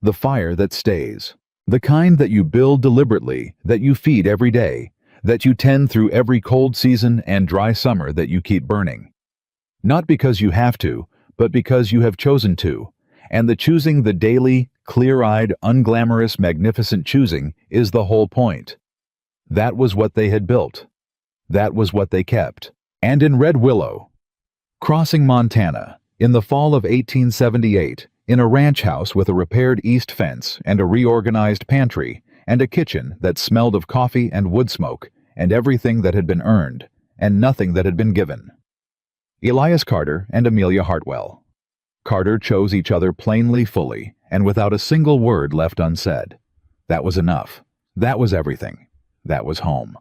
The fire that stays. The kind that you build deliberately, that you feed every day, that you tend through every cold season and dry summer that you keep burning. Not because you have to, but because you have chosen to, and the choosing, the daily, clear-eyed, unglamorous, magnificent choosing is the whole point. That was what they had built. That was what they kept. And in Red Willow, crossing Montana, in the fall of 1878, in a ranch house with a repaired east fence and a reorganized pantry, and a kitchen that smelled of coffee and wood smoke, and everything that had been earned, and nothing that had been given. Elias Carter and Amelia Hartwell. Carter chose each other plainly, fully, and without a single word left unsaid. That was enough. That was everything. That was home.